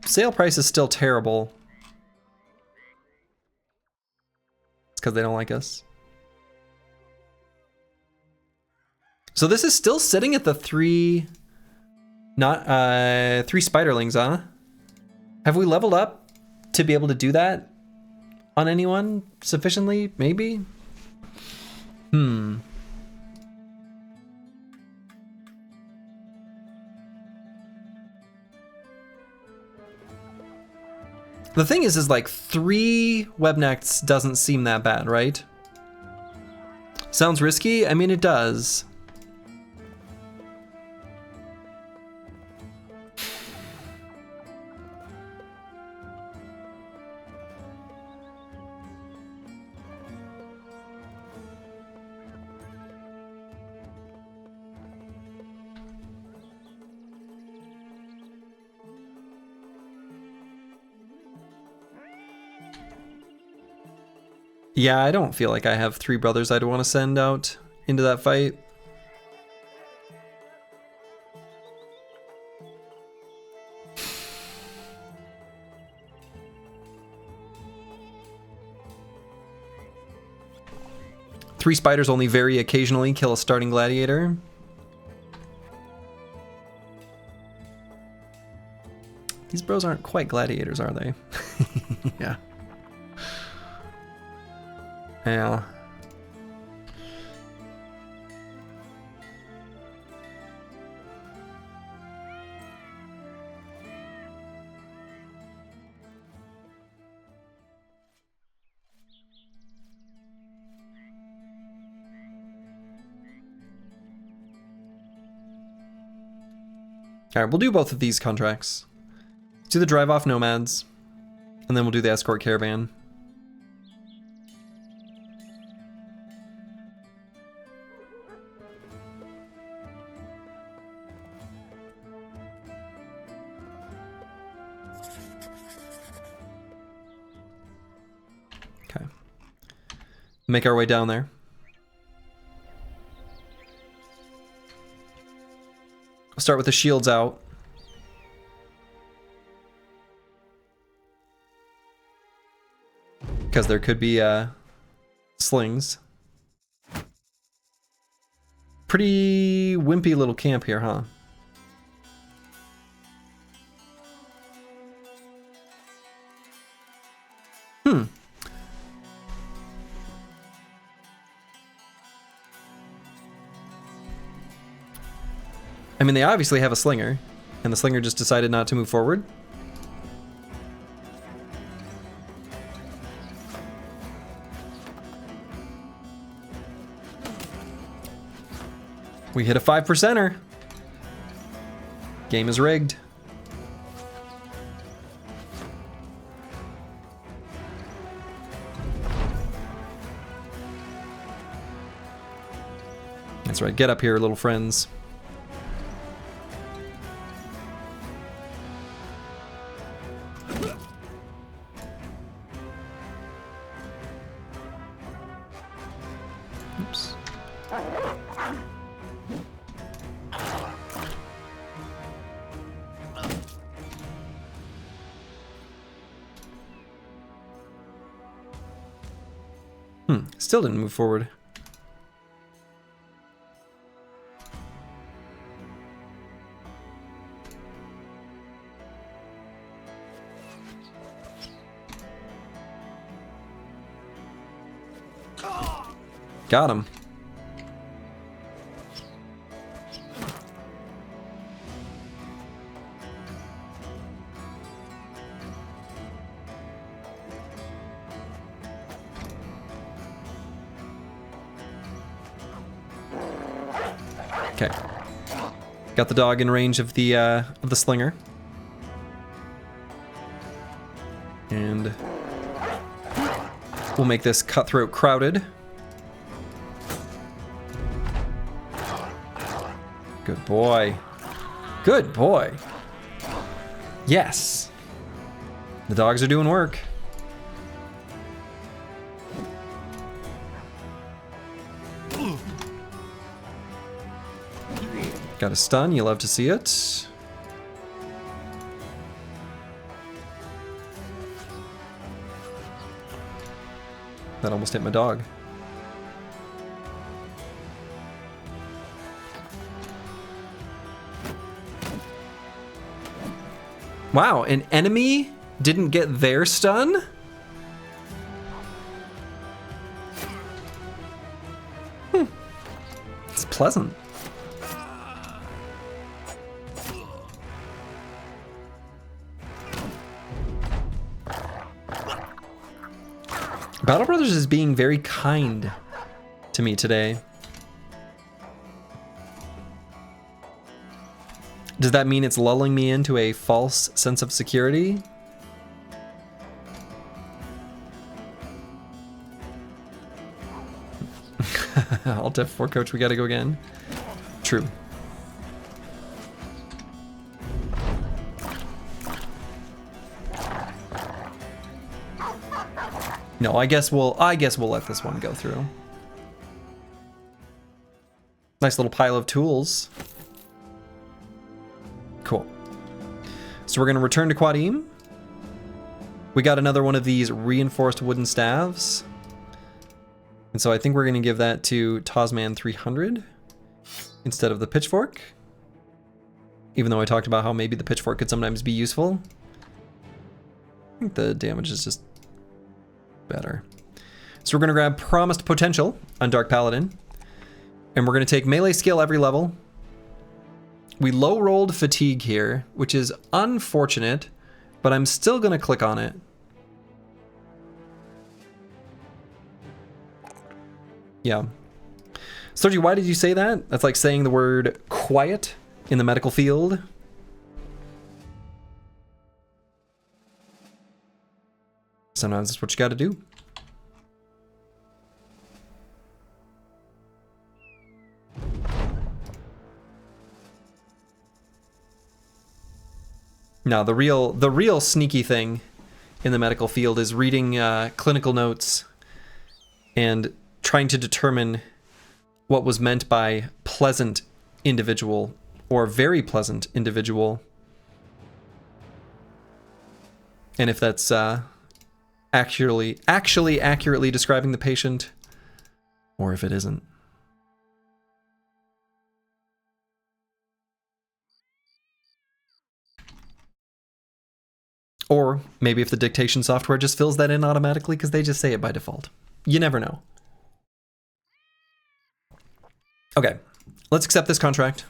sale price is still terrible. It's because they don't like us. So this is still sitting at the 3 spiderlings, huh? Have we leveled up to be able to do that on anyone sufficiently? Maybe? The thing is like 3 webnects doesn't seem that bad, right? Sounds risky? I mean, it does. Yeah, I don't feel like I have 3 brothers I'd want to send out into that fight. 3 spiders only very occasionally kill a starting gladiator. These bros aren't quite gladiators, are they? Yeah. Yeah. Alright, we'll do both of these contracts. Let's do the drive-off nomads, and then we'll do the escort caravan. Okay. Make our way down there. Start with the shields out. Because there could be slings. Pretty wimpy little camp here, huh? I mean, they obviously have a slinger, and the slinger just decided not to move forward. We hit a 5%er. Game is rigged. That's right, get up here, little friends. Oops. Still didn't move forward. Got him. Okay. Got the dog in range of the slinger. And we'll make this cutthroat crowded. Good boy. Good boy. Yes. The dogs are doing work. Got a stun, you love to see it. That almost hit my dog. Wow, an enemy didn't get their stun? It's pleasant. Battle Brothers is being very kind to me today. Does that mean it's lulling me into a false sense of security? Alt F4, coach, we gotta go again. True. No, I guess we'll let this one go through. Nice little pile of tools. Cool. So we're gonna return to Quadim. We got another one of these reinforced wooden staves. And so I think we're going to give that to Tasman 300 instead of the pitchfork. Even though I talked about how maybe the pitchfork could sometimes be useful. I think the damage is just better. So we're going to grab Promised Potential on Dark Paladin. And we're going to take melee skill every level. We low rolled Fatigue here, which is unfortunate, but I'm still going to click on it. Yeah. Sergi, why did you say that? That's like saying the word quiet in the medical field. Sometimes that's what you got to do. No, the real sneaky thing in the medical field is reading clinical notes and trying to determine what was meant by pleasant individual or very pleasant individual, and if that's actually accurately describing the patient, or if it isn't. Or maybe if the dictation software just fills that in automatically because they just say it by default. You never know. Okay, let's accept this contract.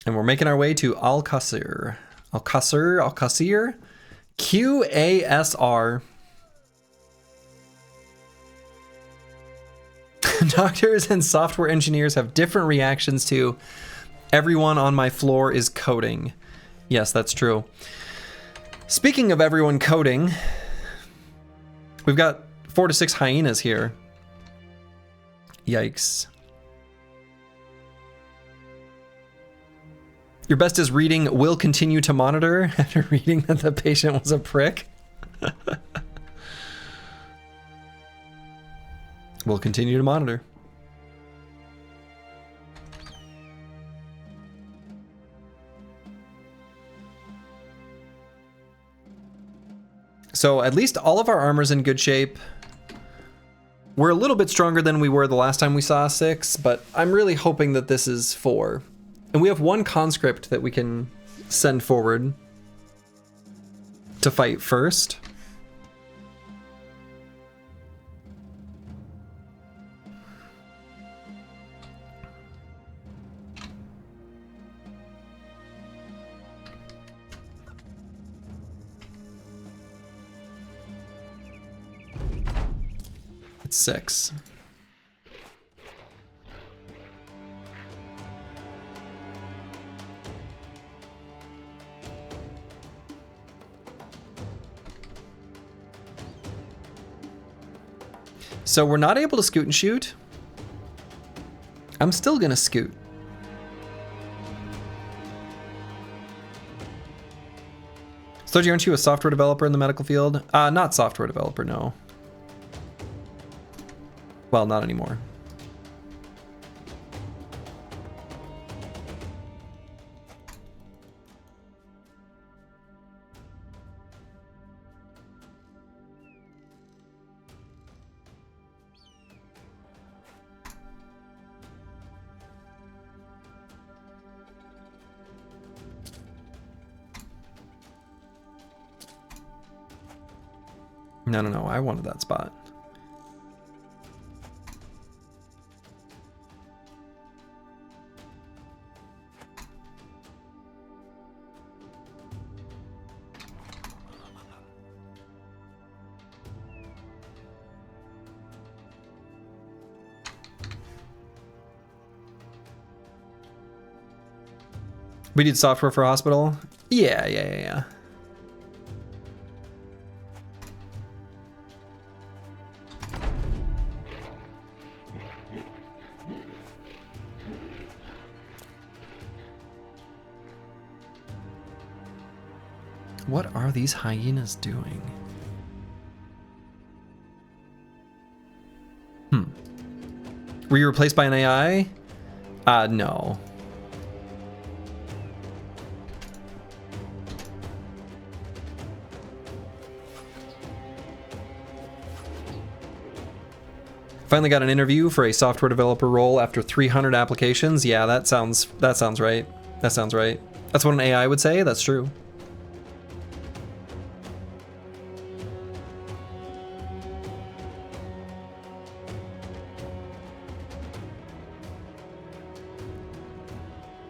And we're making our way to Al-Qasir. Al-Qasir. QASR. Doctors and software engineers have different reactions to everyone on my floor is coding. Yes, that's true. Speaking of everyone coding, we've got 4 to 6 hyenas here. Yikes. Your best is reading will continue to monitor after reading that the patient was a prick. We'll continue to monitor. So at least all of our armor's in good shape. We're a little bit stronger than we were the last time we saw 6, but I'm really hoping that this is 4. And we have 1 conscript that we can send forward to fight first. It's 6. So we're not able to scoot and shoot. I'm still gonna scoot. Soji, aren't you a software developer in the medical field? Not software developer, no. Well, not anymore. No, I wanted that spot. We need software for hospital? Yeah. What are these hyenas doing? Were you replaced by an AI? No. Finally got an interview for a software developer role after 300 applications. Yeah, that sounds right. That sounds right. That's what an AI would say. That's true.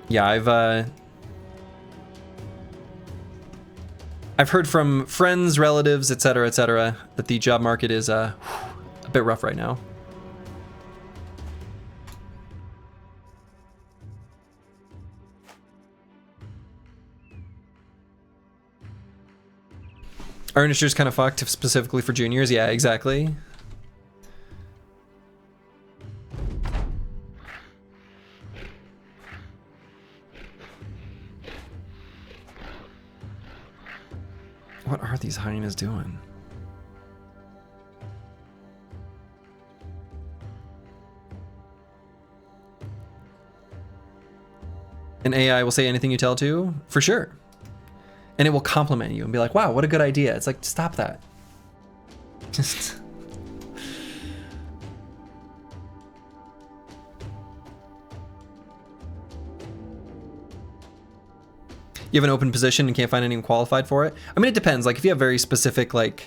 Yeah, I've heard from friends, relatives, etc., that the job market is a bit rough right now. Our industry's kind of fucked, specifically for juniors. Yeah, exactly. What are these hyenas doing? An AI will say anything you tell it to, for sure. And it will compliment you and be like, wow, what a good idea. It's like, stop that. Just... You have an open position and can't find anyone qualified for it? I mean, it depends. Like, if you have very specific, like,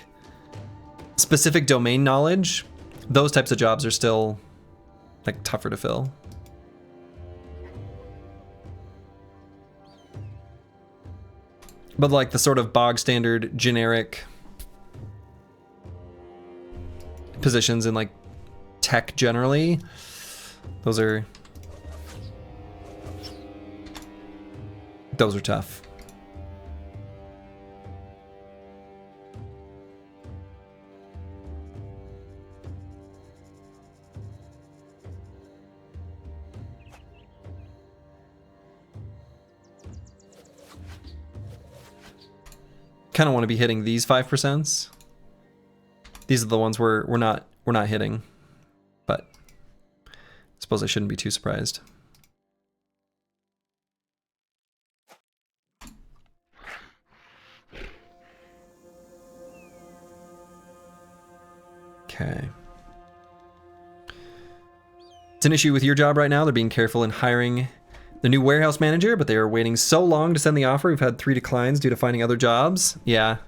specific domain knowledge, those types of jobs are still, like, tougher to fill. But, like, the sort of bog standard, generic positions in, like, tech generally, those are tough. Kind of want to be hitting these 5%. These are the ones we're not hitting, but I suppose I shouldn't be too surprised. Okay. It's an issue with your job right now. They're being careful in hiring the new warehouse manager, but they are waiting so long to send the offer. We've had 3 declines due to finding other jobs. Yeah.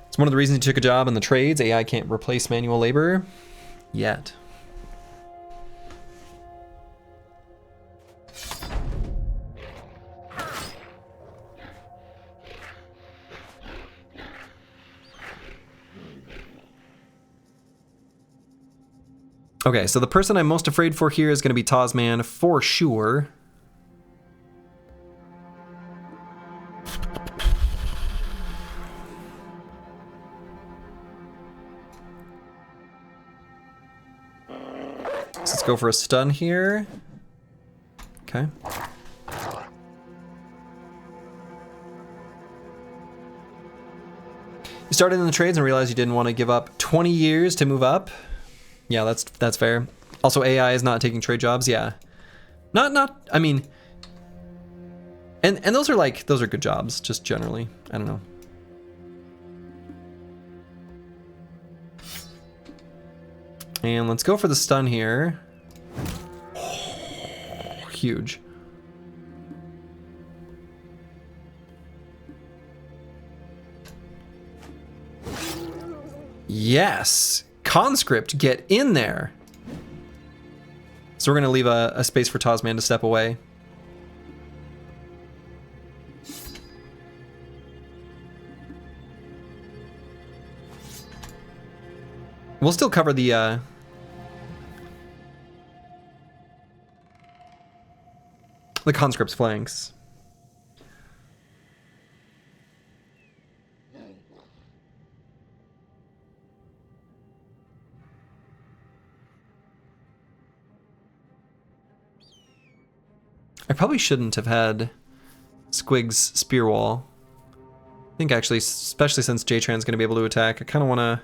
It's one of the reasons he took a job in the trades. AI can't replace manual labor yet. Okay, so the person I'm most afraid for here is going to be Tasman for sure. So let's go for a stun here. Okay. You started in the trades and realized you didn't want to give up 20 years to move up. Yeah, that's fair. Also, AI is not taking trade jobs. Yeah, I mean, and those are good jobs, just generally. I don't know. And let's go for the stun here. Oh, huge. Yes. Conscript, get in there. So we're going to leave a space for Tasman to step away. We'll still cover the conscript's flanks. I probably shouldn't have had Squig's spear wall. I think actually, especially since J-Tran's going to be able to attack, I kind of want to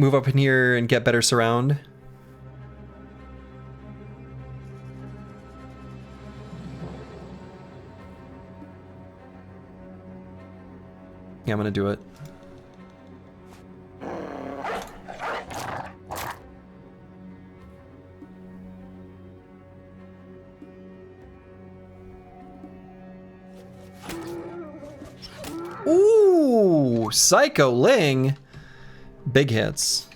Move up in here and get better surround. Yeah, I'm gonna do it. Ooh, Psycho Ling. Big hits.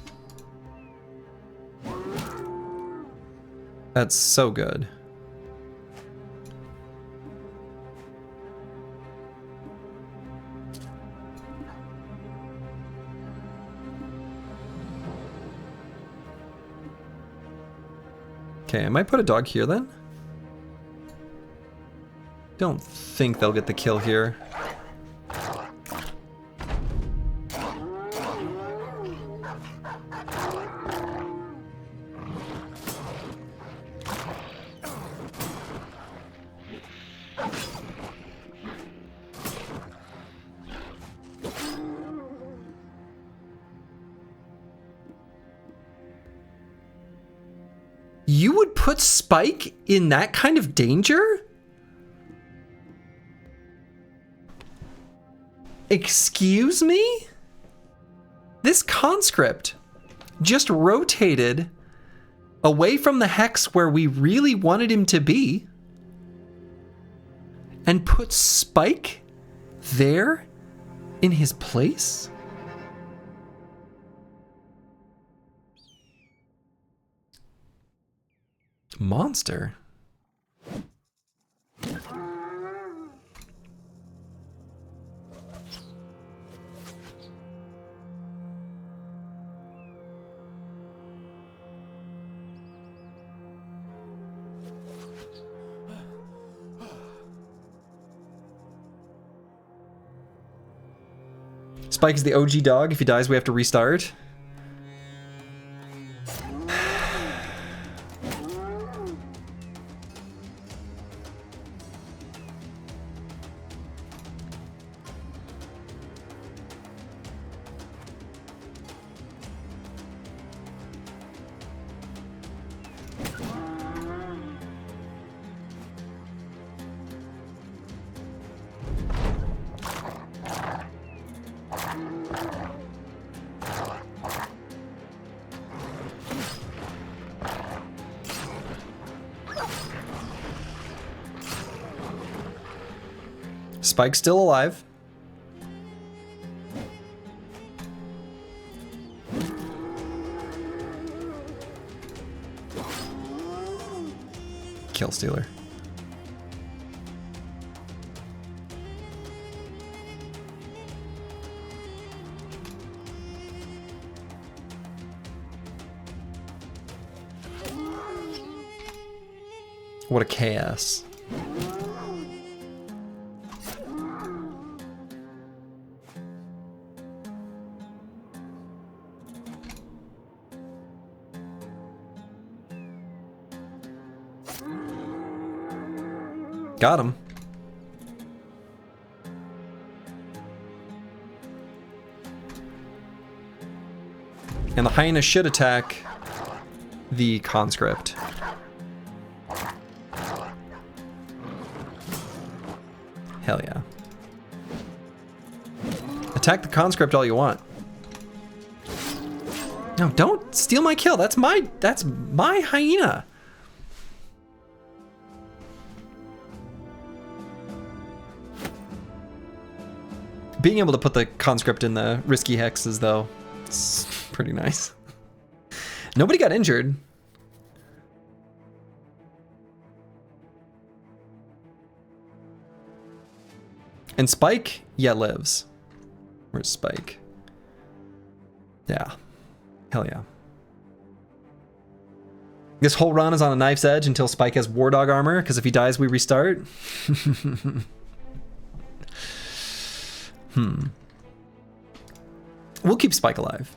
That's so good. Okay, I might put a dog here then. Don't think they'll get the kill here. You would put Spike in that kind of danger? Excuse me? This conscript just rotated away from the hex where we really wanted him to be and put Spike there in his place? Monster. Spike is the OG dog. If he dies, we have to restart. Spike's still alive. Kill Stealer. What a chaos. Got him. And the hyena should attack the conscript. Hell yeah. Attack the conscript all you want. No, don't steal my kill. That's my hyena. Being able to put the conscript in the risky hexes, though, it's pretty nice. Nobody got injured. And Spike, yeah, lives. Where's Spike? Yeah. Hell yeah. This whole run is on a knife's edge until Spike has War Dog armor, because if he dies, we restart. We'll keep Spike alive.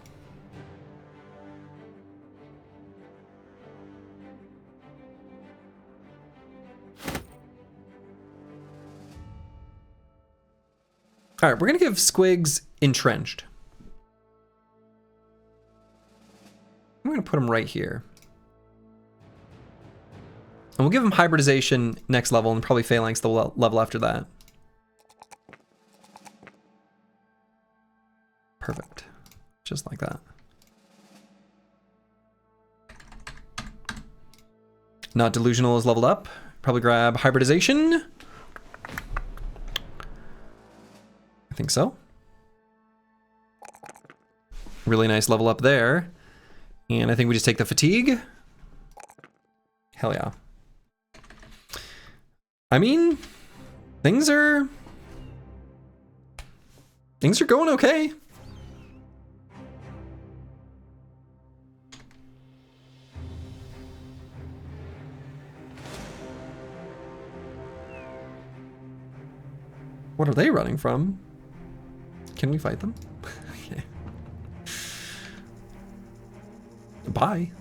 All right, we're gonna give Squigs Entrenched. I'm going to put him right here. And we'll give him hybridization next level and probably phalanx the level after that. Perfect. Just like that. Not delusional is leveled up. Probably grab hybridization. I think so. Really nice level up there. And I think we just take the fatigue. Hell yeah. I mean, things are going okay. What are they running from? Can we fight them? Okay. Bye.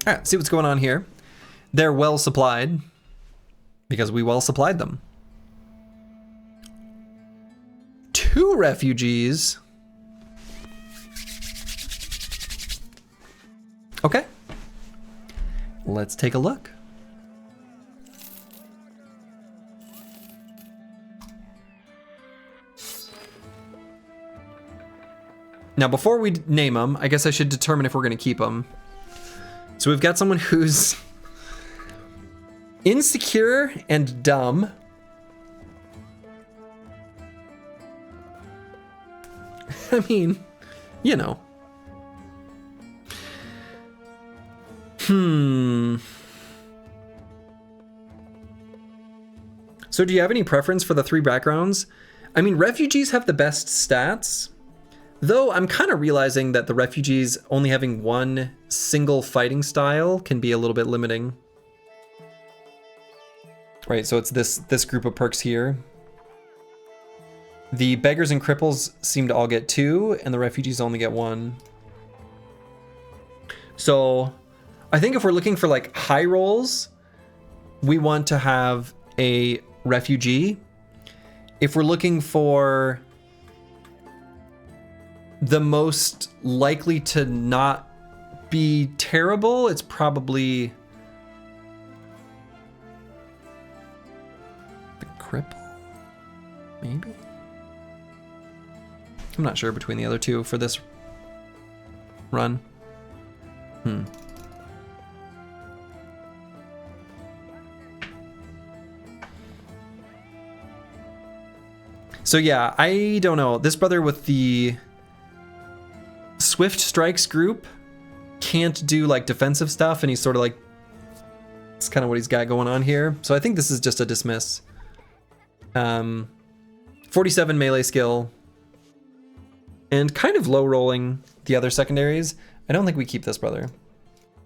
All right, see what's going on here. They're well supplied because we well supplied them. 2 refugees. Okay. Let's take a look. Now, before we name them, I guess I should determine if we're going to keep them. So we've got someone who's insecure and dumb. I mean, you know. So do you have any preference for the 3 backgrounds? I mean, refugees have the best stats. Though I'm kind of realizing that the refugees only having 1 single fighting style can be a little bit limiting. Right, so it's this group of perks here. The Beggars and Cripples seem to all get 2, and the refugees only get 1. So I think if we're looking for like high rolls, we want to have a refugee. If we're looking for the most likely to not be terrible, it's probably the cripple, maybe? I'm not sure between the other 2 for this run. So yeah, I don't know. This brother with the Swift Strikes group can't do like defensive stuff, and he's sort of like, it's kind of what he's got going on here. So I think this is just a dismiss. 47 melee skill, and kind of low rolling the other secondaries. I don't think we keep this brother.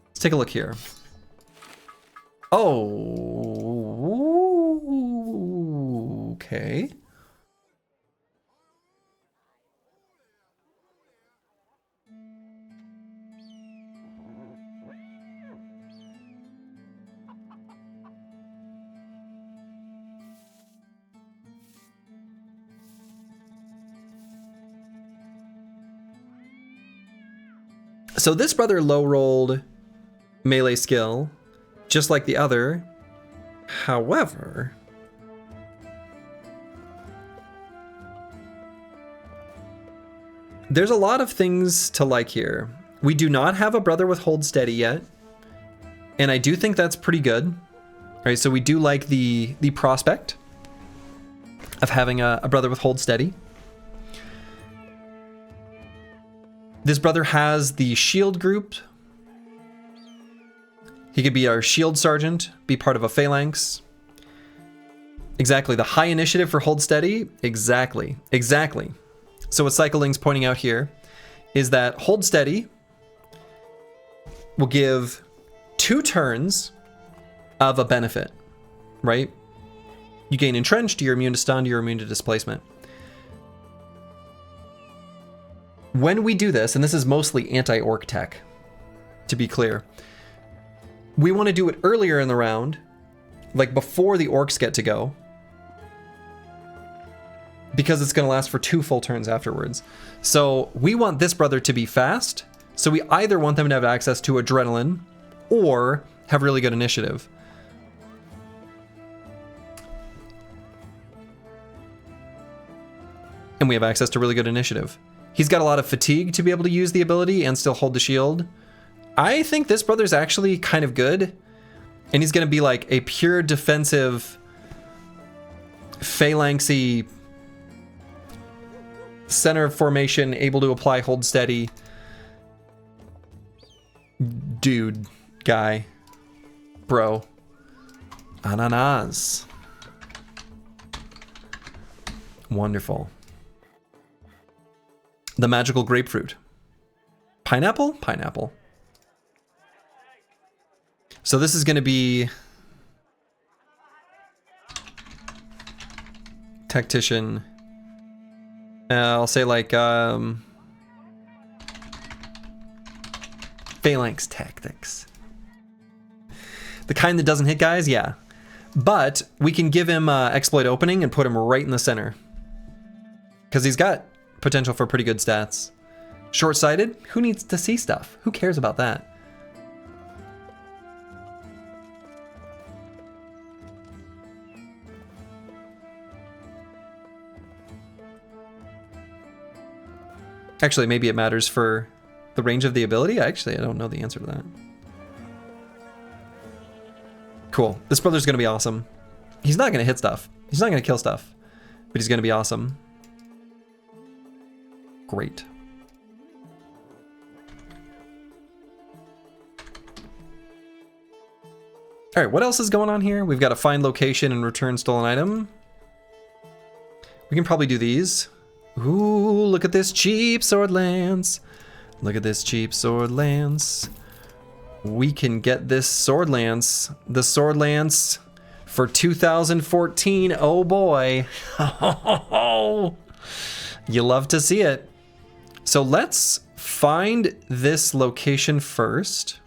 Let's take a look here. Oh, okay. So this brother low rolled melee skill, just like the other. However, there's a lot of things to like here. We do not have a brother with hold steady yet, and I do think that's pretty good. All right, so we do like the prospect of having a brother with hold steady. This brother has the shield group. He could be our shield sergeant, be part of a phalanx. Exactly, the high initiative for hold steady. Exactly. So what Cycling's pointing out here is that hold steady will give 2 turns of a benefit, right? You gain entrenched, you're immune to stun, you're immune to displacement. When we do this, and this is mostly anti-orc tech, to be clear, we want to do it earlier in the round like before the orcs get to go, because it's going to last for 2 full turns afterwards. So we want this brother to be fast, so we either want them to have access to adrenaline or have really good initiative. And we have access to really good initiative. He's got a lot of fatigue to be able to use the ability and still hold the shield. I think this brother's actually kind of good. And he's going to be like a pure defensive, phalanxy, center of formation, able to apply hold steady. Dude, guy, bro. Ananas. Wonderful. The magical grapefruit. Pineapple? Pineapple. So this is going to be tactician. I'll say like phalanx tactics. The kind that doesn't hit guys, yeah. But we can give him exploit opening and put him right in the center. Because he's got potential for pretty good stats. Short-sighted? Who needs to see stuff? Who cares about that? Actually, maybe it matters for the range of the ability. Actually, I don't know the answer to that. Cool. This brother's going to be awesome. He's not going to hit stuff. He's not going to kill stuff. But he's going to be awesome. Great. All right, what else is going on here? We've got to find location and return stolen item. We can probably do these. Ooh, look at this cheap sword lance. Look at this cheap sword lance. We can get this sword lance, the sword lance for 2014. Oh boy. You love to see it. So let's find this location first.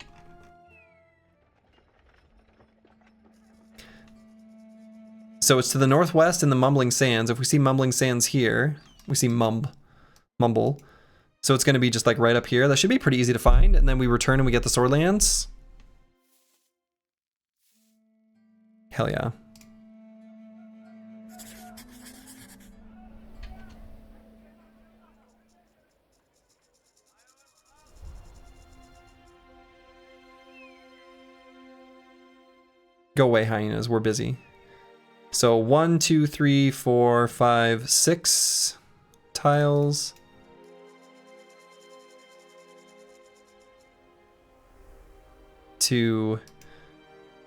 So it's to the northwest in the Mumbling Sands. If we see Mumbling Sands here, we see Mumble. So it's going to be just like right up here. That should be pretty easy to find. And then we return and we get the sword lance. Hell yeah. Go away, hyenas. We're busy. So 1, 2, 3, 4, 5, 6 tiles. To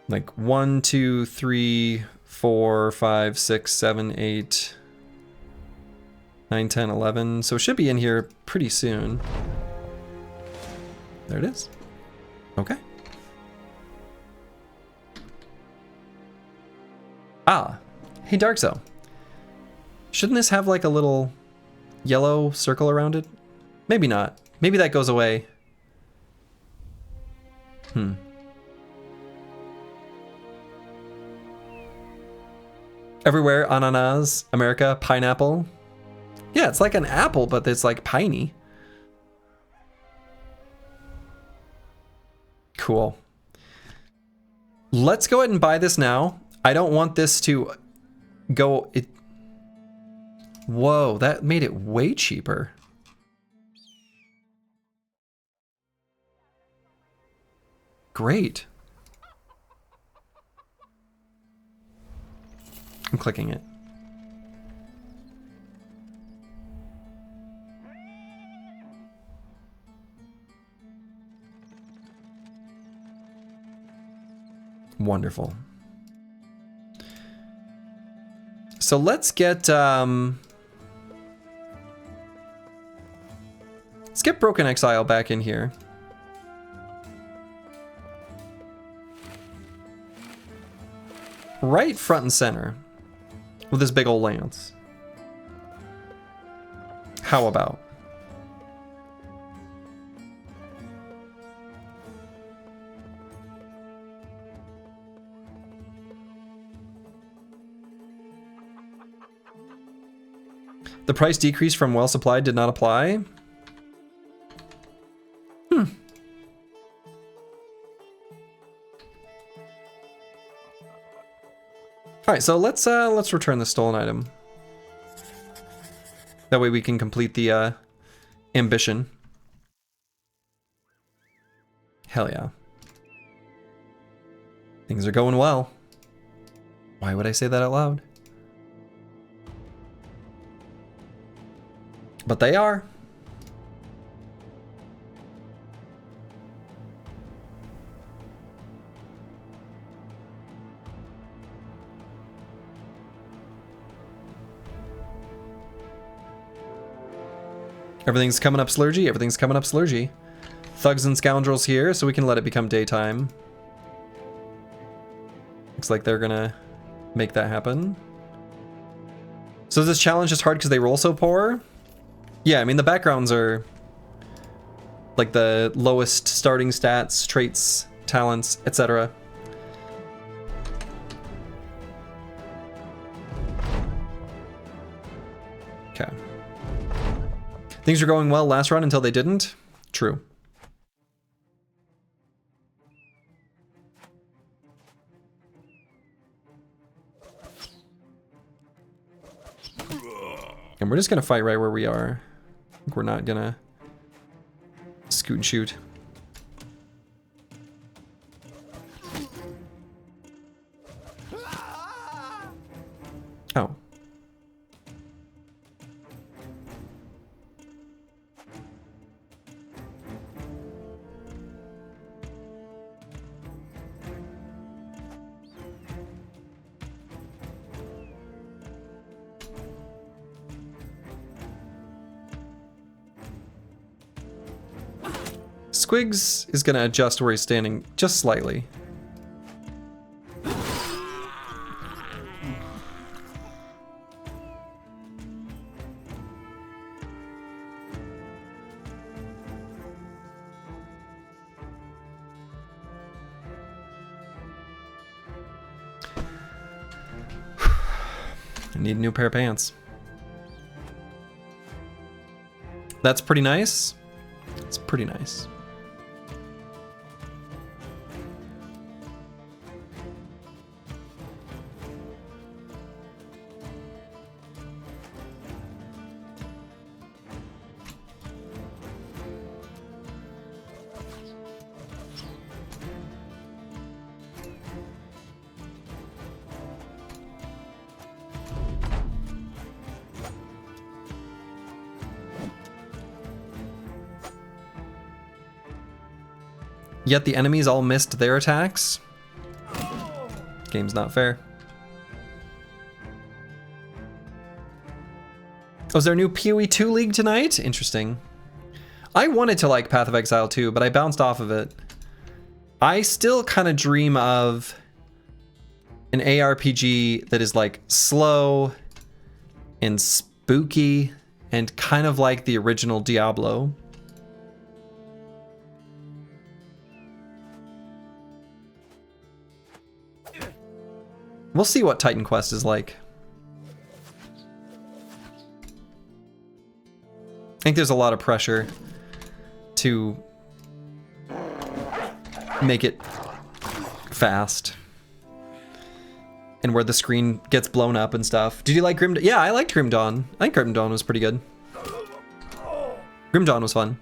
like 1, 2, 3, 4, 5, 6, 7, 8, 9, 10, 11. So it should be in here pretty soon. There it is. Okay. Ah, hey Darkzo. Shouldn't this have like a little yellow circle around it? Maybe not. Maybe that goes away. Everywhere, ananas, America, pineapple. Yeah, it's like an apple, but it's like piney. Cool. Let's go ahead and buy this now. I don't want this to go... Whoa, that made it way cheaper. Great. I'm clicking it. Wonderful. So let's get Broken Exile back in here. Right front and center with this big old lance. How about? The price decrease from well supplied did not apply. All right, so let's return the stolen item. That way we can complete the ambition. Hell yeah. Things are going well. Why would I say that out loud? But they are. Everything's coming up slurgy, everything's coming up slurgy. Thugs and scoundrels here, so we can let it become daytime. Looks like they're gonna make that happen. So this challenge is hard because they roll so poor? Yeah, I mean the backgrounds are like the lowest starting stats, traits, talents, etc. Okay. Things were going well last run until they didn't? True. And we're just gonna fight right where we are. I think we're not gonna scoot and shoot. Oh. Squigs is gonna adjust where he's standing just slightly. I need a new pair of pants. That's pretty nice. It's pretty nice. Yet the enemies all missed their attacks. Game's not fair. Was there a new PoE 2 league tonight? Interesting. I wanted to like Path of Exile 2, but I bounced off of it. I still kind of dream of an ARPG that is like slow and spooky and kind of like the original Diablo. We'll see what Titan Quest is like. I think there's a lot of pressure to make it fast. And where the screen gets blown up and stuff. Did you like Grim Dawn? Yeah, I liked Grim Dawn. I think Grim Dawn was pretty good. Grim Dawn was fun.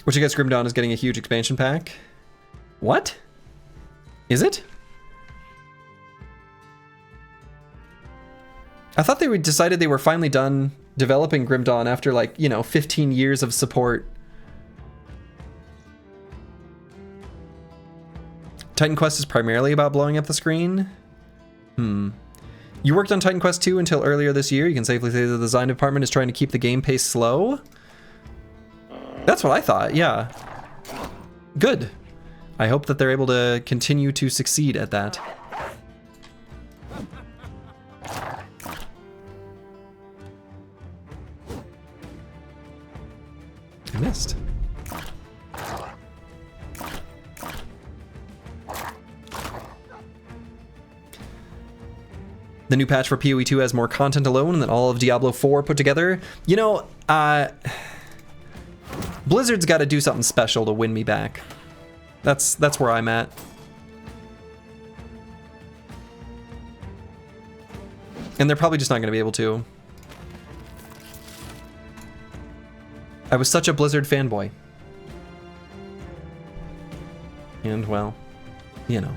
Which I guess Grim Dawn is getting a huge expansion pack. What? Is it? I thought they decided they were finally done developing Grim Dawn after, like, you know, 15 years of support. Titan Quest is primarily about blowing up the screen? You worked on Titan Quest 2 until earlier this year. You can safely say the design department is trying to keep the game pace slow. That's what I thought, yeah. Good. I hope that they're able to continue to succeed at that. I missed. The new patch for PoE 2 has more content alone than all of Diablo 4 put together. You know, Blizzard's got to do something special to win me back. That's where I'm at. And they're probably just not going to be able to. I was such a Blizzard fanboy. And, well, you know.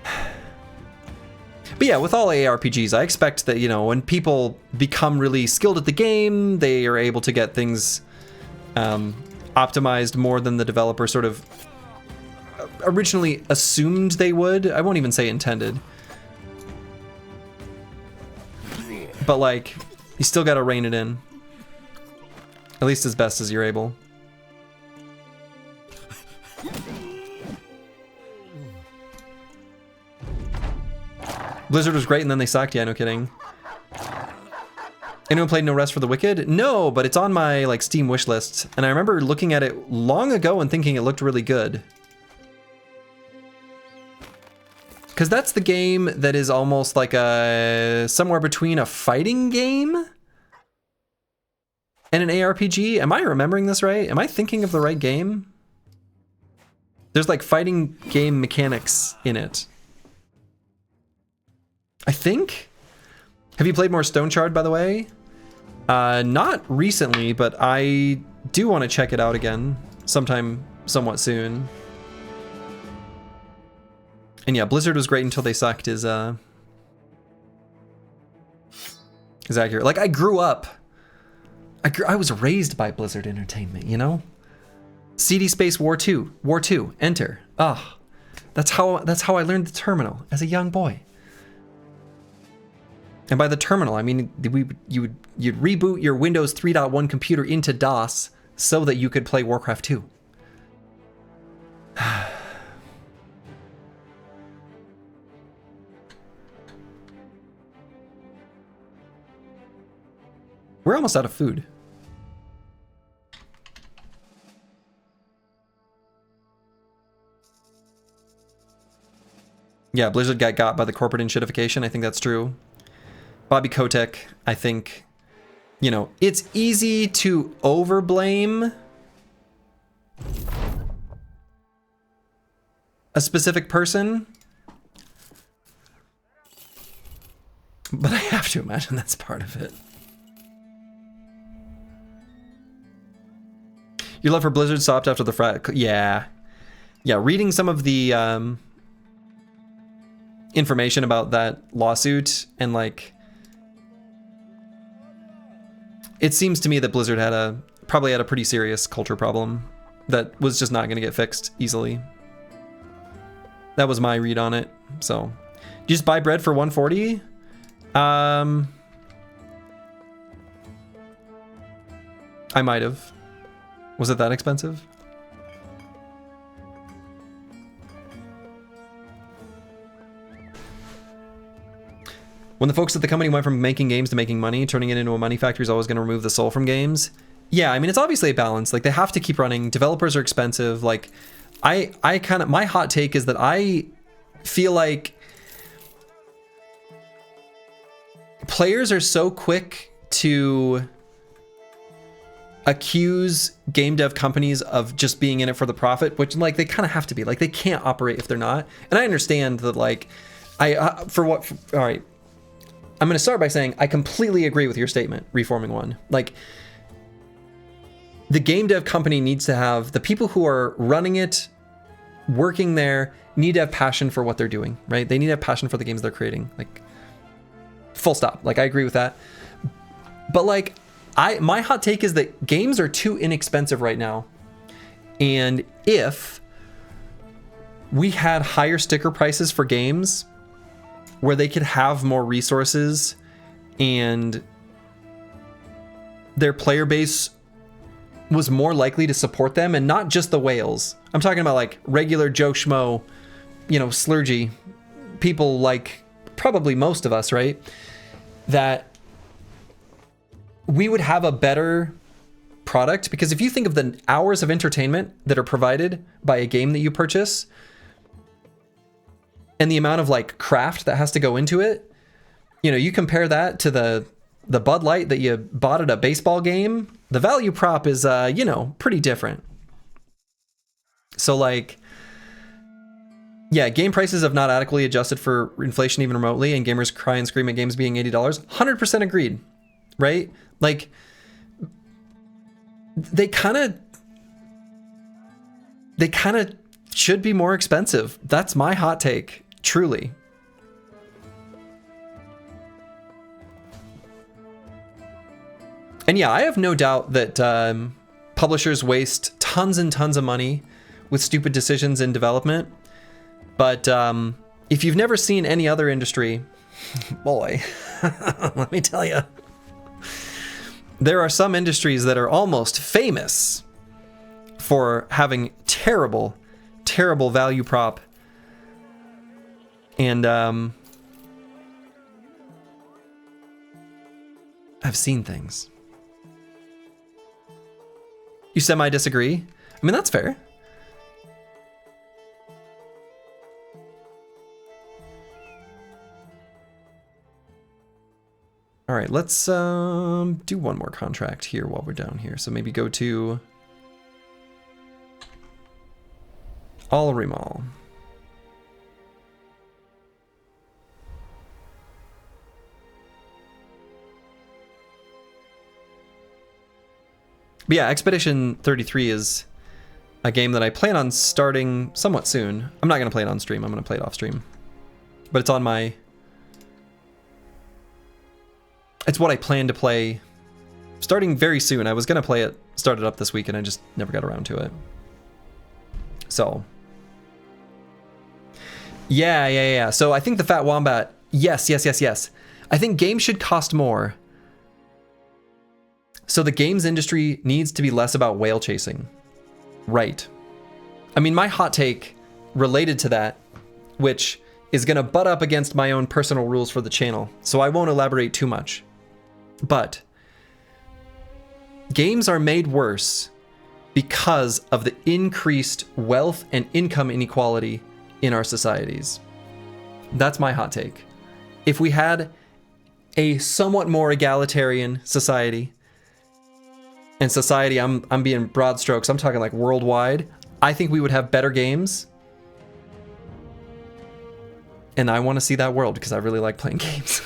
But yeah, with all ARPGs, I expect that, you know, when people become really skilled at the game, they are able to get things optimized more than the developer sort of originally assumed they would. I won't even say intended. But, like, you still gotta rein it in. At least as best as you're able. Blizzard was great and then they sucked. Yeah, no kidding. Anyone played No Rest for the Wicked? No, but it's on my like Steam wishlist. And I remember looking at it long ago and thinking it looked really good. Because that's the game that is almost like a somewhere between a fighting game and an ARPG. Am I remembering this right? Am I thinking of the right game? There's like fighting game mechanics in it. I think. Have you played more Stone Shard, by the way? Not recently, but I do want to check it out again sometime somewhat soon. And yeah, Blizzard was great until they sucked is accurate. Like I grew up, I was raised by Blizzard Entertainment, you know? CD Space War 2, enter. Ah, that's how I learned the terminal as a young boy. And by the terminal, I mean you'd reboot your Windows 3.1 computer into DOS so that you could play Warcraft 2. We're almost out of food. Yeah, Blizzard got by the corporate enshittification. I think that's true. Bobby Kotick, I think, you know, it's easy to overblame a specific person, but I have to imagine that's part of it. Your love for Blizzard stopped after the frat. Yeah. Reading some of the information about that lawsuit and like, it seems to me that Blizzard probably had a pretty serious culture problem that was just not going to get fixed easily. That was my read on it. So, you just buy bread for $140? I might have. Was it that expensive? When the folks at the company went from making games to making money, turning it into a money factory is always going to remove the soul from games. Yeah, I mean, it's obviously a balance. Like, they have to keep running. Developers are expensive. Like, my hot take is that I feel like players are so quick to accuse game dev companies of just being in it for the profit, which like they kind of have to be. Like, they can't operate if they're not. And I understand that, like, all right. I'm going to start by saying I completely agree with your statement, Reforming One. Like, the game dev company needs to have, the people who are running it, working there, need to have passion for what they're doing, right? They need to have passion for the games they're creating. Like, full stop. Like, I agree with that. But like, my hot take is that games are too inexpensive right now. And if we had higher sticker prices for games where they could have more resources and their player base was more likely to support them, and not just the whales. I'm talking about like regular Joe Schmo, you know, slurgy people like probably most of us, right? That we would have a better product, because if you think of the hours of entertainment that are provided by a game that you purchase and the amount of like craft that has to go into it, you know, you compare that to the Bud Light that you bought at a baseball game, the value prop is, you know, pretty different. So like, yeah, game prices have not adequately adjusted for inflation even remotely, and gamers cry and scream at games being $80. 100% agreed, right? Like, they kind of should be more expensive. That's my hot take, truly. And yeah, I have no doubt that publishers waste tons and tons of money with stupid decisions in development. But if you've never seen any other industry, boy, let me tell you, there are some industries that are almost famous for having terrible, terrible value prop. And I've seen things. You semi-disagree? I mean, that's fair. All right, let's do one more contract here while we're down here. So maybe go to Alrimal. But yeah, Expedition 33 is a game that I plan on starting somewhat soon. I'm not going to play it on stream. I'm going to play it off stream. But it's on my... It's what I plan to play starting very soon. I was going to play it, start it up this week, and I just never got around to it. So... Yeah. So I think the Fat Wombat... Yes. I think games should cost more. So the games industry needs to be less about whale chasing. Right. I mean, my hot take related to that, which is going to butt up against my own personal rules for the channel, so I won't elaborate too much. But games are made worse because of the increased wealth and income inequality in our societies. That's my hot take. If we had a somewhat more egalitarian society, and society, I'm being broad strokes, I'm talking like worldwide, I think we would have better games. And I want to see that world because I really like playing games.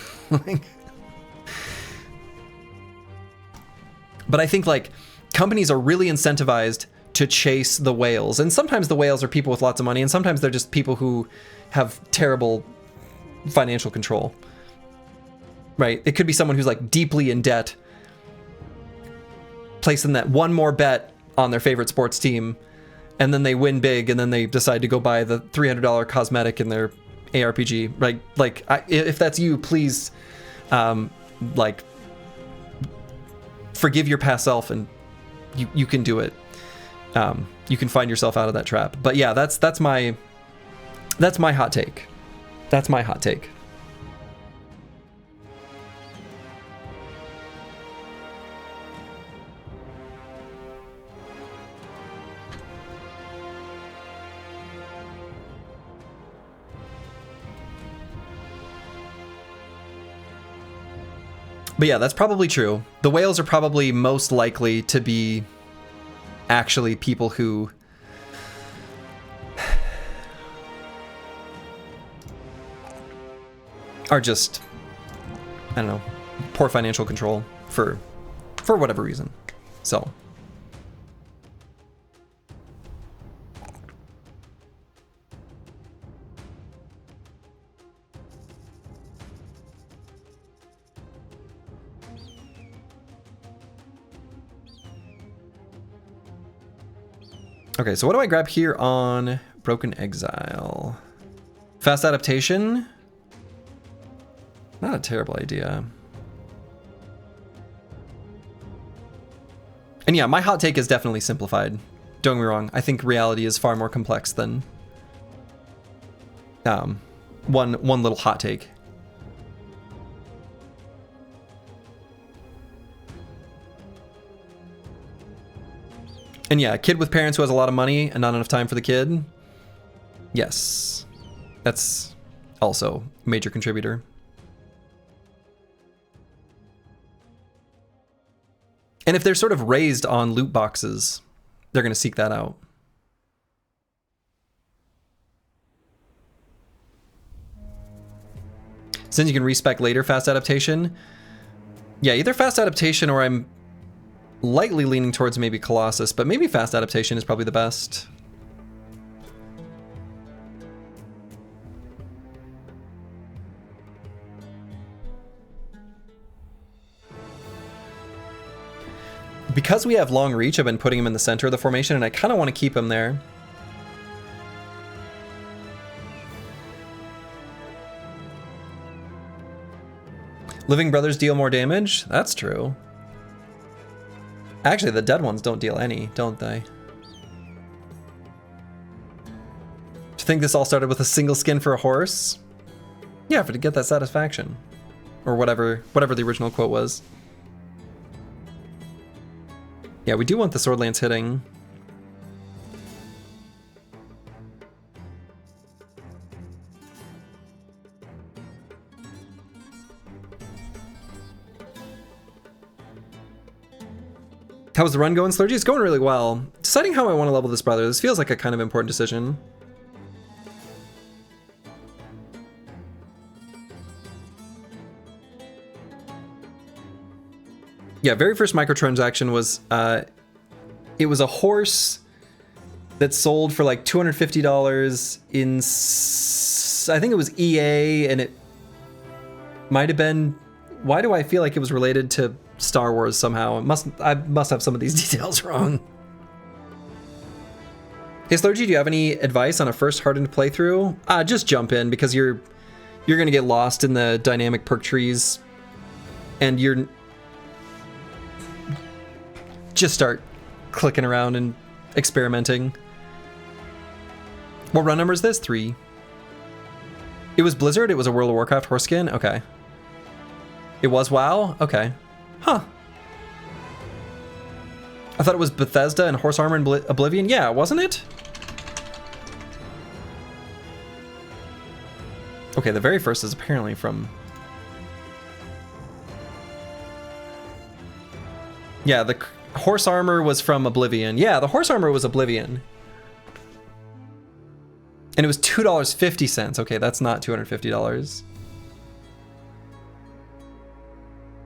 But I think like companies are really incentivized to chase the whales. And sometimes the whales are people with lots of money, and sometimes they're just people who have terrible financial control. Right? It could be someone who's like deeply in debt, placing that one more bet on their favorite sports team, and then they win big, and then they decide to go buy the $300 cosmetic in their ARPG. Right? Like, if that's you, please, like, forgive your past self, and you can do it. You can find yourself out of that trap. But yeah, that's my hot take. That's my hot take. But yeah, that's probably true. The whales are probably most likely to be actually people who are just, I don't know, poor financial control for whatever reason. So okay, so what do I grab here on Broken Exile? Fast adaptation? Not a terrible idea. And yeah, my hot take is definitely simplified. Don't get me wrong. I think reality is far more complex than one little hot take. And yeah, a kid with parents who has a lot of money and not enough time for the kid. Yes. That's also a major contributor. And if they're sort of raised on loot boxes, they're going to seek that out. Since you can respec later, fast adaptation. Yeah, either fast adaptation or I'm lightly leaning towards maybe Colossus, but maybe fast adaptation is probably the best. Because we have long reach, I've been putting him in the center of the formation, and I kind of want to keep him there. Living brothers deal more damage? That's true. Actually, the dead ones don't deal any, don't they? To think this all started with a single skin for a horse? Yeah, to get that satisfaction. Or whatever the original quote was. Yeah, we do want the sword lance hitting. How's the run going, Slurgy? It's going really well. Deciding how I want to level this brother. This feels like a kind of important decision. Yeah, very first microtransaction was, it was a horse that sold for like $250 in, I think it was EA, and it might have been, why do I feel like it was related to Star Wars somehow? I must have some of these details wrong. Hey Slurgy, do you have any advice on a first Hardened playthrough? Just jump in, because you're gonna get lost in the dynamic perk trees, and you're just start clicking around and experimenting. What run number is this? 3. It was Blizzard? It was a World of Warcraft horse skin? Okay. It was WoW? Okay. Huh. I thought it was Bethesda and Horse Armor and Oblivion. Yeah, wasn't it? Okay, the very first is apparently from... Yeah, the Horse Armor was from Oblivion. Yeah, the Horse Armor was Oblivion. And it was $2.50. Okay, that's not $250.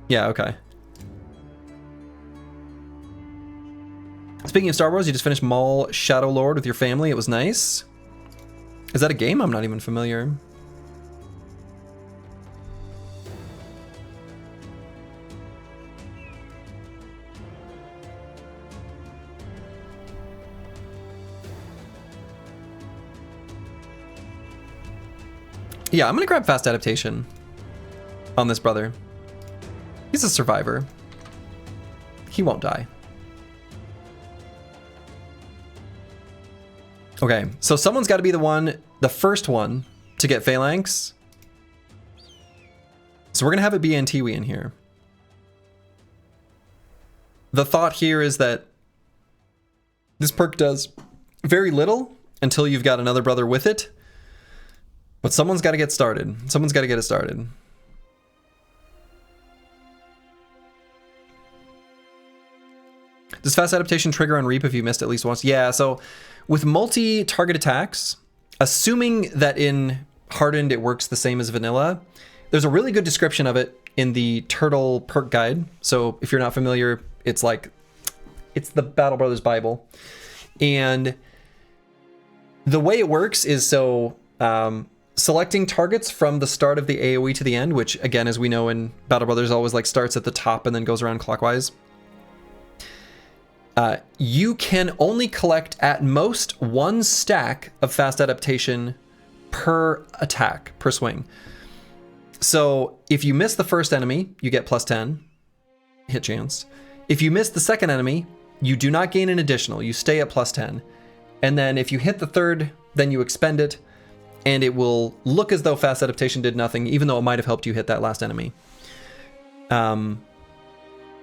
Yeah, okay. Speaking of Star Wars, you just finished Maul Shadow Lord with your family. It was nice. Is that a game? I'm not even familiar. Yeah, I'm gonna grab fast adaptation on this brother. He's a survivor. He won't die. Okay, so someone's got to be the first one to get Phalanx. So we're gonna have a be Antiwi in here. The thought here is that this perk does very little until you've got another brother with it. But someone's got to get started. Someone's got to get it started. Does fast adaptation trigger on Reap if you missed at least once? Yeah, so with multi-target attacks, assuming that in Hardened it works the same as vanilla, there's a really good description of it in the Turtle perk guide. So if you're not familiar, it's the Battle Brothers Bible. And the way it works is so... selecting targets from the start of the AoE to the end, which again, as we know in Battle Brothers, always like starts at the top and then goes around clockwise. You can only collect at most 1 stack of fast adaptation per attack, per swing. So if you miss the first enemy, you get +10 hit chance. If you miss the second enemy, you do not gain an additional, you stay at +10. And then if you hit the third, then you expend it, and it will look as though fast adaptation did nothing, even though it might have helped you hit that last enemy.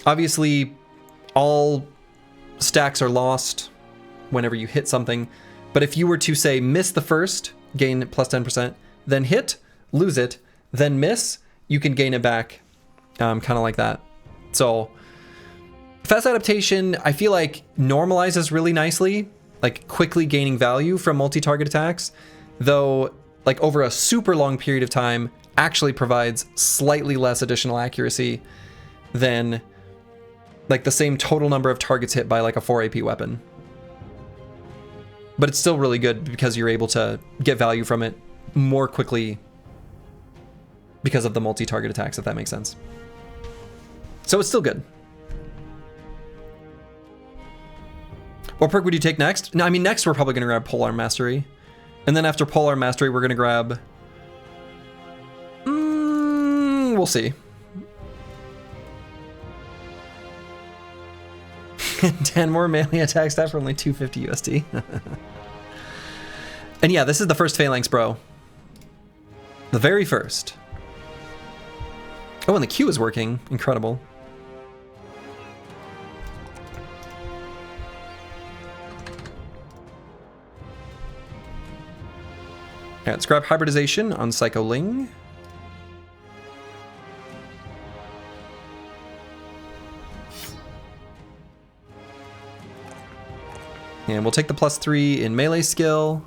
Obviously, all stacks are lost whenever you hit something. But if you were to, say, miss the first, gain plus 10%, then hit, lose it, then miss, you can gain it back, kind of like that. So fast adaptation, I feel like normalizes really nicely, like quickly gaining value from multi-target attacks, though like over a super long period of time actually provides slightly less additional accuracy than like the same total number of targets hit by like a 4 AP weapon. But it's still really good because you're able to get value from it more quickly because of the multi-target attacks, if that makes sense. So it's still good. What perk would you take next? No, I mean, next we're probably going to grab Polearm Mastery. And then after Polearm Mastery, we're going to grab... we'll see. 10 more melee attack stat for only 250 USD. And yeah, this is the first Phalanx, bro. The very first. Oh, and the Q is working. Incredible. Yeah, let's grab Hybridization on Psycho Ling. And we'll take the +3 in melee skill.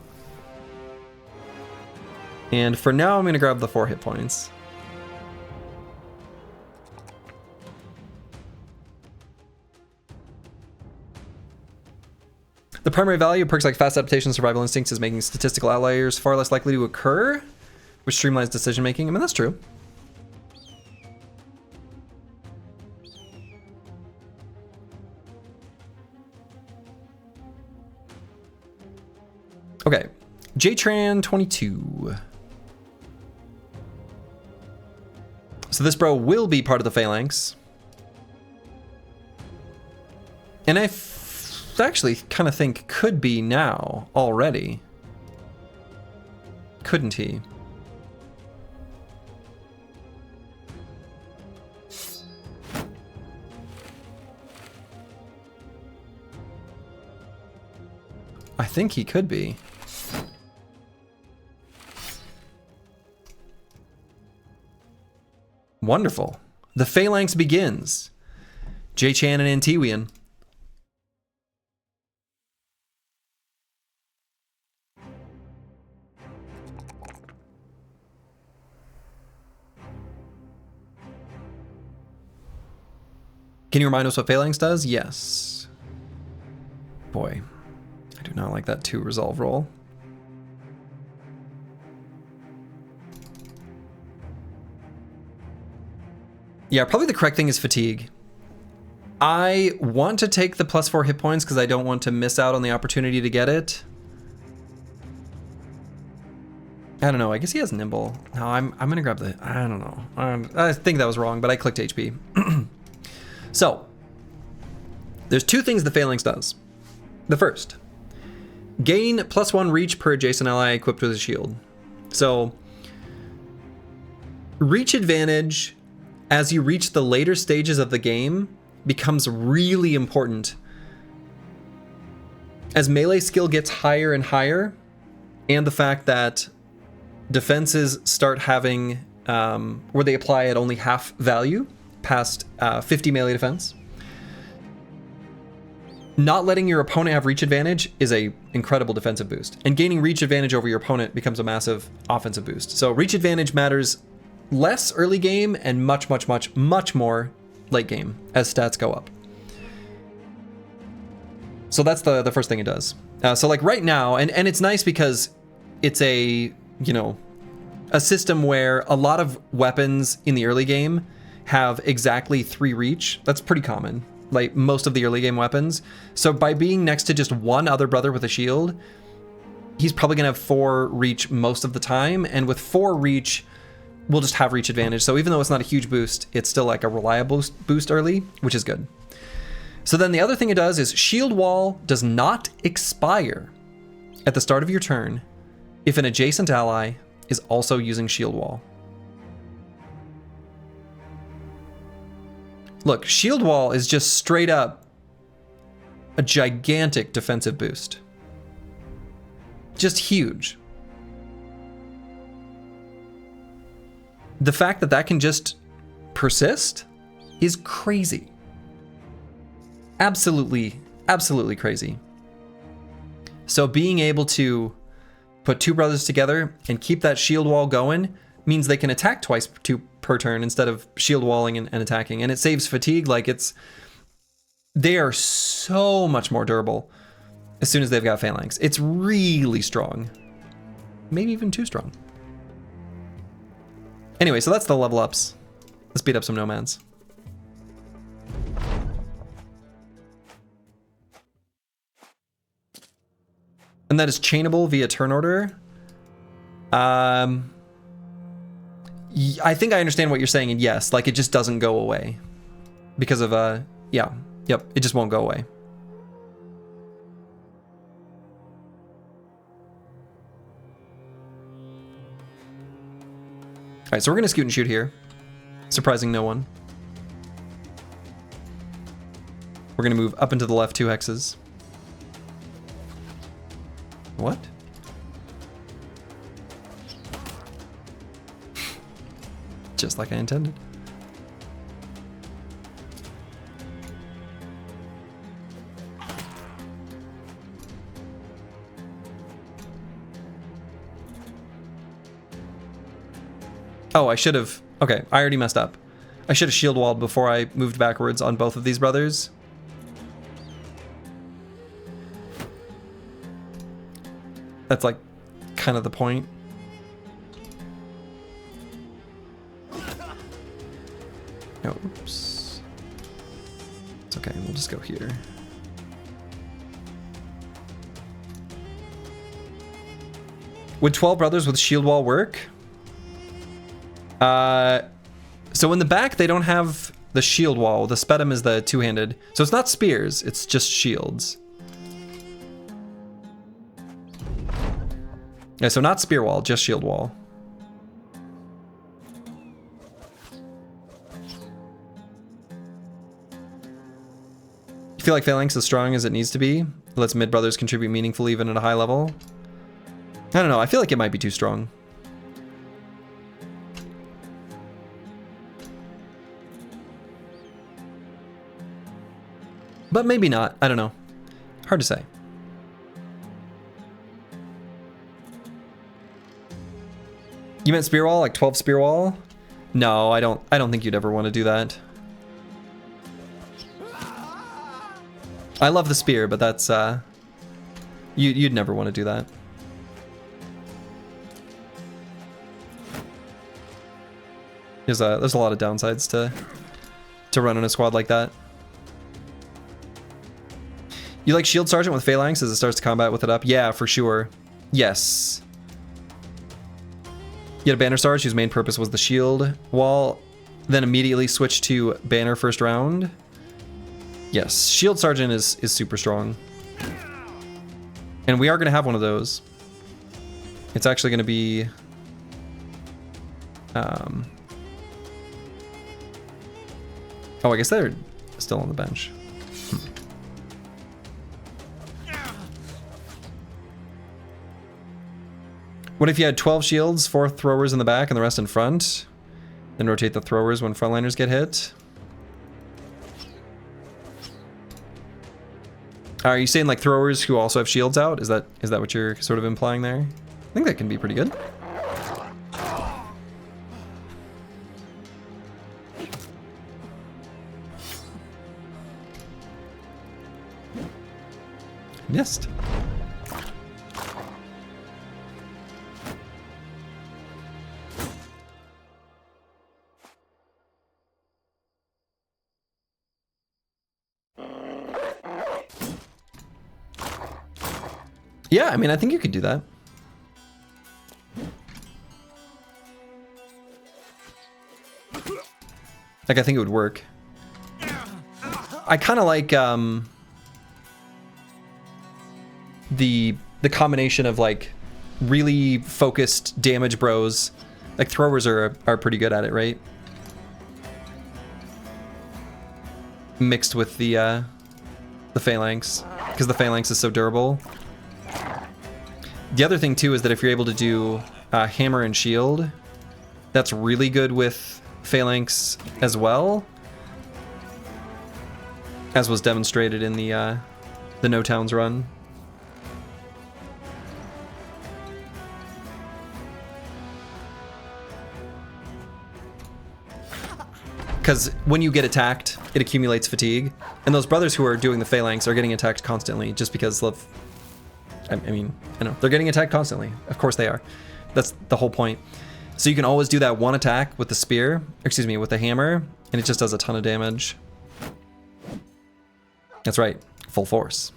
And for now, I'm going to grab the 4 hit points. The primary value of perks like Fast Adaptation and Survival Instincts is making statistical outliers far less likely to occur, which streamlines decision making. I mean, that's true. Okay, JTran 22. So this bro will be part of the Phalanx. And I actually kind of think could be now already. Couldn't he? I think he could be. Wonderful. The Phalanx begins. J-Chan and Antiwian. Can you remind us what Phalanx does? Yes. Boy, I do not like that 2 resolve roll. Yeah, probably the correct thing is fatigue. I want to take the +4 hit points because I don't want to miss out on the opportunity to get it. I don't know. I guess he has nimble. No, I'm gonna grab the. I don't know. I think that was wrong, but I clicked HP. So there's 2 things the Phalanx does. The first, gain +1 reach per adjacent ally equipped with a shield. So reach advantage as you reach the later stages of the game becomes really important. As melee skill gets higher and higher, and the fact that defenses start having, where they apply at only half value, past 50 melee defense. Not letting your opponent have reach advantage is a incredible defensive boost, and gaining reach advantage over your opponent becomes a massive offensive boost. So reach advantage matters less early game and much more late game as stats go up. So that's the first thing it does. So like right now, and it's nice because it's a, you know, a system where a lot of weapons in the early game have exactly 3 reach. That's pretty common, like most of the early game weapons. So by being next to just one other brother with a shield, he's probably gonna have 4 reach most of the time, and with 4 reach, we'll just have reach advantage. So even though it's not a huge boost, it's still like a reliable boost early, which is good. So then the other thing it does is Shield Wall does not expire at the start of your turn if an adjacent ally is also using Shield Wall. Look, Shield Wall is just straight up a gigantic defensive boost. Just huge. The fact that that can just persist is crazy. Absolutely, absolutely crazy. So being able to put two brothers together and keep that shield wall going means they can attack twice per turn instead of shield walling and attacking. And it saves fatigue. Like they are so much more durable as soon as they've got phalanx. It's really strong. Maybe even too strong. Anyway, so that's the level ups. Let's beat up some nomads. And that is chainable via turn order. I think I understand what you're saying, and yes, like it just doesn't go away. Because of, yeah, yep, it just won't go away. Alright, so we're gonna scoot and shoot here. Surprising no one. We're gonna move up into the left 2 hexes. What? Just like I intended. Oh, I should have... Okay, I already messed up. I should have shield walled before I moved backwards on both of these brothers. That's like kind of the point. Oh, oops. It's okay, we'll just go here. Would 12 brothers with shield wall work? So in the back, they don't have the shield wall. The Spedum is the two-handed. So it's not spears, it's just shields. Yeah, so not spear wall, just shield wall. You feel like Phalanx is as strong as it needs to be? It lets mid brothers contribute meaningfully even at a high level? I don't know, I feel like it might be too strong. But maybe not, I don't know. Hard to say. You meant spear wall, like 12 spear wall? No, I don't think you'd ever want to do that. I love the spear, but that's you'd never want to do that. There's a lot of downsides to running a squad like that. You like Shield Sergeant with Phalanx as it starts to combat with it up? Yeah, for sure. Yes. You had a Banner Sarge whose main purpose was the shield wall, then immediately switched to Banner first round. Yes, Shield Sergeant is super strong. And we are going to have one of those. It's actually going to be... Oh, I guess they're still on the bench. What if you had 12 shields, 4 throwers in the back and the rest in front? Then rotate the throwers when frontliners get hit? Are you saying like throwers who also have shields out? Is that what you're sort of implying there? I think that can be pretty good. Missed. Yeah, I mean, I think you could do that. Like, I think it would work. I kind of like the combination of like really focused damage bros. Like throwers are pretty good at it, right? the Phalanx, because the Phalanx is so durable. The other thing too is that if you're able to do Hammer and Shield, that's really good with Phalanx as well, as was demonstrated in the No Towns run. Because when you get attacked, it accumulates fatigue, and those brothers who are doing the Phalanx are getting attacked constantly just because of... I mean, I know, they're getting attacked constantly. Of course they are. That's the whole point. So you can always do that one attack with the spear, excuse me, with the hammer, and it just does a ton of damage. That's right, full force.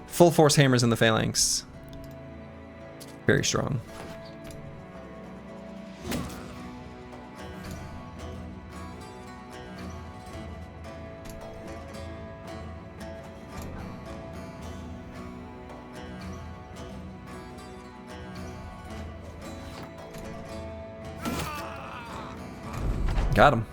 Full force hammers in the Phalanx. Very strong. Got him.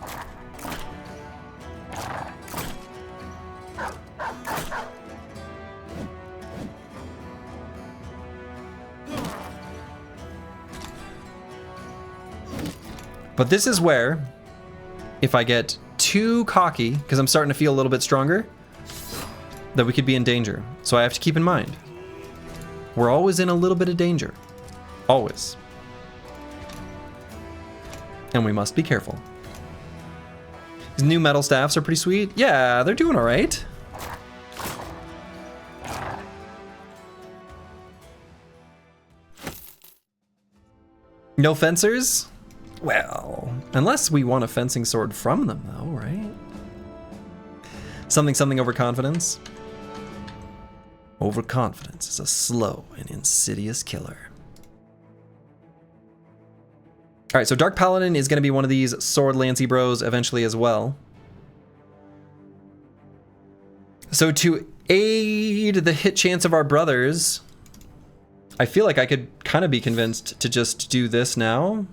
But this is where, if I get too cocky, because I'm starting to feel a little bit stronger, that we could be in danger. So I have to keep in mind, we're always in a little bit of danger. Always. And we must be careful. These new metal staffs are pretty sweet. Yeah, they're doing all right. No fencers? Well, unless we want a fencing sword from them, though, right? Something overconfidence. Overconfidence is a slow and insidious killer. All right, so Dark Paladin is going to be one of these sword lancy bros eventually as well. So to aid the hit chance of our brothers, I feel like I could kind of be convinced to just do this now.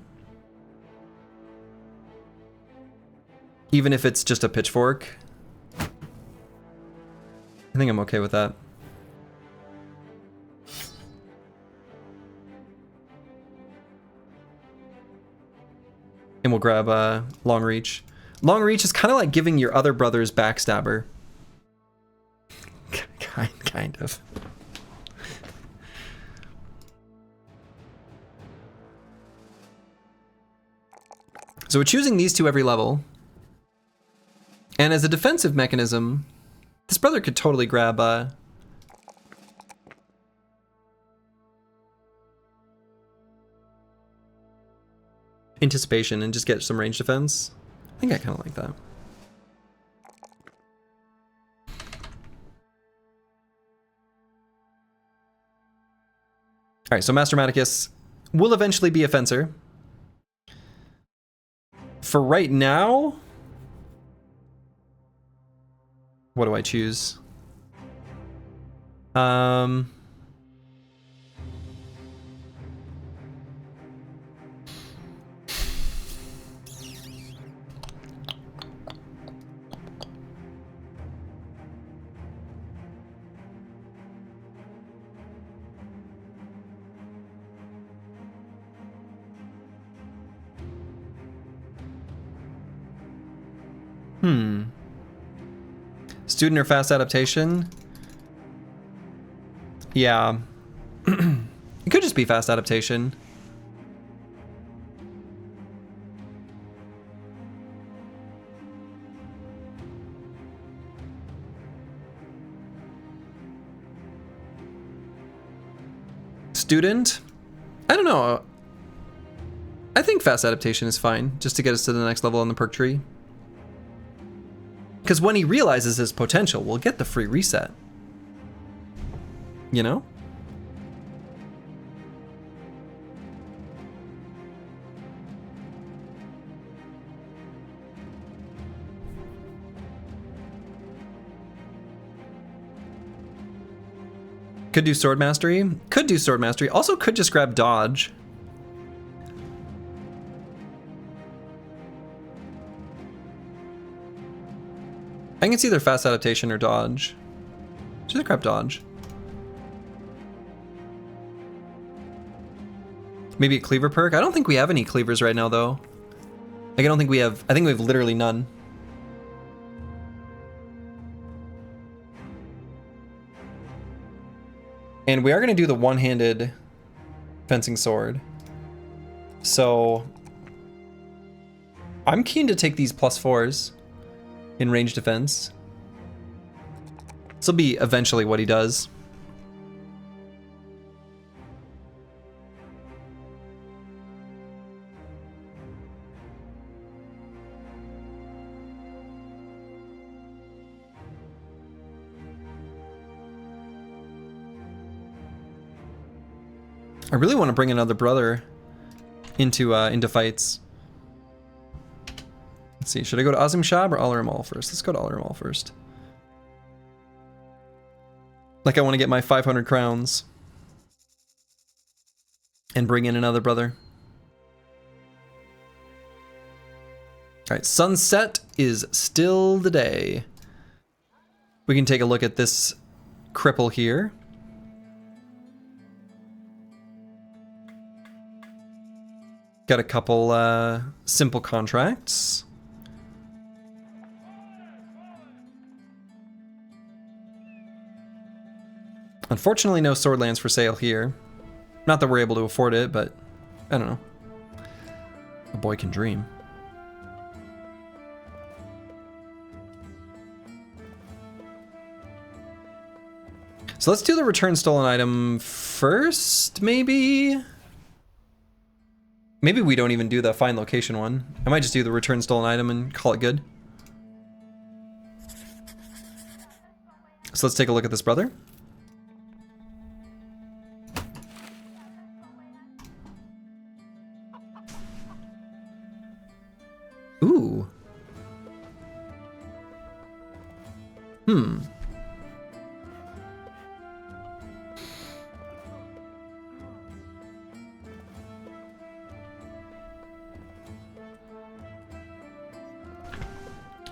Even if it's just a pitchfork. I think I'm okay with that. And we'll grab Long Reach. Long Reach is kind of like giving your other brothers Backstabber. kind of. So we're choosing these two every level. And as a defensive mechanism, this brother could totally grab Anticipation and just get some range defense. I think I kind of like that. All right, so Master Maticus will eventually be a fencer. For right now, what do I choose? Student or fast adaptation? Yeah. It could just be fast adaptation. Student? I don't know. I think fast adaptation is fine, just to get us to the next level on the perk tree. Because when he realizes his potential, we'll get the free reset. You know? Could do sword mastery. Could do sword mastery. Also could just grab dodge. I think it's either fast adaptation or dodge. Just grab dodge. Maybe a cleaver perk? I don't think we have any cleavers right now though. Like I don't think we have, I think we have literally none. And we are going to do the one-handed fencing sword. So I'm keen to take these +4s in range defense. This will be eventually what he does. I really want to bring another brother into fights. Let's see, should I go to Azim Shab or Al-Ramal first? Let's go to Al-Ramal first. Like I want to get my 500 crowns and bring in another brother. All right, sunset is still the day. We can take a look at this cripple here. Got a couple simple contracts. Unfortunately, no sword lands for sale here. Not that we're able to afford it, but I don't know. A boy can dream. So let's do the return stolen item first, maybe? Maybe we don't even do the find location one. I might just do the return stolen item and call it good. So let's take a look at this brother. Ooh.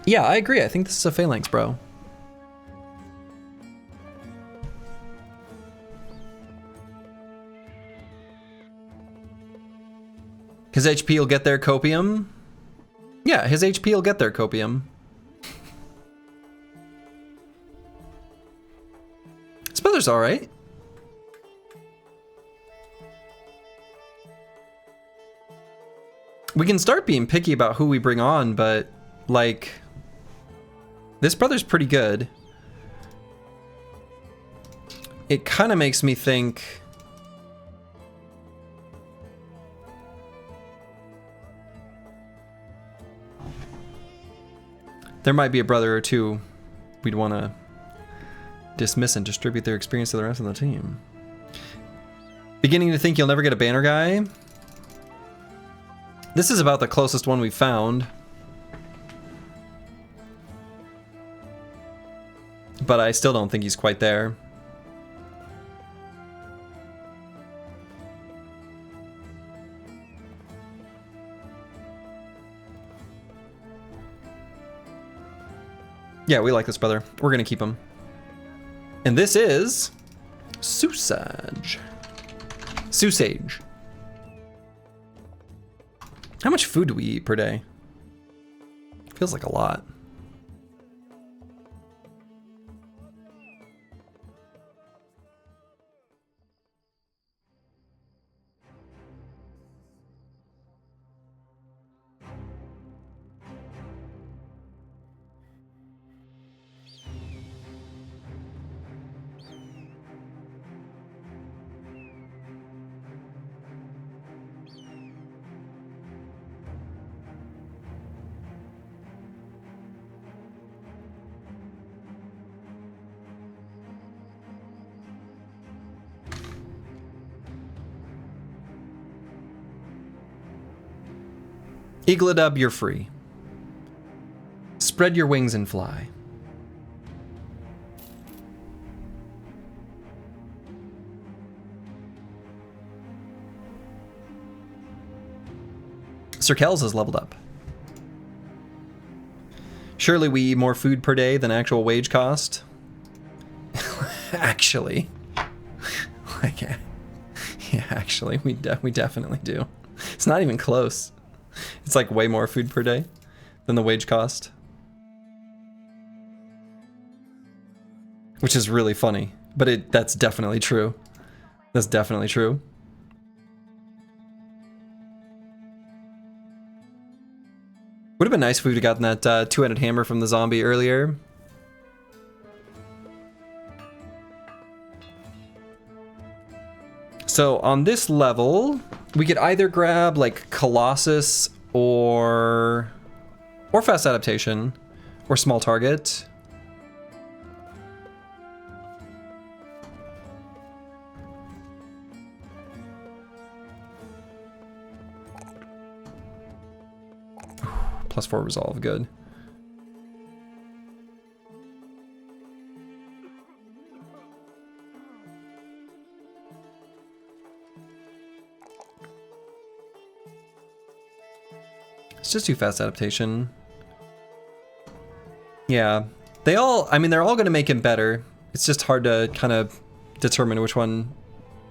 Yeah, I agree. I think this is a phalanx, bro. His HP will get there, copium. Yeah, his HP will get there, copium. This brother's all right. We can start being picky about who we bring on, but like, this brother's pretty good. It kind of makes me think there might be a brother or two we'd want to dismiss and distribute their experience to the rest of the team. Beginning to think you'll never get a banner guy. This is about the closest one we've found. But I still don't think he's quite there. Yeah, we like this brother. We're gonna keep him. And this is Susage. Susage. How much food do we eat per day? Feels like a lot. Eagledub, you're free. Spread your wings and fly. Sir Kells has leveled up. Surely we eat more food per day than actual wage cost. Actually. Like, yeah, actually, we definitely do. It's not even close. It's like way more food per day than the wage cost. Which is really funny, but that's definitely true. That's definitely true. Would have been nice if we'd have gotten that two-handed hammer from the zombie earlier. So on this level, we could either grab like Colossus or fast adaptation or small target. +4 resolve, good. Let's just do fast adaptation. Yeah, they're all going to make him better. It's just hard to kind of determine which one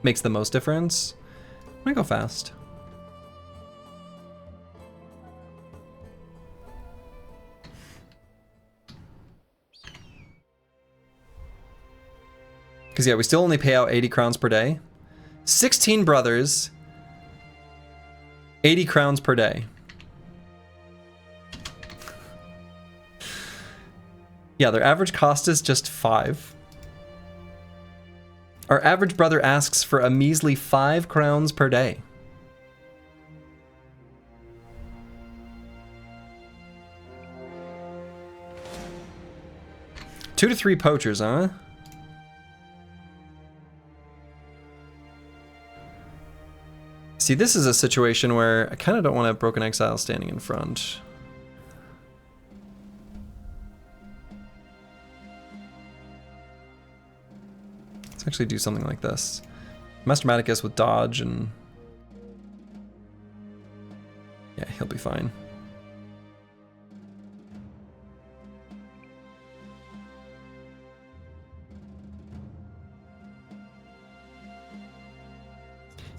makes the most difference. I'm gonna go fast. Because yeah, we still only pay out 80 crowns per day. 16 brothers, 80 crowns per day. Yeah, their average cost is just 5. Our average brother asks for a measly 5 crowns per day. Two to 3 poachers, huh? See, this is a situation where I kind of don't want to have Broken Exile standing in front. Let's actually do something like this. Master Maticus with dodge and... yeah, he'll be fine.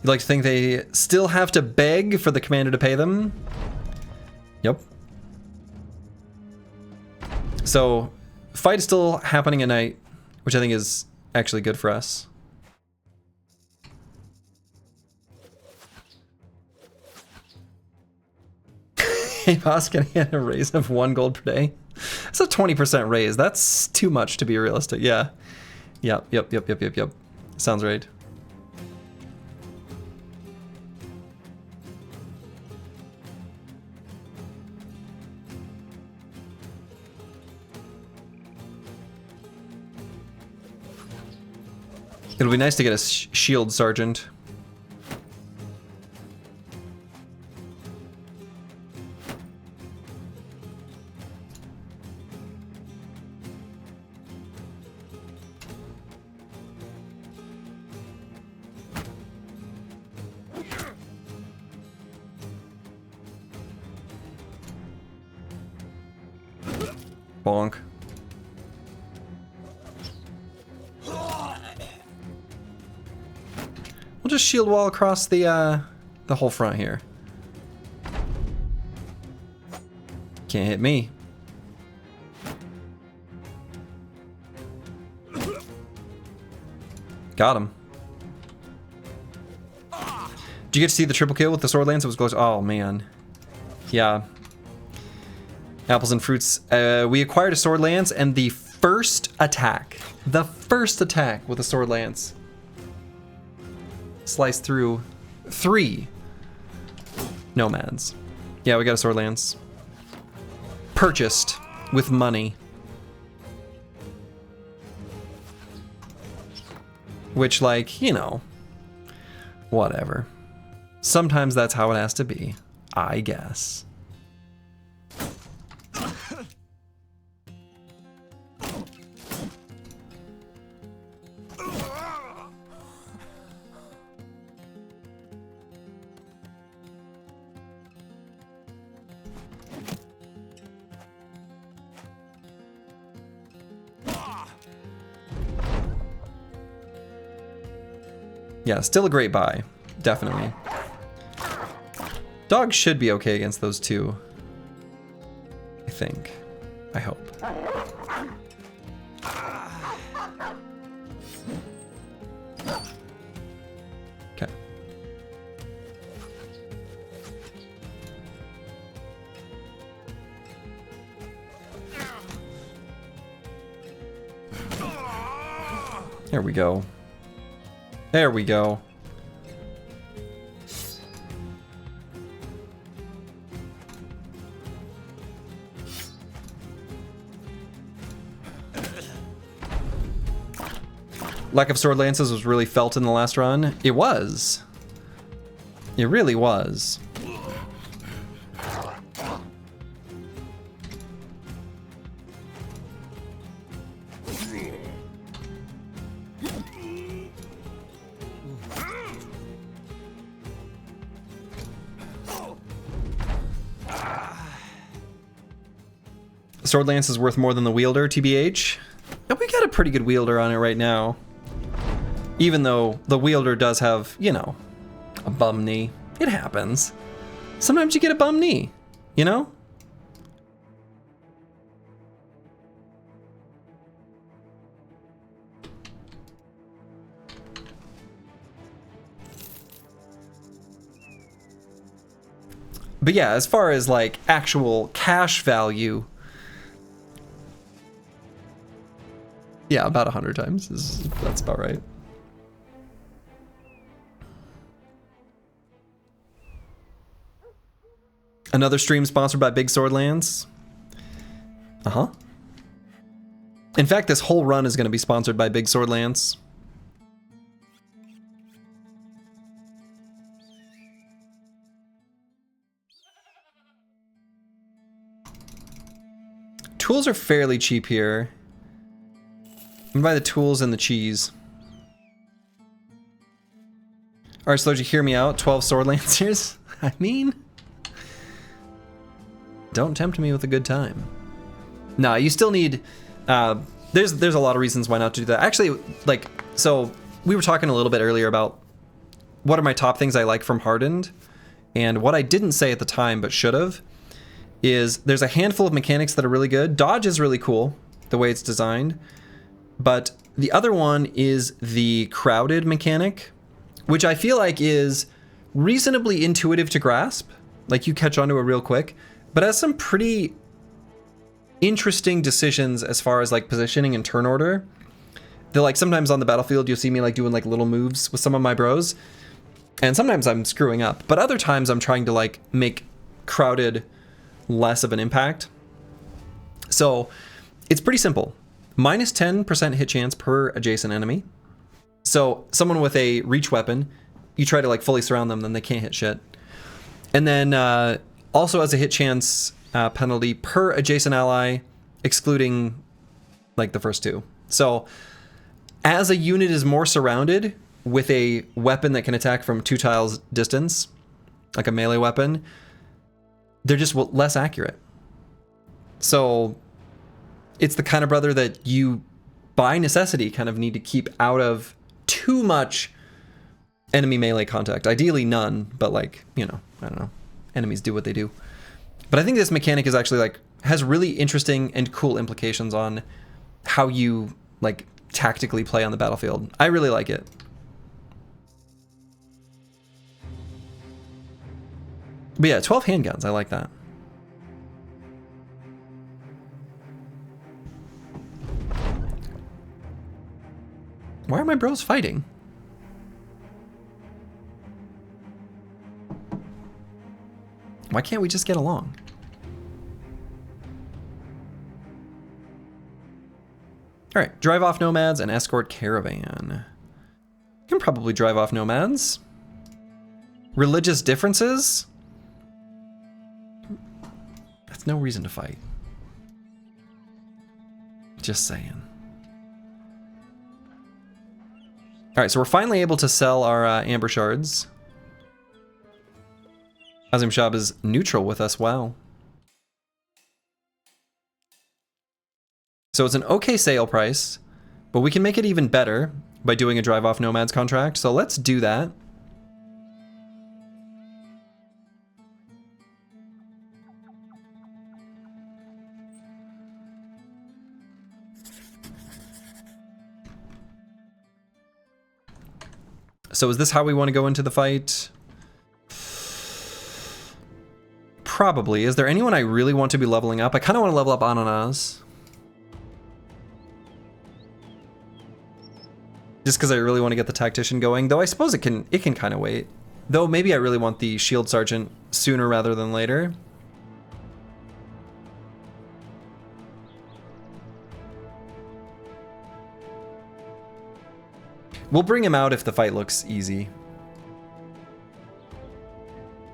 You'd like to think they still have to beg for the commander to pay them? Yep. So, fight is still happening at night, which I think is actually good for us. Hey boss, can I get a raise of 1 gold per day? That's a 20% raise. That's too much to be realistic. Yeah. Yep. Sounds right. It'll be nice to get a shield sergeant. Bonk. We'll just shield wall across the whole front here. Can't hit me. Got him. Did you get to see the triple kill with the sword lance? It was close. Oh man. Yeah. Apples and fruits. We acquired a sword lance, and the first attack with a sword lance sliced through 3 nomads. Yeah, we got a sword lance. Purchased with money. Which, like, you know, whatever. Sometimes that's how it has to be, I guess. Yeah, still a great buy. Definitely. Dog should be okay against those two. I think. I hope. Okay. There we go. There we go. Lack of sword lances was really felt in the last run. It was. It really was. Sword lance is worth more than the wielder, TBH. And we got a pretty good wielder on it right now. Even though the wielder does have, you know, a bum knee. It happens. Sometimes you get a bum knee, you know? But yeah, as far as like actual cash value, yeah, about 100 times. That's about right. Another stream sponsored by Big Sword Lands. Uh-huh. In fact, this whole run is going to be sponsored by Big Sword Lands. Tools are fairly cheap here. You can buy the tools and the cheese. Alright, so did you hear me out? 12 Sword Lancers? I mean... don't tempt me with a good time. Nah, you still need... there's a lot of reasons why not to do that. Actually, like, so we were talking a little bit earlier about what are my top things I like from Hardened. And what I didn't say at the time, but should have, is there's a handful of mechanics that are really good. Dodge is really cool, the way it's designed. But the other one is the crowded mechanic, which I feel like is reasonably intuitive to grasp. Like, you catch onto it real quick. But has some pretty interesting decisions as far as like positioning and turn order. They're like, sometimes on the battlefield you'll see me like doing like little moves with some of my bros. And sometimes I'm screwing up. But other times I'm trying to like make crowded less of an impact. So it's pretty simple. Minus 10% hit chance per adjacent enemy. So someone with a reach weapon, you try to like fully surround them, then they can't hit shit. And then also has a hit chance penalty per adjacent ally, excluding like the first two. So as a unit is more surrounded with a weapon that can attack from 2 tiles distance, like a melee weapon, they're just less accurate. So it's the kind of brother that you, by necessity, kind of need to keep out of too much enemy melee contact. Ideally none, but like, you know, I don't know. Enemies do what they do. But I think this mechanic is actually like, has really interesting and cool implications on how you like tactically play on the battlefield. I really like it. But yeah, 12 handguns, I like that. Why are my bros fighting? Why can't we just get along? All right, drive off nomads and escort caravan. Can probably drive off nomads. Religious differences? That's no reason to fight. Just saying. All right, so we're finally able to sell our amber shards. Azim Shab is neutral with us, wow. So it's an okay sale price, but we can make it even better by doing a Drive Off Nomads contract. So let's do that. So is this how we want to go into the fight? Probably. Is there anyone I really want to be leveling up? I kind of want to level up Ananas. Just because I really want to get the Tactician going. Though I suppose it can kind of wait. Though maybe I really want the Shield Sergeant sooner rather than later. We'll bring him out if the fight looks easy.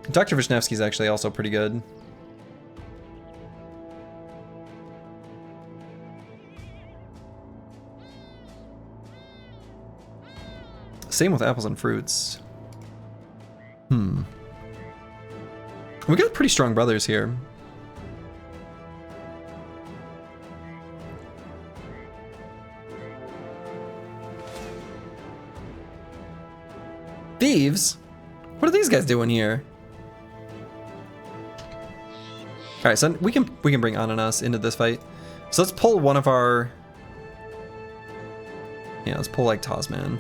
Dr. Vishnevsky's actually also pretty good. Same with apples and fruits. We got pretty strong brothers here. Thieves? What are these guys doing here? All right, so we can bring Ananas into this fight. So let's pull one of our... Yeah, let's pull like Tasman.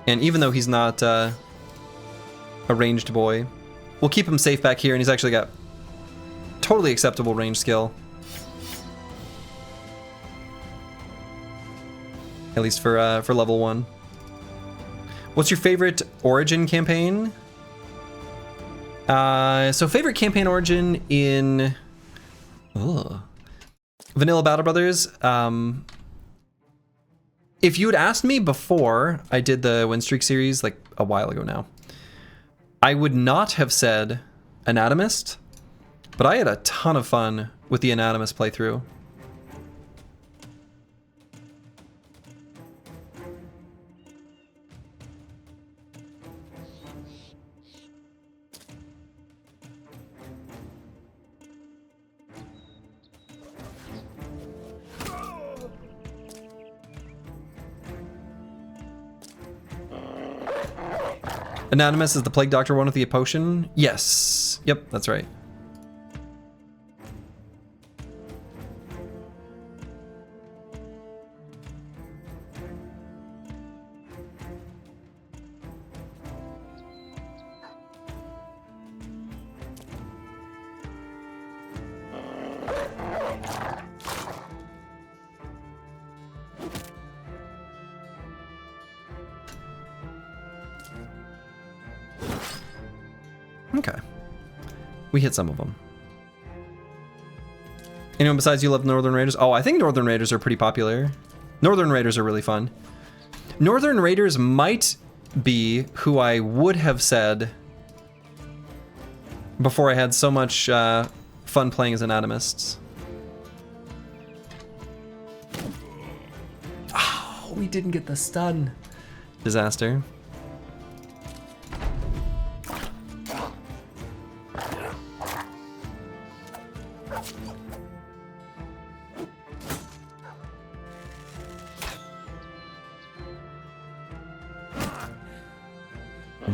And even though he's not a ranged boy, we'll keep him safe back here, and he's actually got totally acceptable range skill. At least for level 1. What's your favorite origin campaign? So favorite campaign origin in Vanilla Battle Brothers. If you had asked me before I did the Win Streak series, like a while ago now, I would not have said Anatomist, but I had a ton of fun with the Anatomist playthrough. Anonymous is the Plague Doctor one with the potion? Yes. Yep, that's right. Okay. We hit some of them. Anyone besides you love Northern Raiders? Oh, I think Northern Raiders are pretty popular. Northern Raiders are really fun. Northern Raiders might be who I would have said before I had so much fun playing as Anatomists. Oh, we didn't get the stun. Disaster.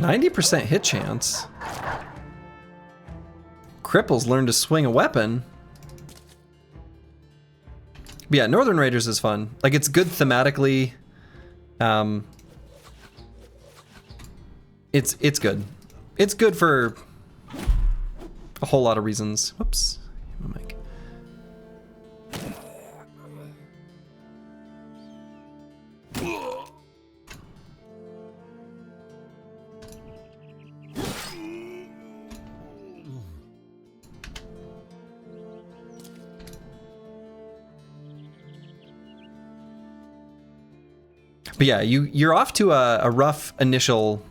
%90 hit chance. Cripples learned to swing a weapon. But yeah, Northern Raiders is fun. Like, it's good thematically. It's good. It's good for a whole lot of reasons. Whoops. My mic. But yeah, you're off to a rough initial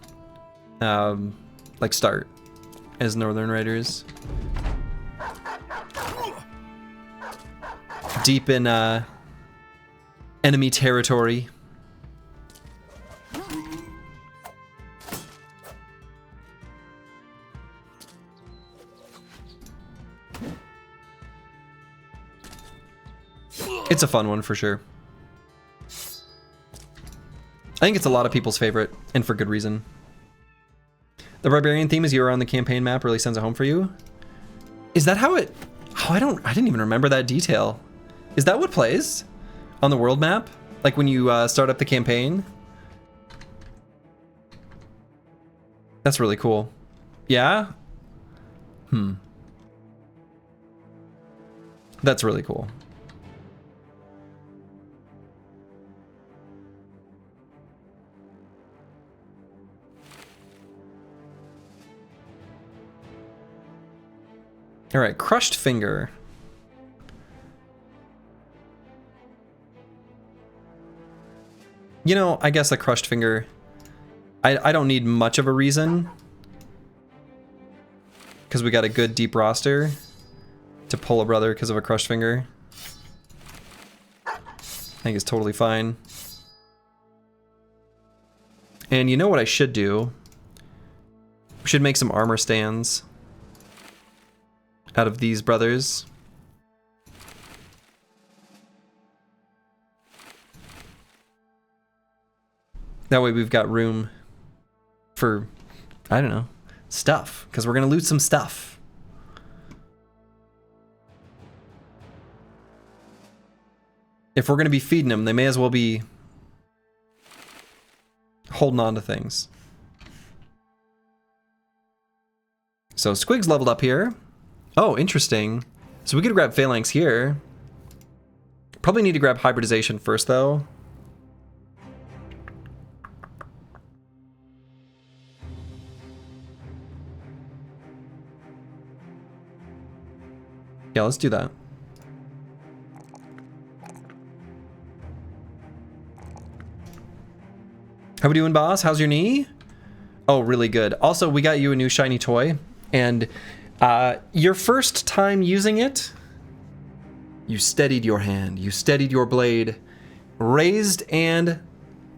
like start as Northern Raiders. Deep in enemy territory. It's a fun one for sure. I think it's a lot of people's favorite, and for good reason. The barbarian theme as you are on the campaign map really sends it home for you. Is that how it... Oh, I didn't even remember that detail. Is that what plays on the world map? Like when you start up the campaign? That's really cool. Yeah? That's really cool. All right, crushed finger. You know, I guess a crushed finger, I don't need much of a reason, because we got a good deep roster to pull a brother because of a crushed finger. I think it's totally fine. And you know what I should do? We should make some armor stands out of these brothers. That way we've got room for, I don't know, stuff, because we're gonna loot some stuff. If we're gonna be feeding them, they may as well be holding on to things. So Squig's leveled up here. Oh, interesting. So we could grab Phalanx here. Probably need to grab hybridization first, though. Yeah, let's do that. How we doing, boss? How's your knee? Oh, really good. Also, we got you a new shiny toy, and your first time using it, you steadied your hand, you steadied your blade, raised and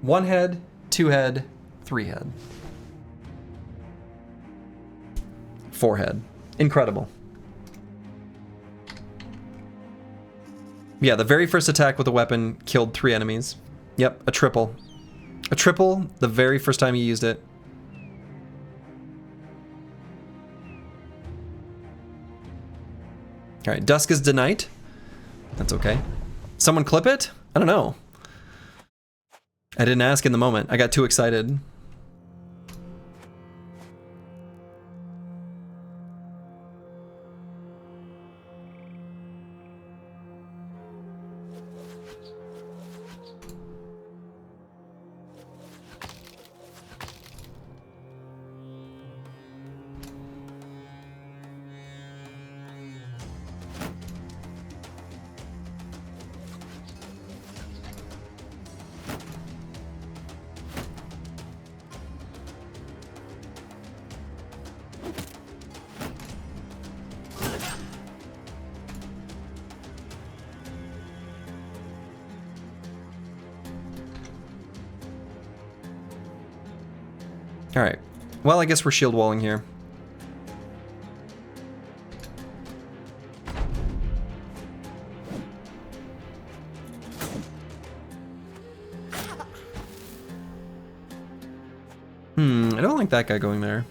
1 head, 2 head, 3 head, 4 head. Incredible. Yeah, the very first attack with a weapon killed 3 enemies. Yep, a triple. A triple the very first time you used it. Alright, Dusk is denied. That's okay. Someone clip it? I don't know. I didn't ask in the moment. I got too excited. Alright. Well, I guess we're shield walling here. I don't like that guy going there.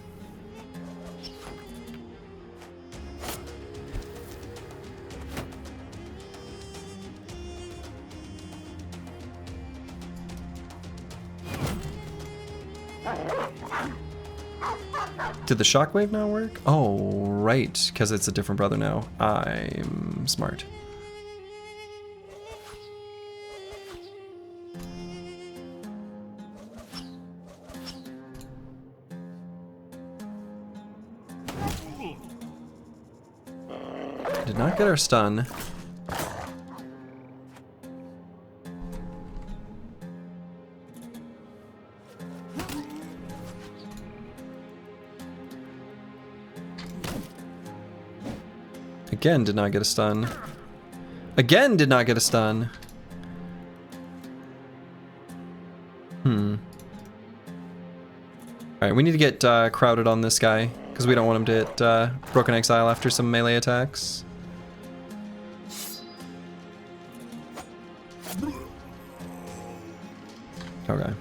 Did the shockwave now work? Oh, right, because it's a different brother now. I'm smart. Did not get our stun. Again, did not get a stun. Again, did not get a stun. Alright, we need to get crowded on this guy, because we don't want him to hit Broken Exile after some melee attacks. Okay.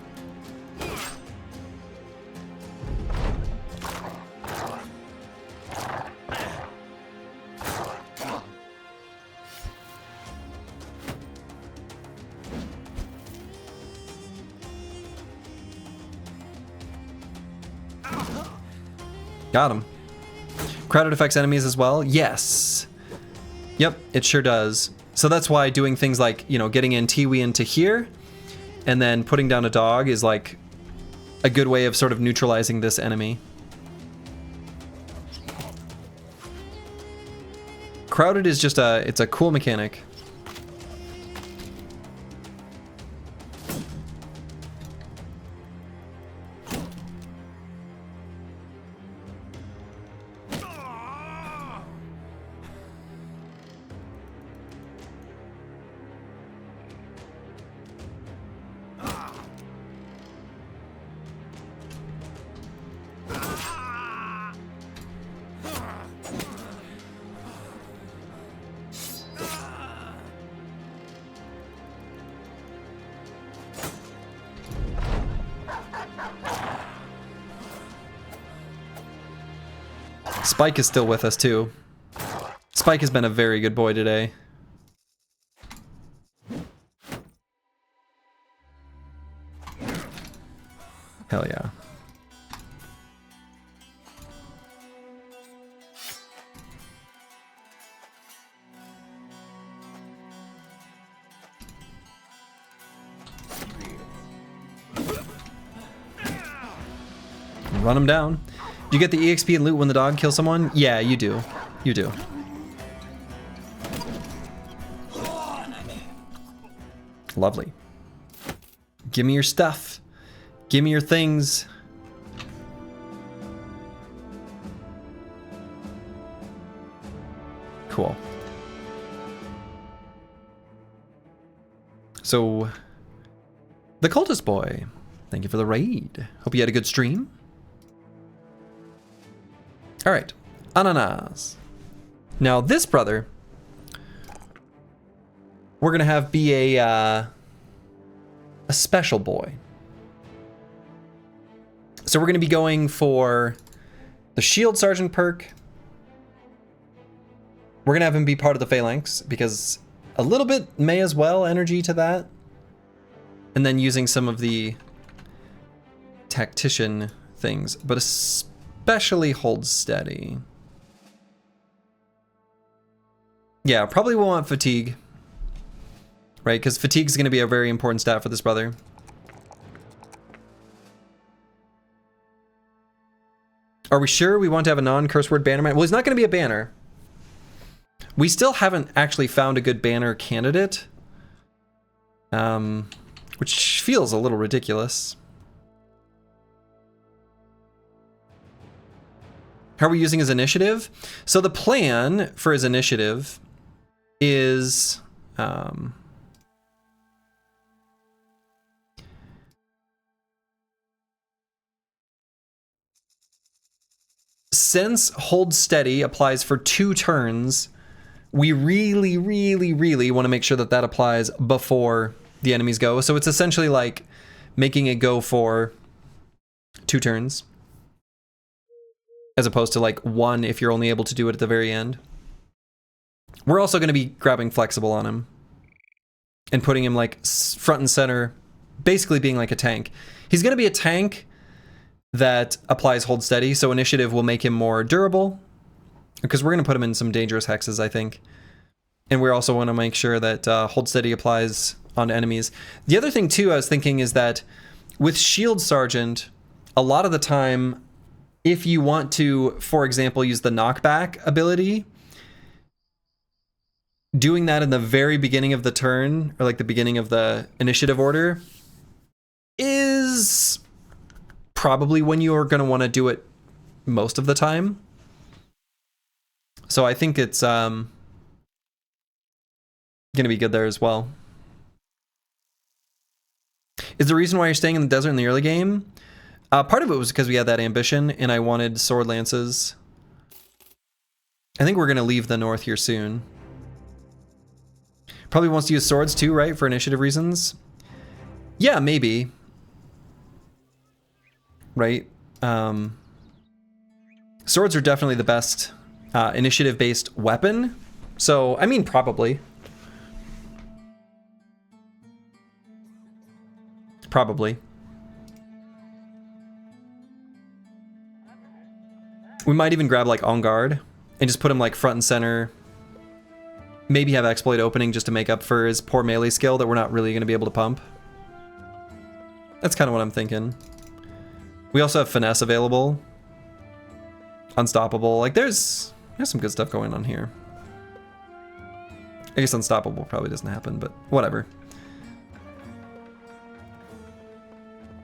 Got him. Crowded affects enemies as well? Yes. Yep, it sure does. So that's why doing things like, you know, getting in Tiwi into here and then putting down a dog is like a good way of sort of neutralizing this enemy. Crowded is just it's a cool mechanic. Spike is still with us too. Spike has been a very good boy today. Hell yeah. Run him down. Do you get the EXP and loot when the dog kills someone? Yeah, you do. You do. Lovely. Give me your stuff. Give me your things. Cool. So, the cultist boy. Thank you for the raid. Hope you had a good stream. All right, Ananas. Now this brother, we're gonna have be a special boy. So we're gonna be going for the Shield Sergeant perk. We're gonna have him be part of the Phalanx because a little bit may as well energy to that, and then using some of the tactician things, but especially hold steady. Yeah, probably we'll want fatigue. Right, because fatigue is going to be a very important stat for this brother. Are we sure we want to have a non-curse word banner man? Well, he's not going to be a banner. We still haven't actually found a good banner candidate. Which feels a little ridiculous. How are we using his initiative? So the plan for his initiative is since hold steady applies for 2 turns, we really want to make sure that that applies before the enemies go. So it's essentially like making it go for 2 turns. As opposed to like 1 if you're only able to do it at the very end. We're also going to be grabbing flexible on him. And putting him like front and center. Basically being like a tank. He's going to be a tank that applies hold steady. So initiative will make him more durable. Because we're going to put him in some dangerous hexes, I think. And we also want to make sure that hold steady applies on enemies. The other thing too I was thinking is that with Shield Sergeant, a lot of the time, if you want to, for example, use the knockback ability, doing that in the very beginning of the turn, or like the beginning of the initiative order, is probably when you're going to want to do it most of the time. So I think it's going to be good there as well. Is the reason why you're staying in the desert in the early game? Part of it was because we had that ambition and I wanted sword lances. I think we're going to leave the north here soon. Probably wants to use swords too, right? For initiative reasons. Yeah, maybe. Right? Swords are definitely the best initiative-based weapon. So, I mean, probably. Probably. We might even grab like On Guard and just put him like front and center. Maybe have Exploit opening just to make up for his poor melee skill that we're not really going to be able to pump. That's kind of what I'm thinking. We also have Finesse available. Unstoppable. Like there's some good stuff going on here. I guess Unstoppable probably doesn't happen, but whatever.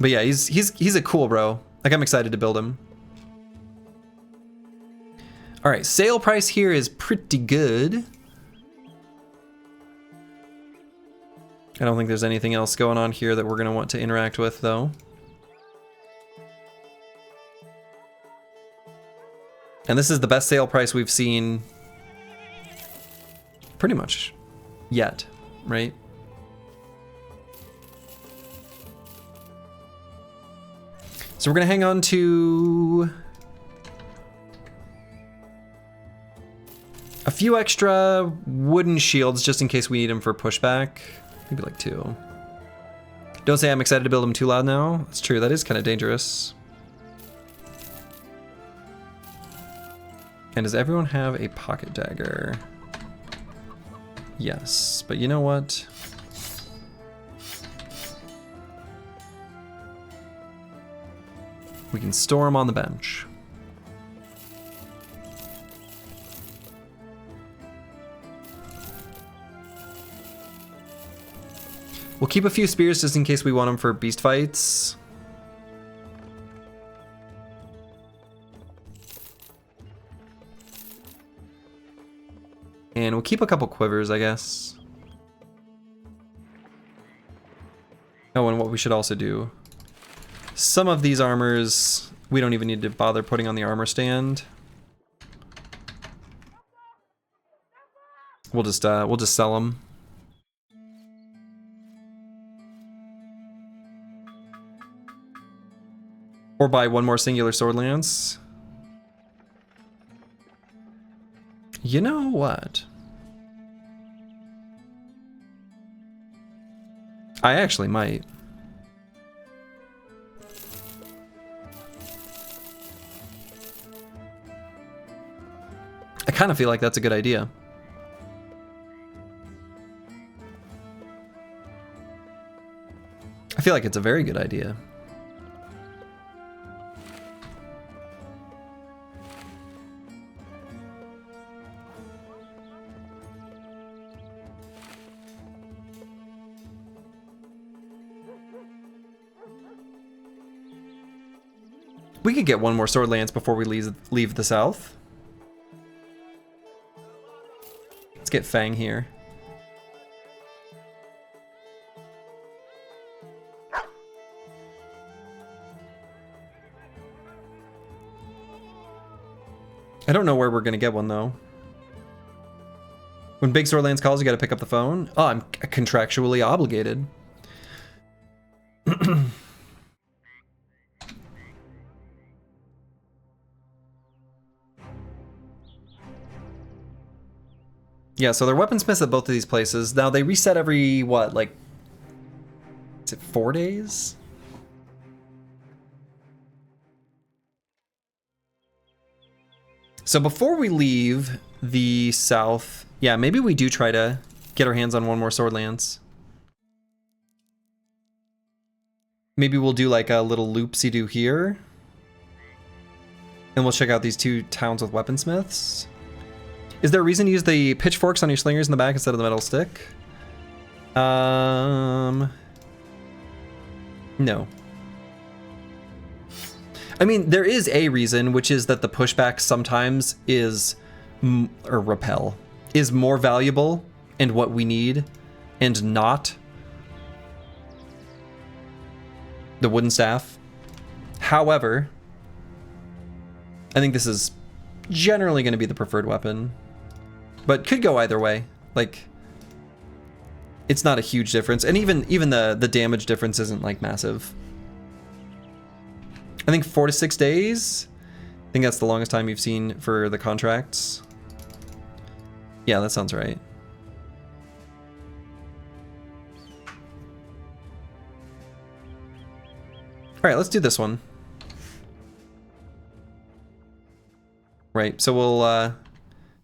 But yeah, he's a cool bro. Like I'm excited to build him. All right, sale price here is pretty good. I don't think there's anything else going on here that we're gonna want to interact with though. And this is the best sale price we've seen pretty much yet, right? So we're gonna hang on to a few extra wooden shields just in case we need them for pushback. Maybe like 2. Don't say I'm excited to build them too loud now. That's true, that is kind of dangerous. And does everyone have a pocket dagger? Yes, but you know what? We can store them on the bench. We'll keep a few spears just in case we want them for beast fights. And we'll keep a couple quivers, I guess. Oh, and what we should also do. Some of these armors, we don't even need to bother putting on the armor stand. We'll just sell them. Or buy one more singular sword lance. You know what? I actually might. I kind of feel like that's a good idea. I feel like it's a very good idea. We could get one more sword lance before we leave the south. Let's get Fang here. I don't know where we're gonna get one though. When Big Sword Lance calls, you gotta pick up the phone. Oh, I'm contractually obligated. Yeah, so they're weaponsmiths at both of these places. Now they reset every, what, like, is it 4 days? So before we leave the south, yeah, maybe we do try to get our hands on one more sword lance. Maybe we'll do like a little loopsy-doo here. And we'll check out these 2 towns with weaponsmiths. Is there a reason to use the pitchforks on your slingers in the back instead of the metal stick? No. I mean, there is a reason, which is that the pushback sometimes is, or repel, is more valuable and what we need, and not the wooden staff. However, I think this is generally going to be the preferred weapon, but could go either way. Like, it's not a huge difference. And even the damage difference isn't like massive. I think 4 to 6 days. I think that's the longest time you've seen for the contracts. Yeah, that sounds right. All right, let's do this one. Right, so we'll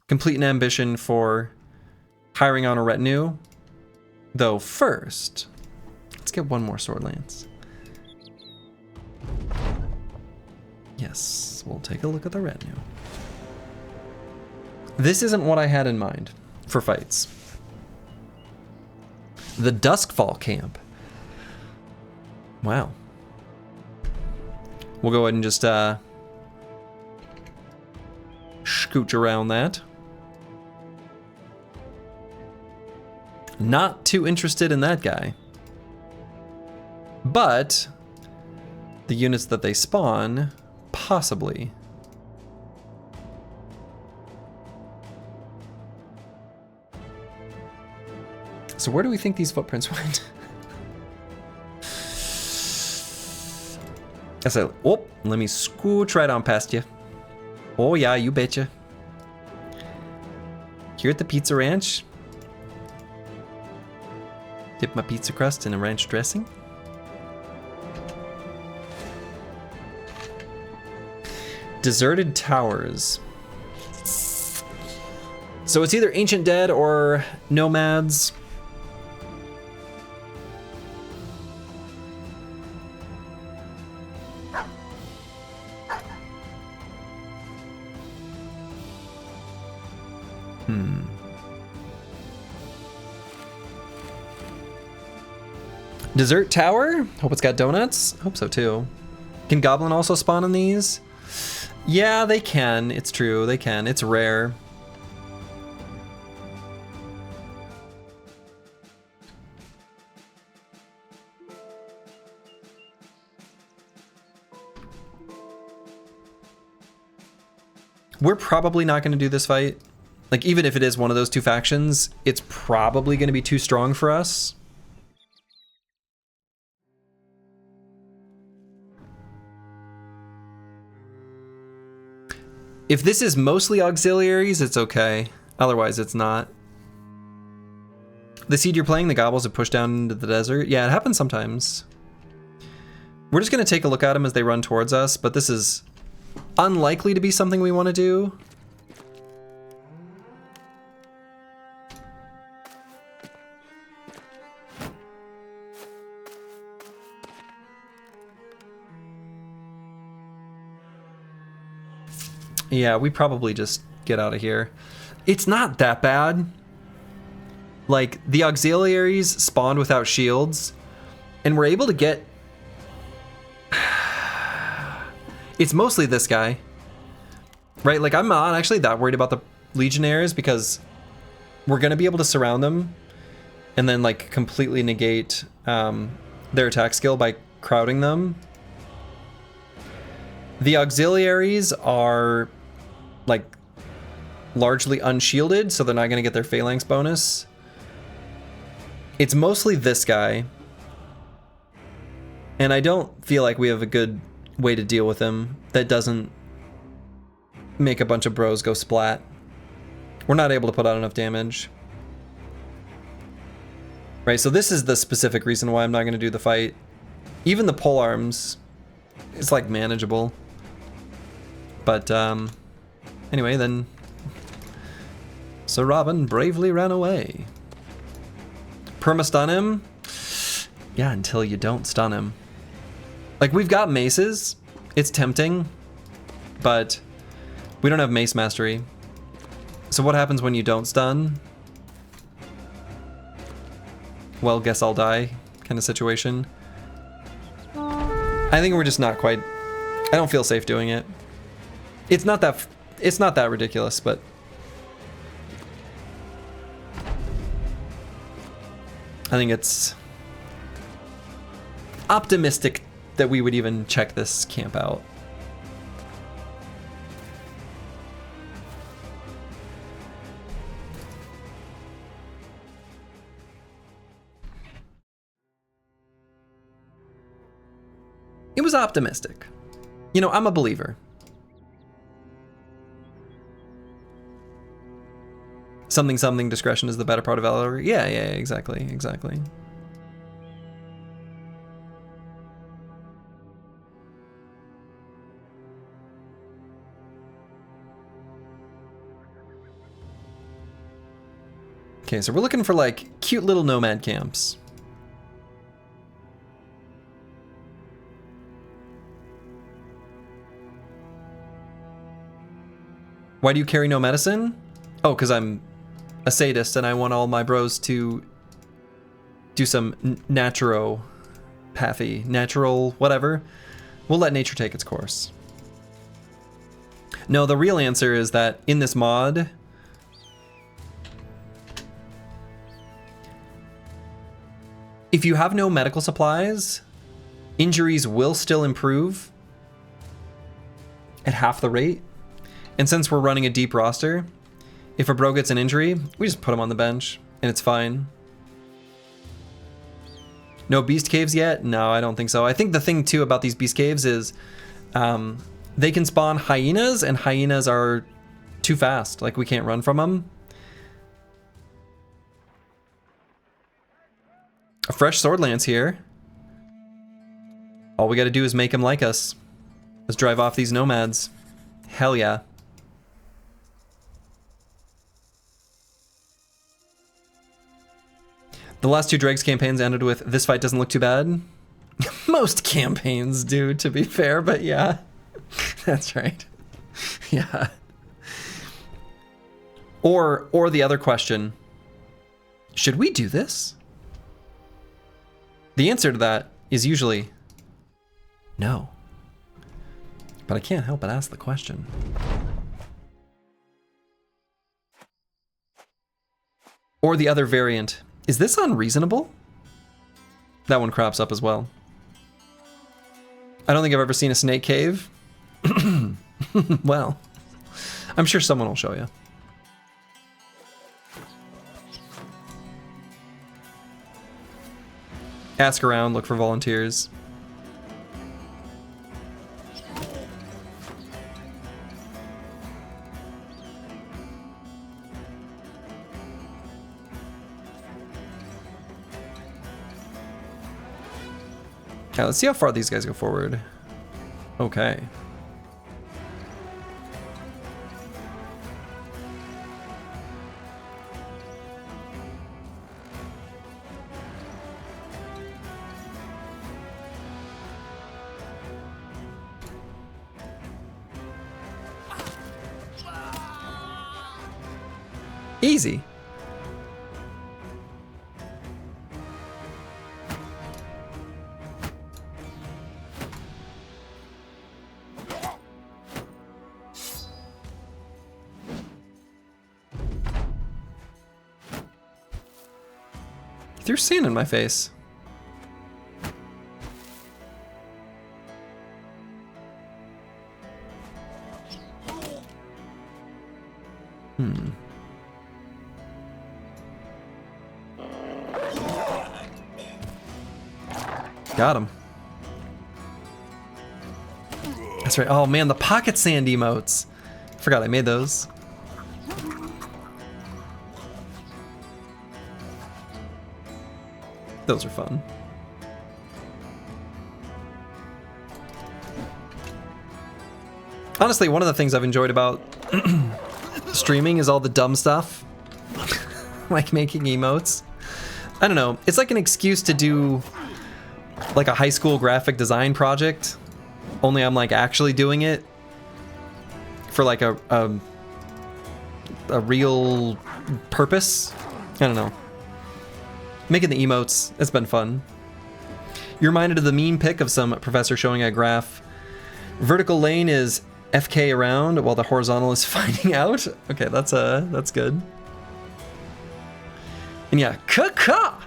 complete an ambition for hiring on a retinue. Though first, let's get one more sword lance. Yes, we'll take a look at the retinue. This isn't what I had in mind for fights. The Duskfall camp. Wow. We'll go ahead and just scooch around that. Not too interested in that guy. But the units that they spawn, possibly. So where do we think these footprints went? I said, oh, let me scooch right on past you. Oh yeah, you betcha. Here at the Pizza Ranch. Dip my pizza crust in a ranch dressing. Deserted towers. So it's either Ancient Dead or Nomads. Desert Tower? Hope it's got donuts. Hope so too. Can Goblin also spawn in these? Yeah, they can. It's true, they can. It's rare. We're probably not going to do this fight. Like, even if it is one of those two factions, it's probably going to be too strong for us. If this is mostly auxiliaries, it's okay. Otherwise, it's not. The seed you're playing, the Gobbles have pushed down into the desert. Yeah, it happens sometimes. We're just going to take a look at them as they run towards us, but this is unlikely to be something we want to do. Yeah, we probably just get out of here. It's not that bad. Like, the auxiliaries spawned without shields, and we're able to get... It's mostly this guy. Right, like, I'm not actually that worried about the Legionnaires because we're going to be able to surround them and then, like, completely negate their attack skill by crowding them. The auxiliaries are... like, largely unshielded, so they're not going to get their phalanx bonus. It's mostly this guy. And I don't feel like we have a good way to deal with him that doesn't make a bunch of bros go splat. We're not able to put out enough damage. Right, so this is the specific reason why I'm not going to do the fight. Even the polearms, it's like manageable. But, anyway, then Sir Robin bravely ran away. Perma-stun him? Yeah, until you don't stun him. Like, we've got maces. It's tempting. But we don't have mace mastery. So what happens when you don't stun? Well, guess I'll die kind of situation. I think we're just not quite... I don't feel safe doing it. It's not that ridiculous, but I think it's optimistic that we would even check this camp out. It was optimistic. You know, I'm a believer. Something, something, discretion is the better part of valor. Yeah, exactly. Okay, so we're looking for like cute little nomad camps. Why do you carry no medicine? Oh, because I'm a sadist and I want all my bros to do some naturopathy, natural whatever. We'll let nature take its course. No, the real answer is that in this mod, if you have no medical supplies, injuries will still improve at half the rate. And since we're running a deep roster, if a bro gets an injury, we just put him on the bench and it's fine. No beast caves yet? No, I don't think so. I think the thing too about these beast caves is they can spawn hyenas, and hyenas are too fast. Like, we can't run from them. A fresh sword lance here. All we gotta do is make him like us. Let's drive off these nomads. Hell yeah. The last two Dregs campaigns ended with, this fight doesn't look too bad. Most campaigns do, to be fair, but yeah. That's right. Yeah. Or the other question, should we do this? The answer to that is usually no. But I can't help but ask the question. Or the other variant, is this unreasonable? That one crops up as well. I don't think I've ever seen a snake cave. Well, I'm sure someone will show you. Ask around, look for volunteers. Okay, let's see how far these guys go forward. Okay. Easy. He threw sand in my face. Got him. That's right. Oh man, the pocket sand emotes. Forgot I made those. Those are fun. Honestly, one of the things I've enjoyed about streaming is all the dumb stuff. Like making emotes. I don't know. It's like an excuse to do like a high school graphic design project. Only I'm like actually doing it for like a real purpose. I don't know. Making the emotes, it's been fun. You're reminded of the meme pic of some professor showing a graph. Vertical lane is FK around while the horizontal is finding out. Okay, that's good. And yeah, caw.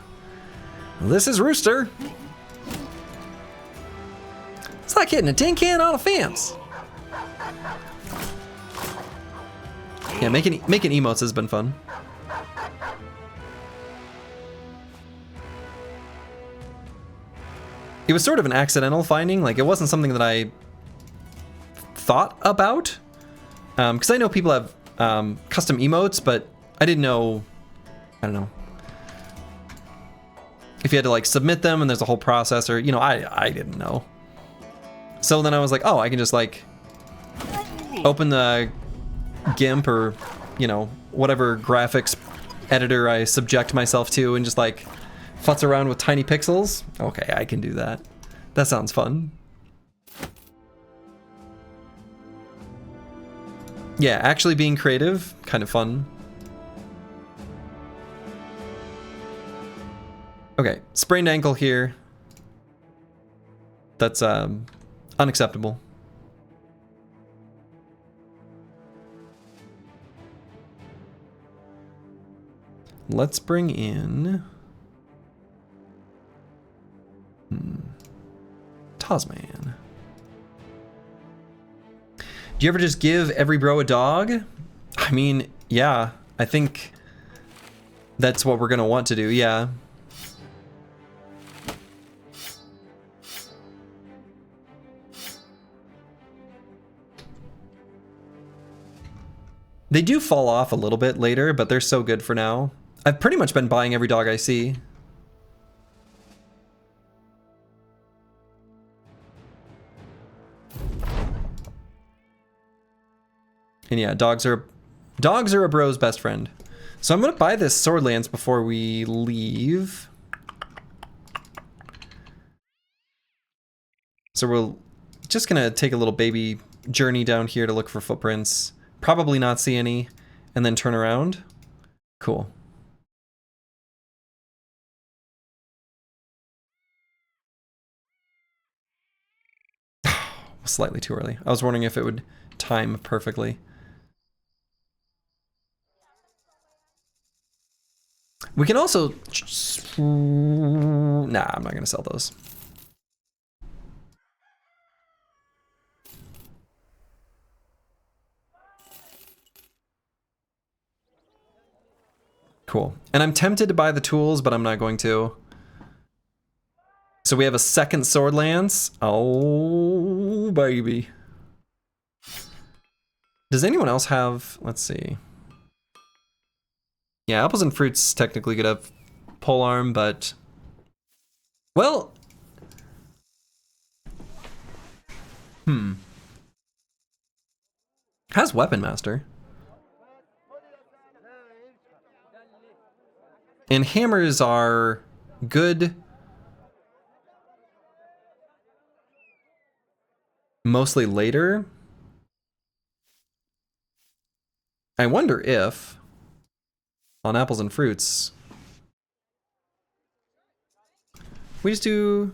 This is Rooster. It's like hitting a tin can on a fence. Yeah, making emotes has been fun. It was sort of an accidental finding. Like, it wasn't something that I thought about. Because I know people have custom emotes, but I didn't know, I don't know, if you had to like submit them and there's a whole process, or, you know, I didn't know. So then I was like, oh, I can just like open the GIMP or, you know, whatever graphics editor I subject myself to and just like futz around with tiny pixels. Okay, I can do that. That sounds fun. Yeah, actually being creative, kind of fun. Okay, sprained ankle here. That's unacceptable. Let's bring in Tasman. Do you ever just give every bro a dog? I mean, yeah, I think that's what we're gonna want to do, yeah. They do fall off a little bit later, but they're so good for now. I've pretty much been buying every dog I see. And yeah, dogs are a bro's best friend. So I'm gonna buy this sword lance before we leave. So we're just gonna take a little baby journey down here to look for footprints. Probably not see any, and then turn around. Cool. Slightly too early. I was wondering if it would time perfectly. We can also... Nah, I'm not gonna sell those. Cool. And I'm tempted to buy the tools, but I'm not going to. So we have a second sword lance. Oh, baby. Does anyone else have... Let's see. Yeah, apples and fruits technically could have polearm, but... Well... Has Weapon Master. And hammers are good... Mostly later. I wonder if... On apples and fruits... We just do...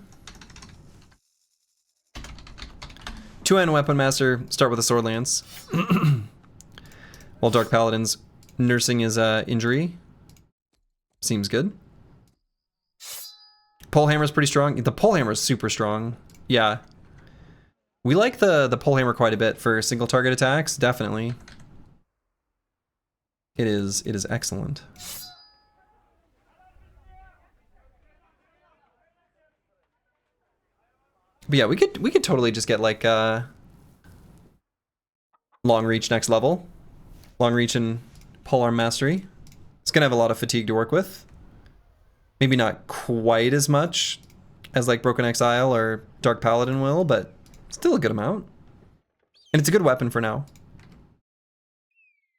2N Weapon Master, start with a Sword Lance. While Dark Paladin's nursing his injury. Seems good. Polehammer's pretty strong. The Polehammer's super strong. Yeah. We like the Polehammer quite a bit for single target attacks, definitely. It is excellent. But yeah, we could totally just get like long reach next level. Long reach and polearm mastery. It's gonna have a lot of fatigue to work with. Maybe not quite as much as like Broken Exile or Dark Paladin will, but still a good amount. And it's a good weapon for now.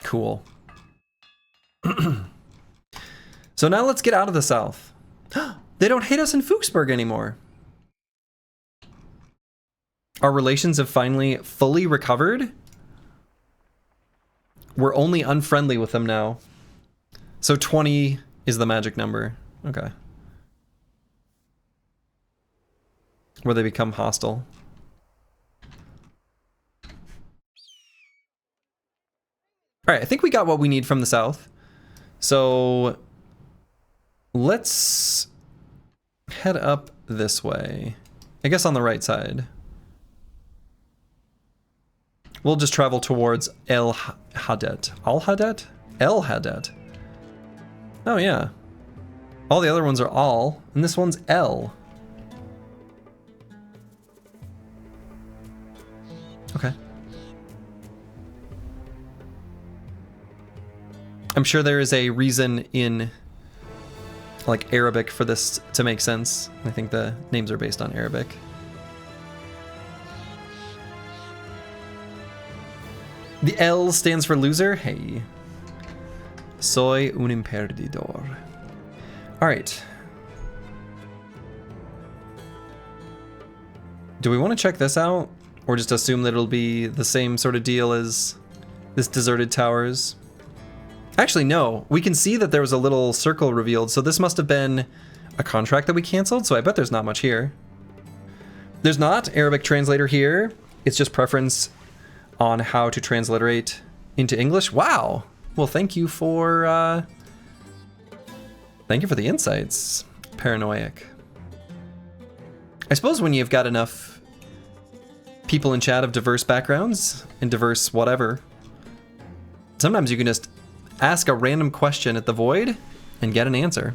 Cool. So now let's get out of the south. They don't hate us in Fuchsburg anymore. Our relations have finally fully recovered. We're only unfriendly with them now. So 20 is the magic number. Okay. Where they become hostile. Alright, I think we got what we need from the south. So let's head up this way. I guess on the right side. We'll just travel towards El Hadet. Al Hadet? El Hadet. Oh yeah. All the other ones are Al, and this one's El. I'm sure there is a reason in like Arabic for this to make sense. I think the names are based on Arabic. The L stands for loser. Hey. Soy un imperdidor. All right. Do we want to check this out? Or just assume that it'll be the same sort of deal as this Deserted Towers? Actually, no. We can see that there was a little circle revealed, so this must have been a contract that we canceled, so I bet there's not much here. There's not Arabic translator here. It's just preference on how to transliterate into English. Wow. Well, thank you for the insights. Paranoiac. I suppose when you've got enough people in chat of diverse backgrounds and diverse whatever, sometimes you can just ask a random question at the void and get an answer.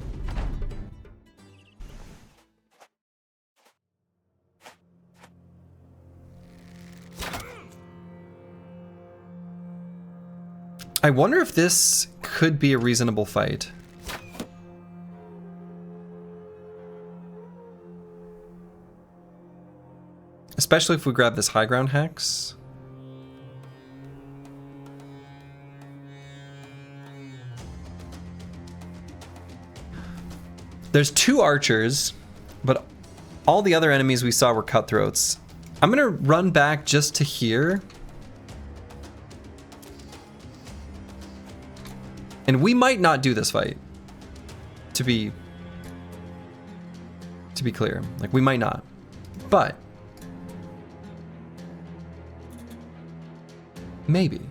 I wonder if this could be a reasonable fight. Especially if we grab this high ground hex. There's 2 archers, but all the other enemies we saw were cutthroats. I'm gonna run back just to here. And we might not do this fight. To be clear. Like, we might not. But maybe.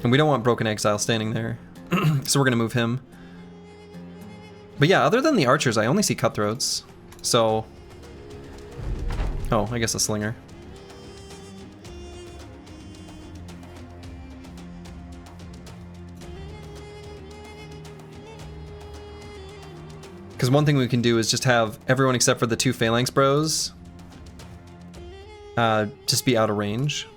And we don't want Broken Exile standing there. So we're gonna move him. But yeah, other than the archers, I only see cutthroats. So... oh, I guess a slinger. Because one thing we can do is just have everyone except for the 2 Phalanx bros just be out of range.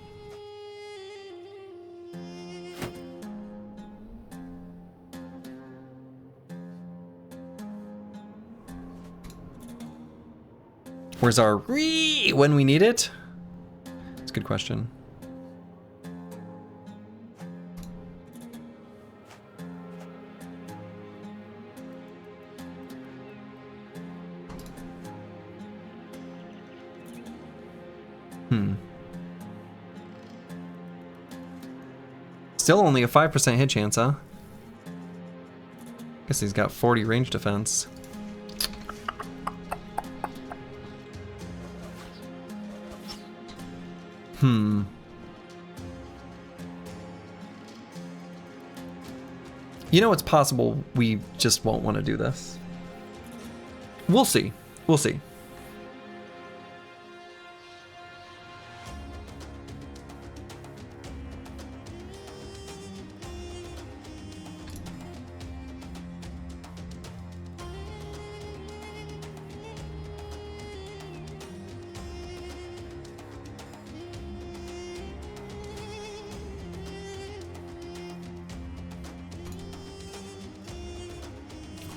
Where's our re when we need it? That's a good question. Still only a 5% hit chance, huh? Guess he's got 40 range defense. You know, it's possible we just won't want to do this. We'll see. We'll see.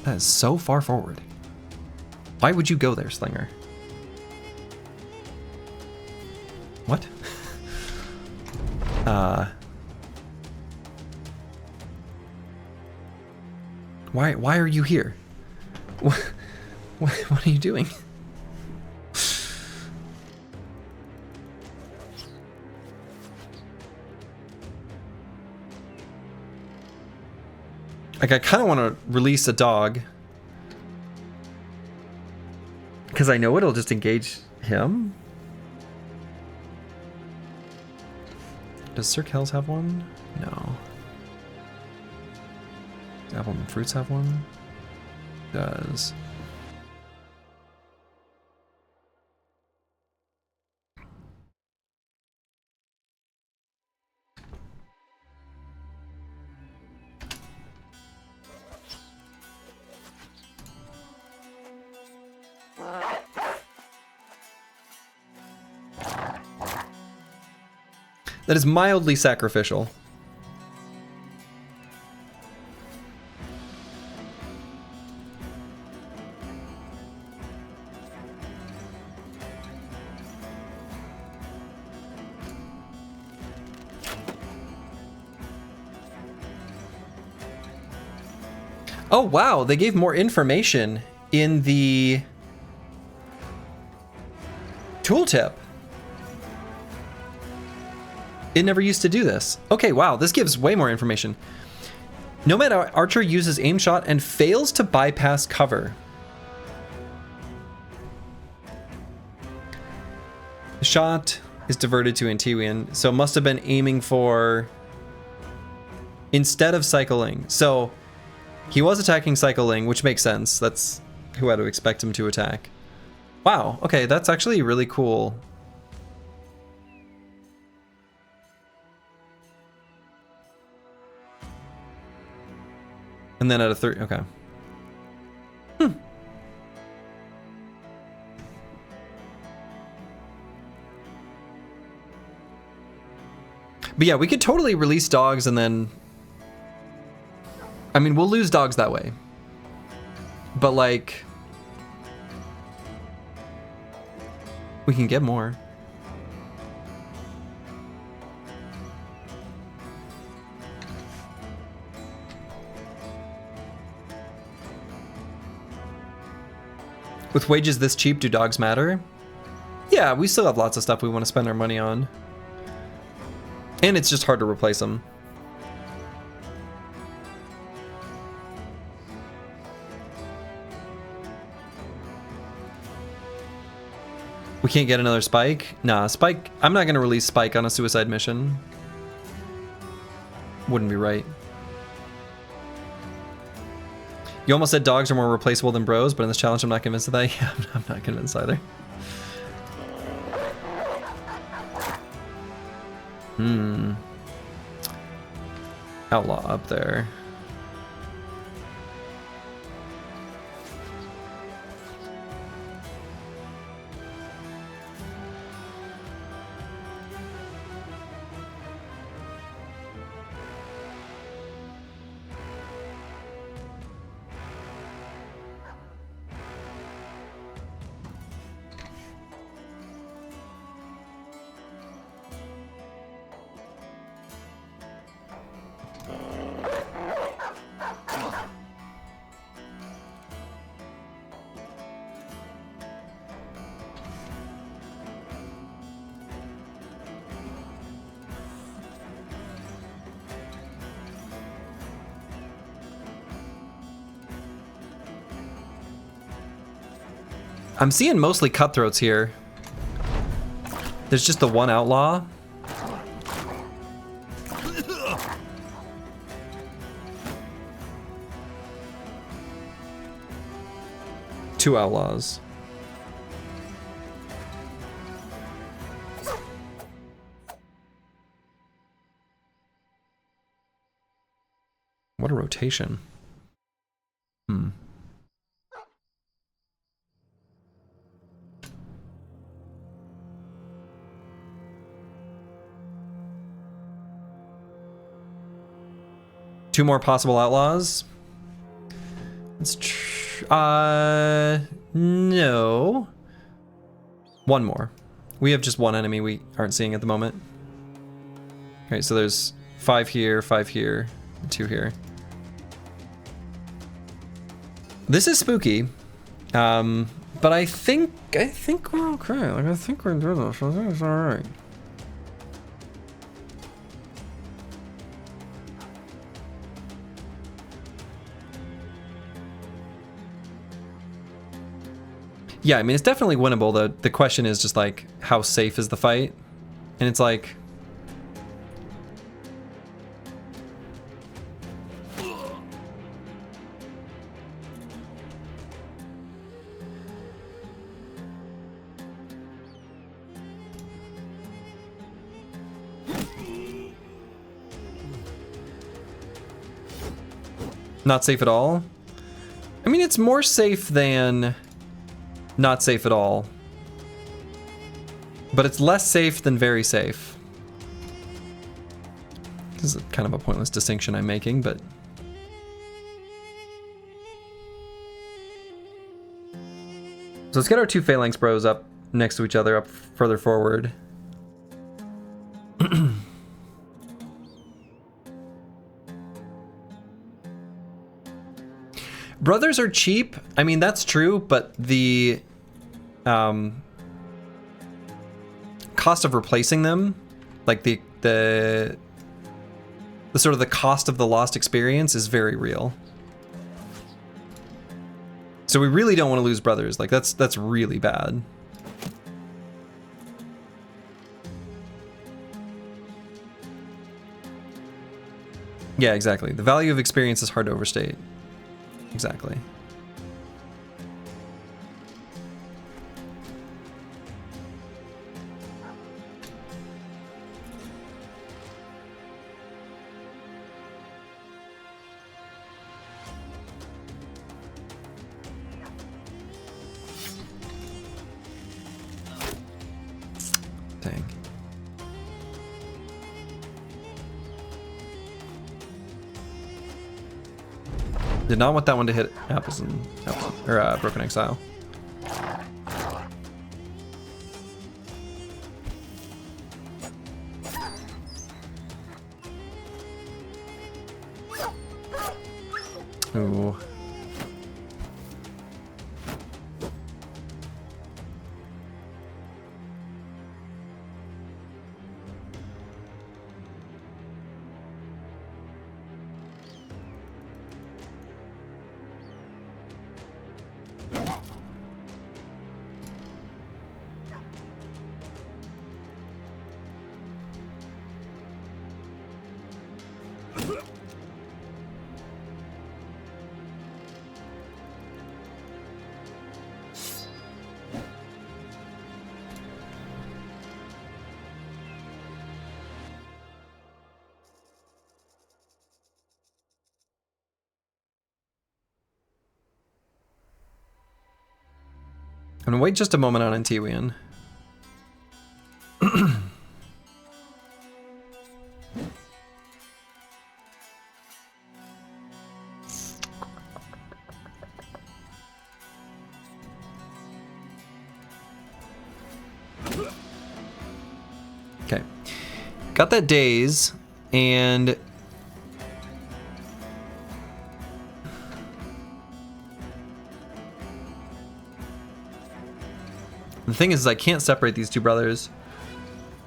That is so far forward. Why would you go there, Slinger? What? Why are you here? What are you doing? Like, I kind of want to release a dog because I know it'll just engage him. Does Sir Kells have one? No. Does Apple and Fruits have one? Does. That is mildly sacrificial. Oh, wow, they gave more information in the tooltip. It never used to do this. Okay, wow, this gives way more information. Nomad Archer uses aim shot and fails to bypass cover. The shot is diverted to Antiwian, so must have been aiming for instead of cycling. So he was attacking cycling, which makes sense. That's who I'd expect him to attack. Wow, okay, that's actually really cool. And then at a 3, okay. But yeah, we could totally release dogs and then... I mean, we'll lose dogs that way. But like... we can get more. With wages this cheap, do dogs matter? Yeah, we still have lots of stuff we want to spend our money on. And it's just hard to replace them. We can't get another Spike? Nah, Spike... I'm not going to release Spike on a suicide mission. Wouldn't be right. You almost said dogs are more replaceable than bros, but in this challenge I'm not convinced of that. Yeah, I'm not convinced either. Outlaw up there. I'm seeing mostly cutthroats here. There's just the one outlaw. Two outlaws. What a rotation. Two more possible outlaws. No. One more. We have just one enemy we aren't seeing at the moment. Okay, so there's 5 here, and 2 here. This is spooky, but I think we're okay. Like I think we're doing this. I think it's all right. Yeah, I mean, it's definitely winnable. The question is just like, how safe is the fight? And it's like... not safe at all? I mean, it's more safe than... not safe at all. But it's less safe than very safe. This is kind of a pointless distinction I'm making, but... So let's get our 2 Phalanx Bros up next to each other, up further forward. Brothers are cheap. I mean, that's true, but the cost of replacing them, like the sort of the cost of the lost experience is very real. So we really don't want to lose brothers. Like that's really bad. Yeah, exactly. The value of experience is hard to overstate. Exactly. Dang. Did not want that one to hit Apples or Broken Exile. Ooh. I'm gonna wait just a moment on Antiwian. Okay. Got that daze, and the thing is I can't separate these 2 brothers,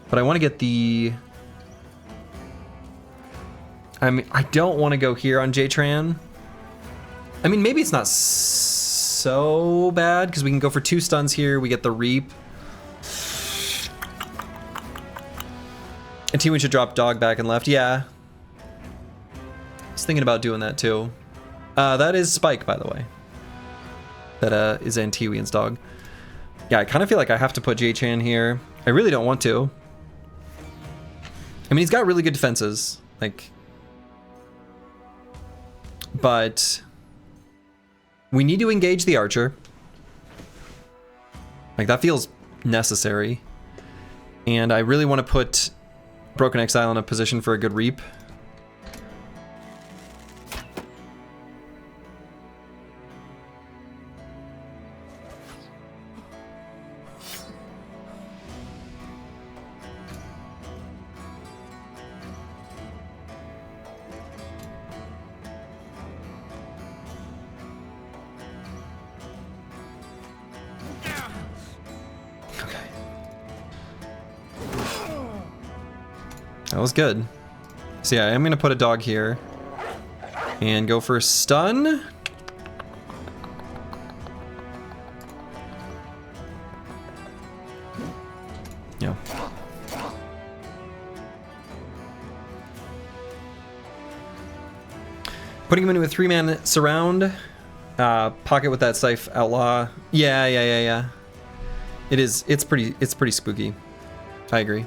but I want to get the... I mean, I don't want to go here on J-Tran. I mean, maybe it's not so bad, because we can go for 2 stuns here, we get the Reap. And T-Win should drop dog back and left, yeah. I was thinking about doing that too. That is Spike, by the way. That is Antiwian's dog. Yeah, I kind of feel like I have to put J-Chan here. I really don't want to. I mean, he's got really good defenses, like... But... we need to engage the archer. Like, that feels necessary. And I really want to put Broken Exile in a position for a good Reap. That was good. So yeah, I'm gonna put a dog here and go for a stun. Yeah. Putting him into a 3-man surround. Pocket with that Scythe Outlaw. Yeah. It's pretty spooky. I agree.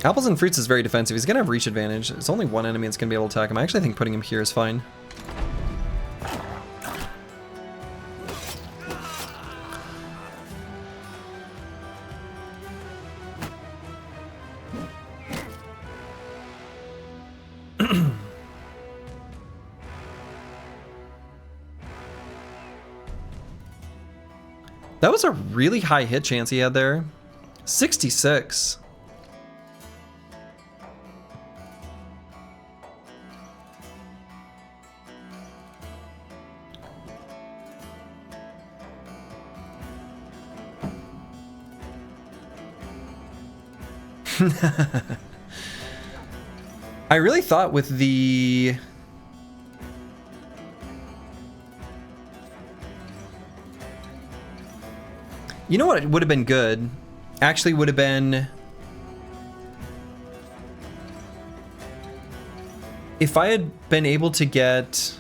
Apples and Fruits is very defensive. He's gonna have reach advantage. It's only 1 enemy that's gonna be able to attack him. I actually think putting him here is fine. That was a really high hit chance he had there. 66. I really thought with the... You know what would have been good? Actually would have been... If I had been able to get...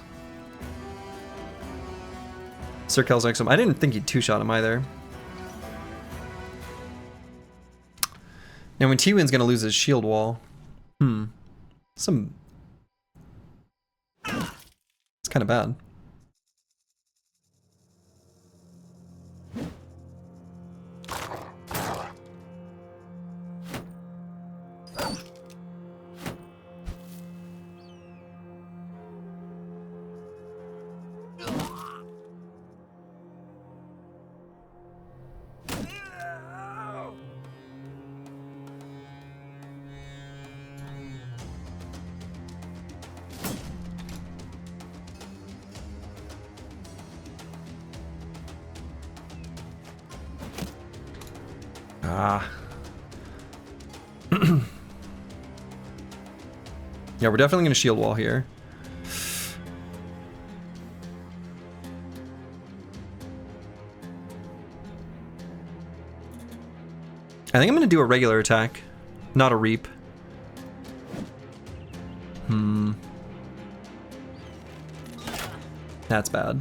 Sir Kel's Exum. I didn't think he'd two-shot him either. Now when T-Win's gonna lose his shield wall. It's kind of bad. Yeah, we're definitely gonna shield wall here. I think I'm gonna do a regular attack, not a reap. That's bad.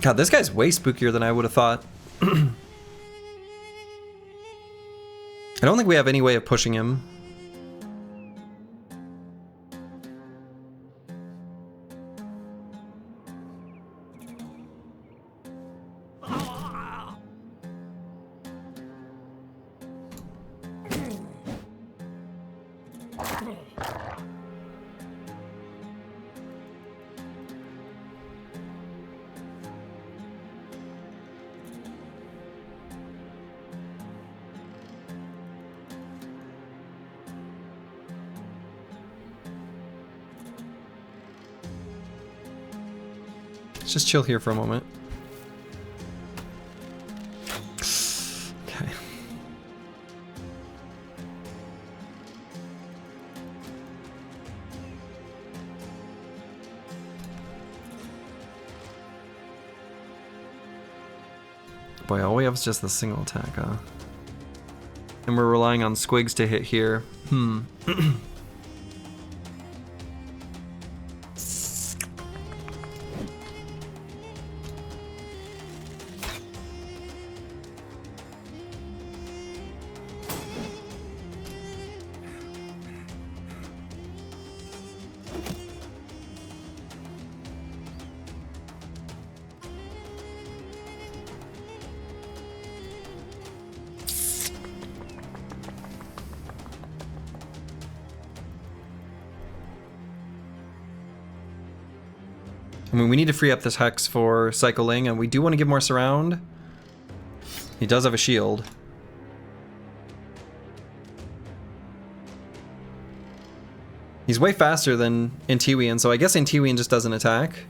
God, this guy's way spookier than I would have thought. I don't think we have any way of pushing him. Let's just chill here for a moment. Okay. Boy, all we have is just the single attack, huh? And we're relying on Squigs to hit here. I mean, we need to free up this Hex for cycling, and we do want to give more surround. He does have a shield. He's way faster than Intiwian, so I guess Intiwian just doesn't attack.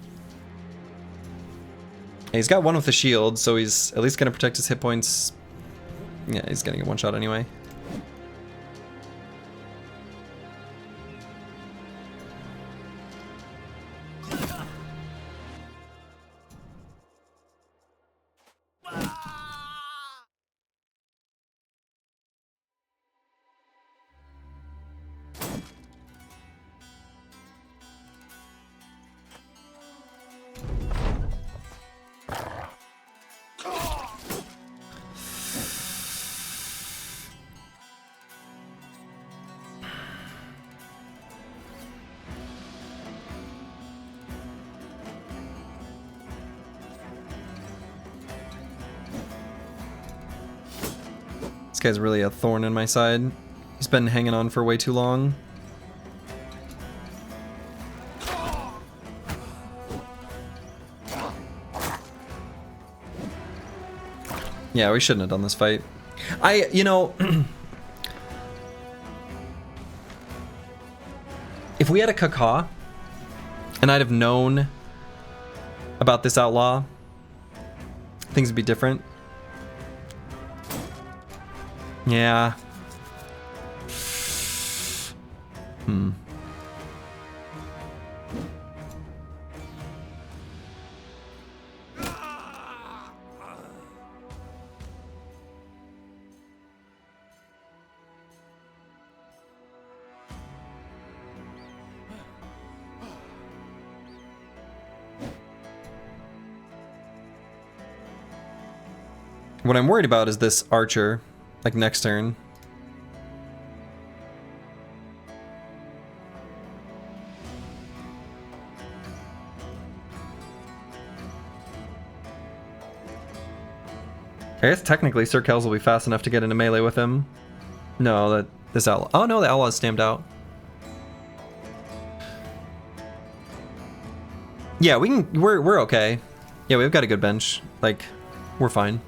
And he's got one with the shield, so he's at least going to protect his hit points. Yeah, he's going to get one shot anyway. guy's really a thorn in my side. He's been hanging on for way too long. Yeah, we shouldn't have done this fight. You know, if we had a Kaka, and I'd have known about this outlaw, things would be different. Yeah. What I'm worried about is this archer, like next turn. I guess technically Sir Kells will be fast enough to get into melee with him. No, this outlaw. Oh no, the outlaw is stamped out. Yeah, we're okay. Yeah, we've got a good bench. Like, we're fine.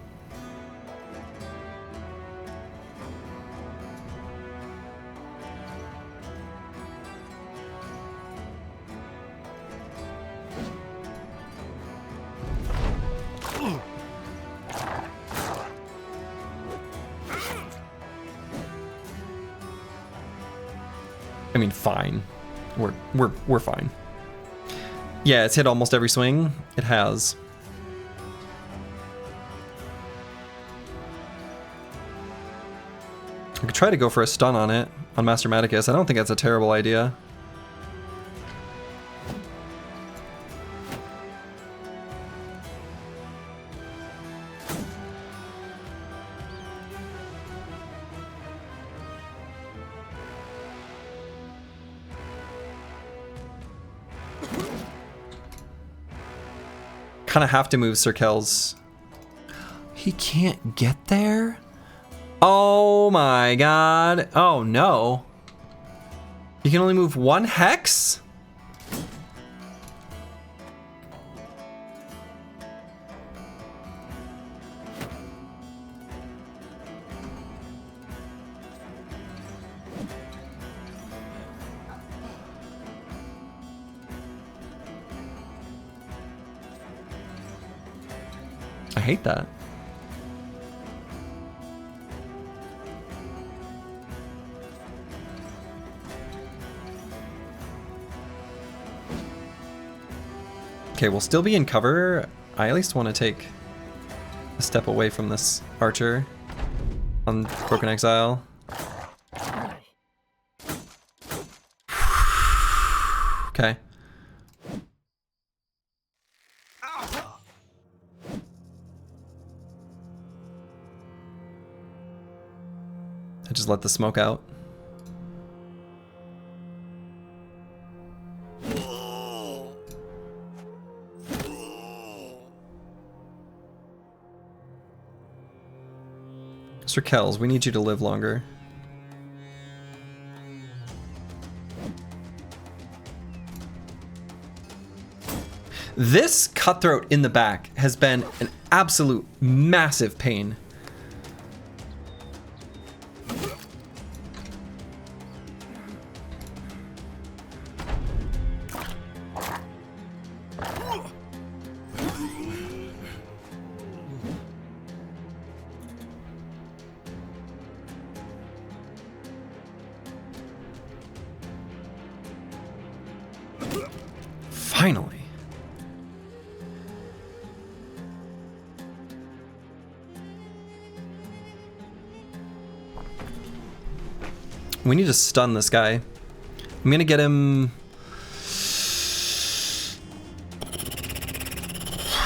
I mean, fine. We're fine. Yeah, it's hit almost every swing. It has. I could try to go for a stun on it, on Master Maticus. I don't think that's a terrible idea. Kind of have to move Sir Kells. He can't get there? Oh my god. Oh no. You can only move one hex? I hate that. Okay, we'll still be in cover. I at least want to take a step away from this archer on Broken Exile. Okay. I just let the smoke out. Mr. Kells, we need you to live longer. This cutthroat in the back has been an absolute massive pain. Finally. We need to stun this guy. I'm gonna get him.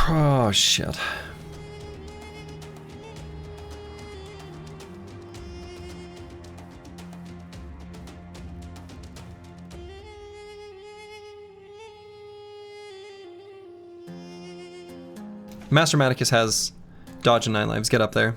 Oh shit. Master Maticus has dodge and 9 lives. Get up there.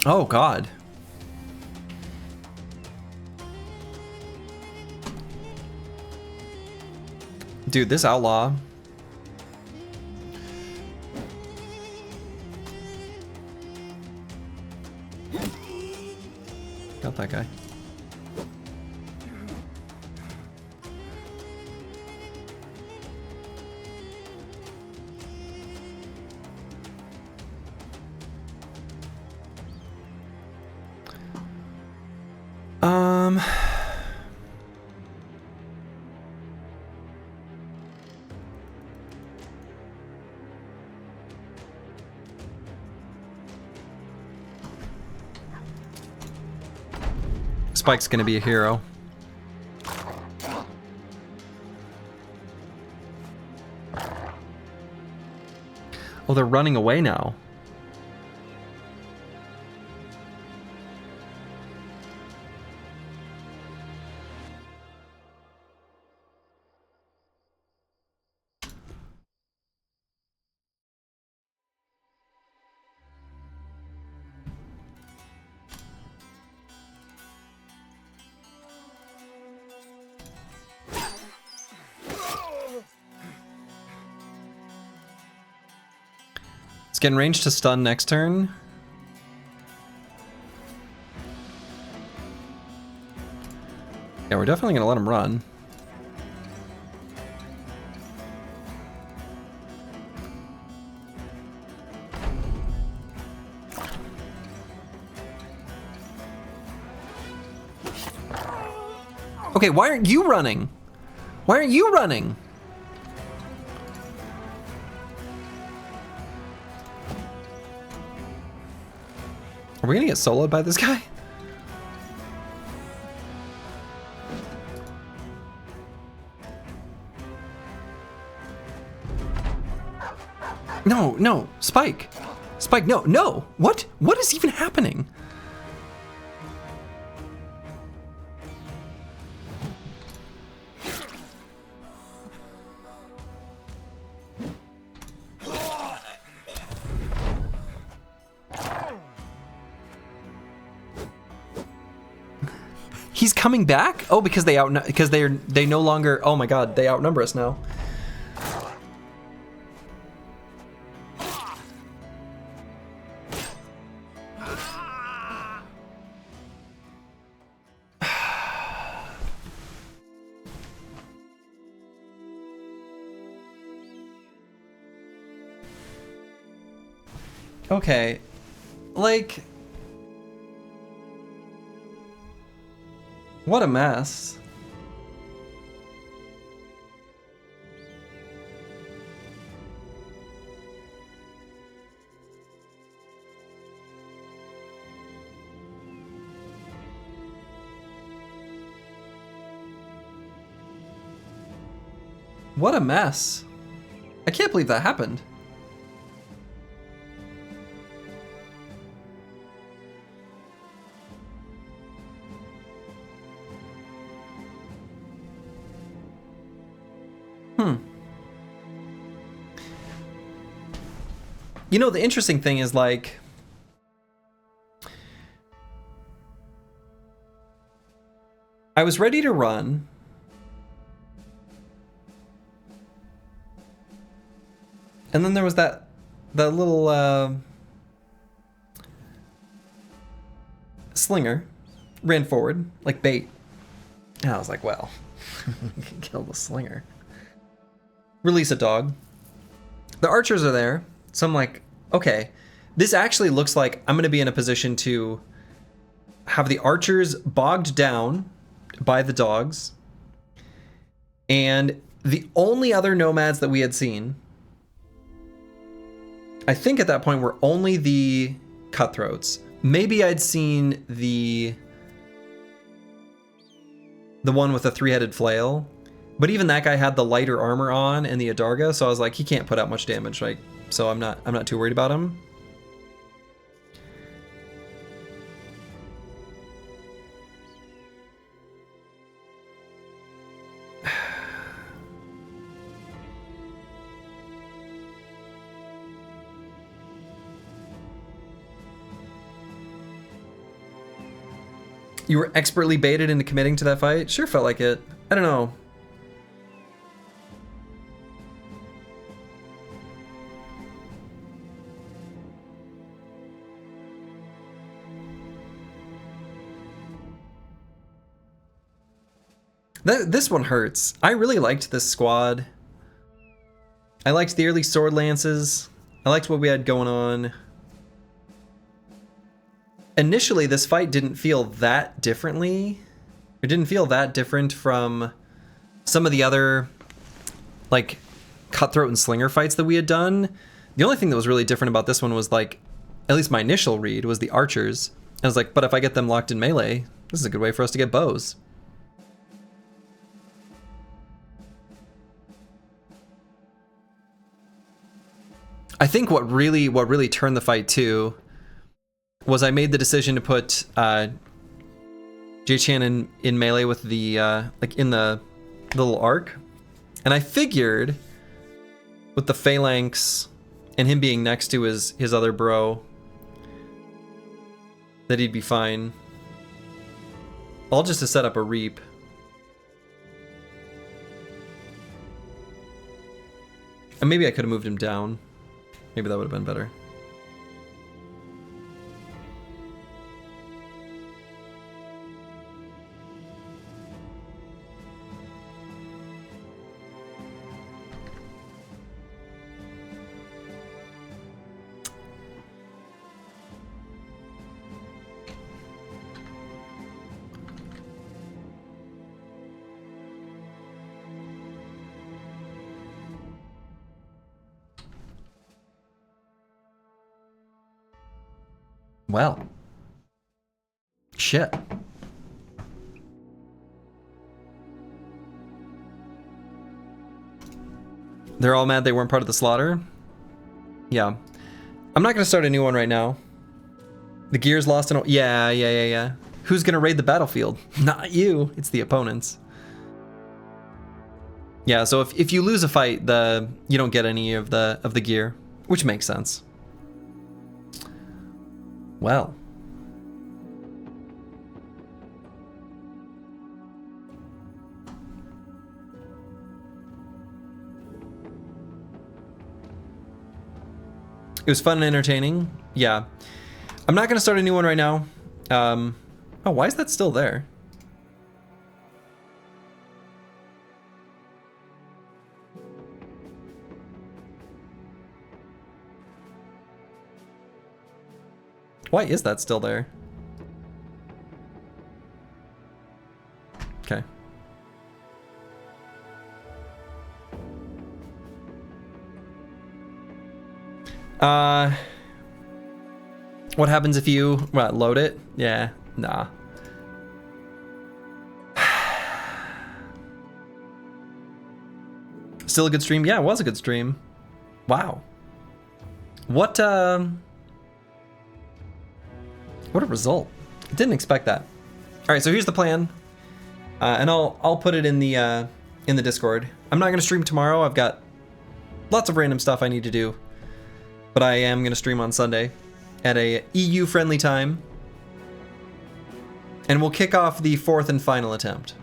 Oh, God. Dude, this outlaw. Got that guy. Spike's gonna be a hero. Oh, they're running away now. It's getting range to stun next turn. Yeah, we're definitely gonna let him run. Okay, why aren't you running? Why aren't you running? Are we gonna get soloed by this guy? No, no, Spike. Spike, no, no. What? What is even happening? He's coming back? Oh, because they they no longer. Oh my God, they outnumber us now. Okay, like, what a mess. What a mess. I can't believe that happened. You know, the interesting thing is, like, I was ready to run. And then there was that little slinger ran forward like bait. And I was like, well, we can kill the slinger. Release a dog. The archers are there. So I'm like, okay, this actually looks like I'm going to be in a position to have the archers bogged down by the dogs. And the only other nomads that we had seen, I think at that point, were only the cutthroats. Maybe I'd seen the one with the three-headed flail, but even that guy had the lighter armor on and the Adarga, so I was like, he can't put out much damage, right? So I'm not too worried about him. You were expertly baited into committing to that fight? Sure felt like it. I don't know. This one hurts. I really liked this squad. I liked the early sword lances. I liked what we had going on. Initially, this fight didn't feel that differently. It didn't feel that different from some of the other, like, cutthroat and slinger fights that we had done. The only thing that was really different about this one was, like, at least my initial read was the archers. I was like, but if I get them locked in melee, this is a good way for us to get bows. I think what really turned the fight too was I made the decision to put Jay-Chan in melee with the like in the little arc, and I figured with the phalanx and him being next to his other bro that he'd be fine. All just to set up a reap. And maybe I could have moved him down. Maybe that would have been better. Well. Shit. They're all mad they weren't part of the slaughter? Yeah. I'm not gonna start a new one right now. The gear's lost in... Yeah. Who's gonna raid the battlefield? Not you. It's the opponents. Yeah, so if you lose a fight, you don't get any of the gear, which makes sense. Well. It was fun and entertaining. Yeah. I'm not going to start a new one right now. Oh, why is that still there? Why is that still there? Okay. What happens if you load it? Yeah, nah. Still a good stream? Yeah, it was a good stream. Wow. What a result. Didn't expect that. All right, so here's the plan. And I'll put it in the Discord. I'm not gonna stream tomorrow. I've got lots of random stuff I need to do. But I am gonna stream on Sunday at a EU friendly time. And we'll kick off the 4th and final attempt.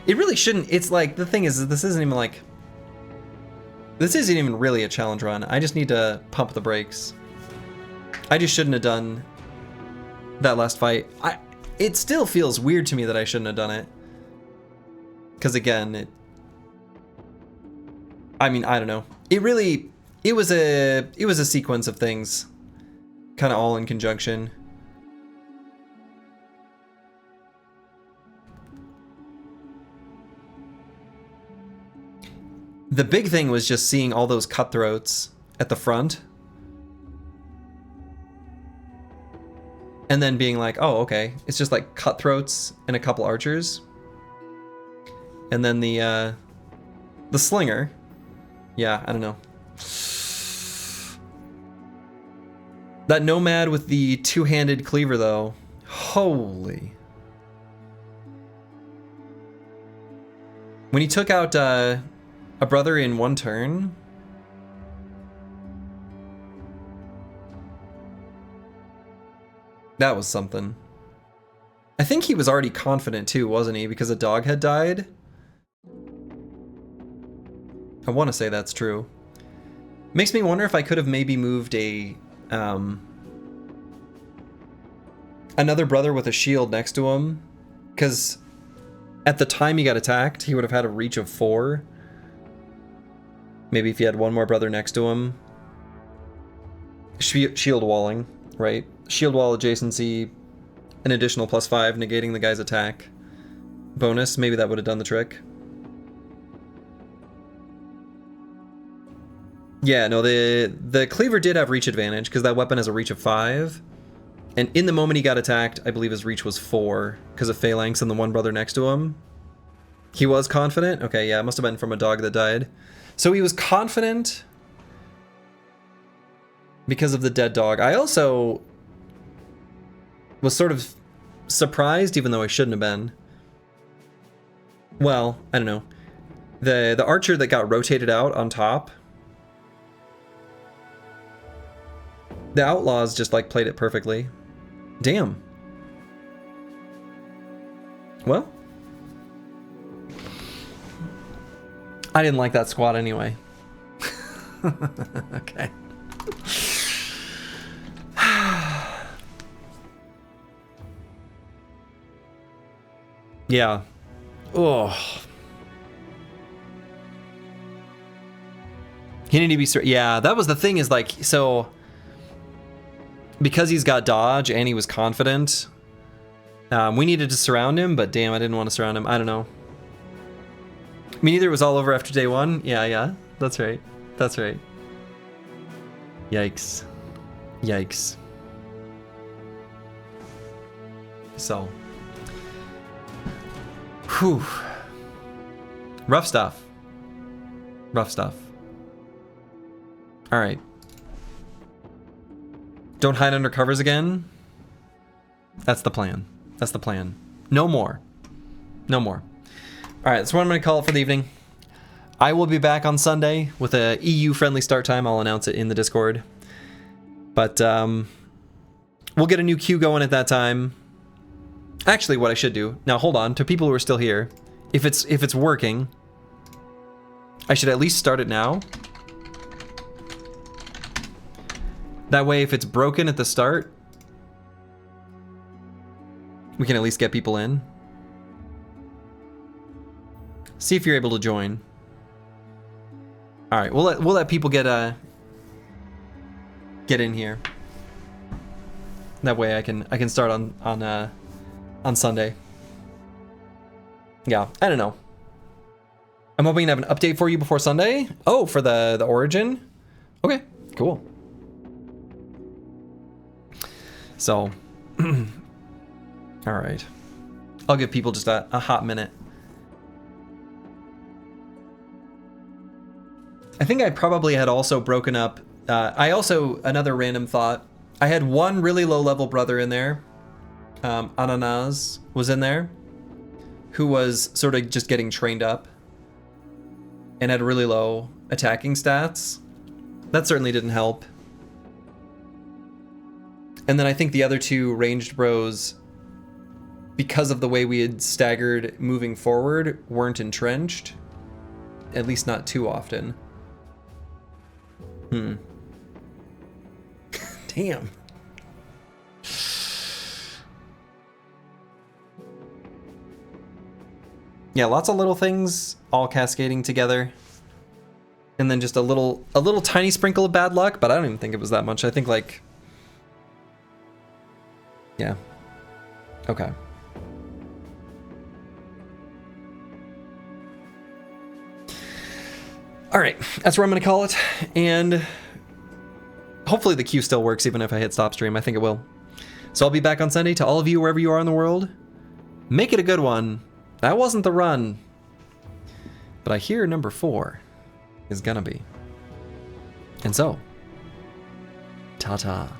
It really shouldn't, it's like, the thing is, this isn't even really a challenge run. I just need to pump the brakes. I just shouldn't have done that last fight. It still feels weird to me that I shouldn't have done it. Because again, I don't know. It was a sequence of things, kind of all in conjunction. The big thing was just seeing all those cutthroats at the front. And then being like, oh, okay. It's just like cutthroats and a couple archers. And then the slinger. Yeah, I don't know. That nomad with the two-handed cleaver, though. Holy. When he took out a brother in one turn. That was something. I think he was already confident too, wasn't he? Because a dog had died. I want to say that's true. Makes me wonder if I could have maybe moved a another brother with a shield next to him, because at the time he got attacked, he would have had a reach of 4. Maybe if he had one more brother next to him. Shield walling, right? Shield wall adjacency, an additional +5, negating the guy's attack bonus. Maybe that would have done the trick. Yeah, no, the cleaver did have reach advantage because that weapon has a reach of 5. And in the moment he got attacked, I believe his reach was 4 because of phalanx and the one brother next to him. He was confident? Okay, yeah, it must have been from a dog that died. So he was confident because of the dead dog. I also was sort of surprised, even though I shouldn't have been. Well, I don't know. The archer that got rotated out on top, the outlaws just like played it perfectly. Damn. Well, I didn't like that squad anyway. Okay. Yeah. Oh. He needed to be... Yeah, that was the thing is like, so... Because he's got dodge and he was confident, we needed to surround him, but damn, I didn't want to surround him. I don't know. Me neither. It was all over after day 1. Yeah, that's right. That's right. Yikes. Yikes. So. Whew. Rough stuff. Rough stuff. All right. Don't hide under covers again. That's the plan. That's the plan. No more. No more. All right, that's what I'm going to call it for the evening. I will be back on Sunday with a EU-friendly start time. I'll announce it in the Discord. But we'll get a new queue going at that time. Actually, what I should do... Now, hold on. To people who are still here, if it's working, I should at least start it now. That way, if it's broken at the start, we can at least get people in. See if you're able to join. All right, we'll let people get in here. That way, I can start on Sunday. Yeah, I don't know. I'm hoping to have an update for you before Sunday. Oh, for the origin. Okay, cool. So, all right. I'll give people just a hot minute. I think I probably had also broken up. Another random thought. I had one really low level brother in there. Ananas was in there, who was sort of just getting trained up and had really low attacking stats. That certainly didn't help. And then I think the other 2 ranged bros, because of the way we had staggered moving forward, weren't entrenched. At least not too often. Damn. Yeah, lots of little things all cascading together. And then just a little tiny sprinkle of bad luck, but I don't even think it was that much. I think like... Yeah. Okay. All right, that's where I'm going to call it. And hopefully the queue still works even if I hit stop stream. I think it will. So I'll be back on Sunday. To all of you, wherever you are in the world, make it a good one. That wasn't the run. But I hear number 4 is going to be. And so, ta-ta.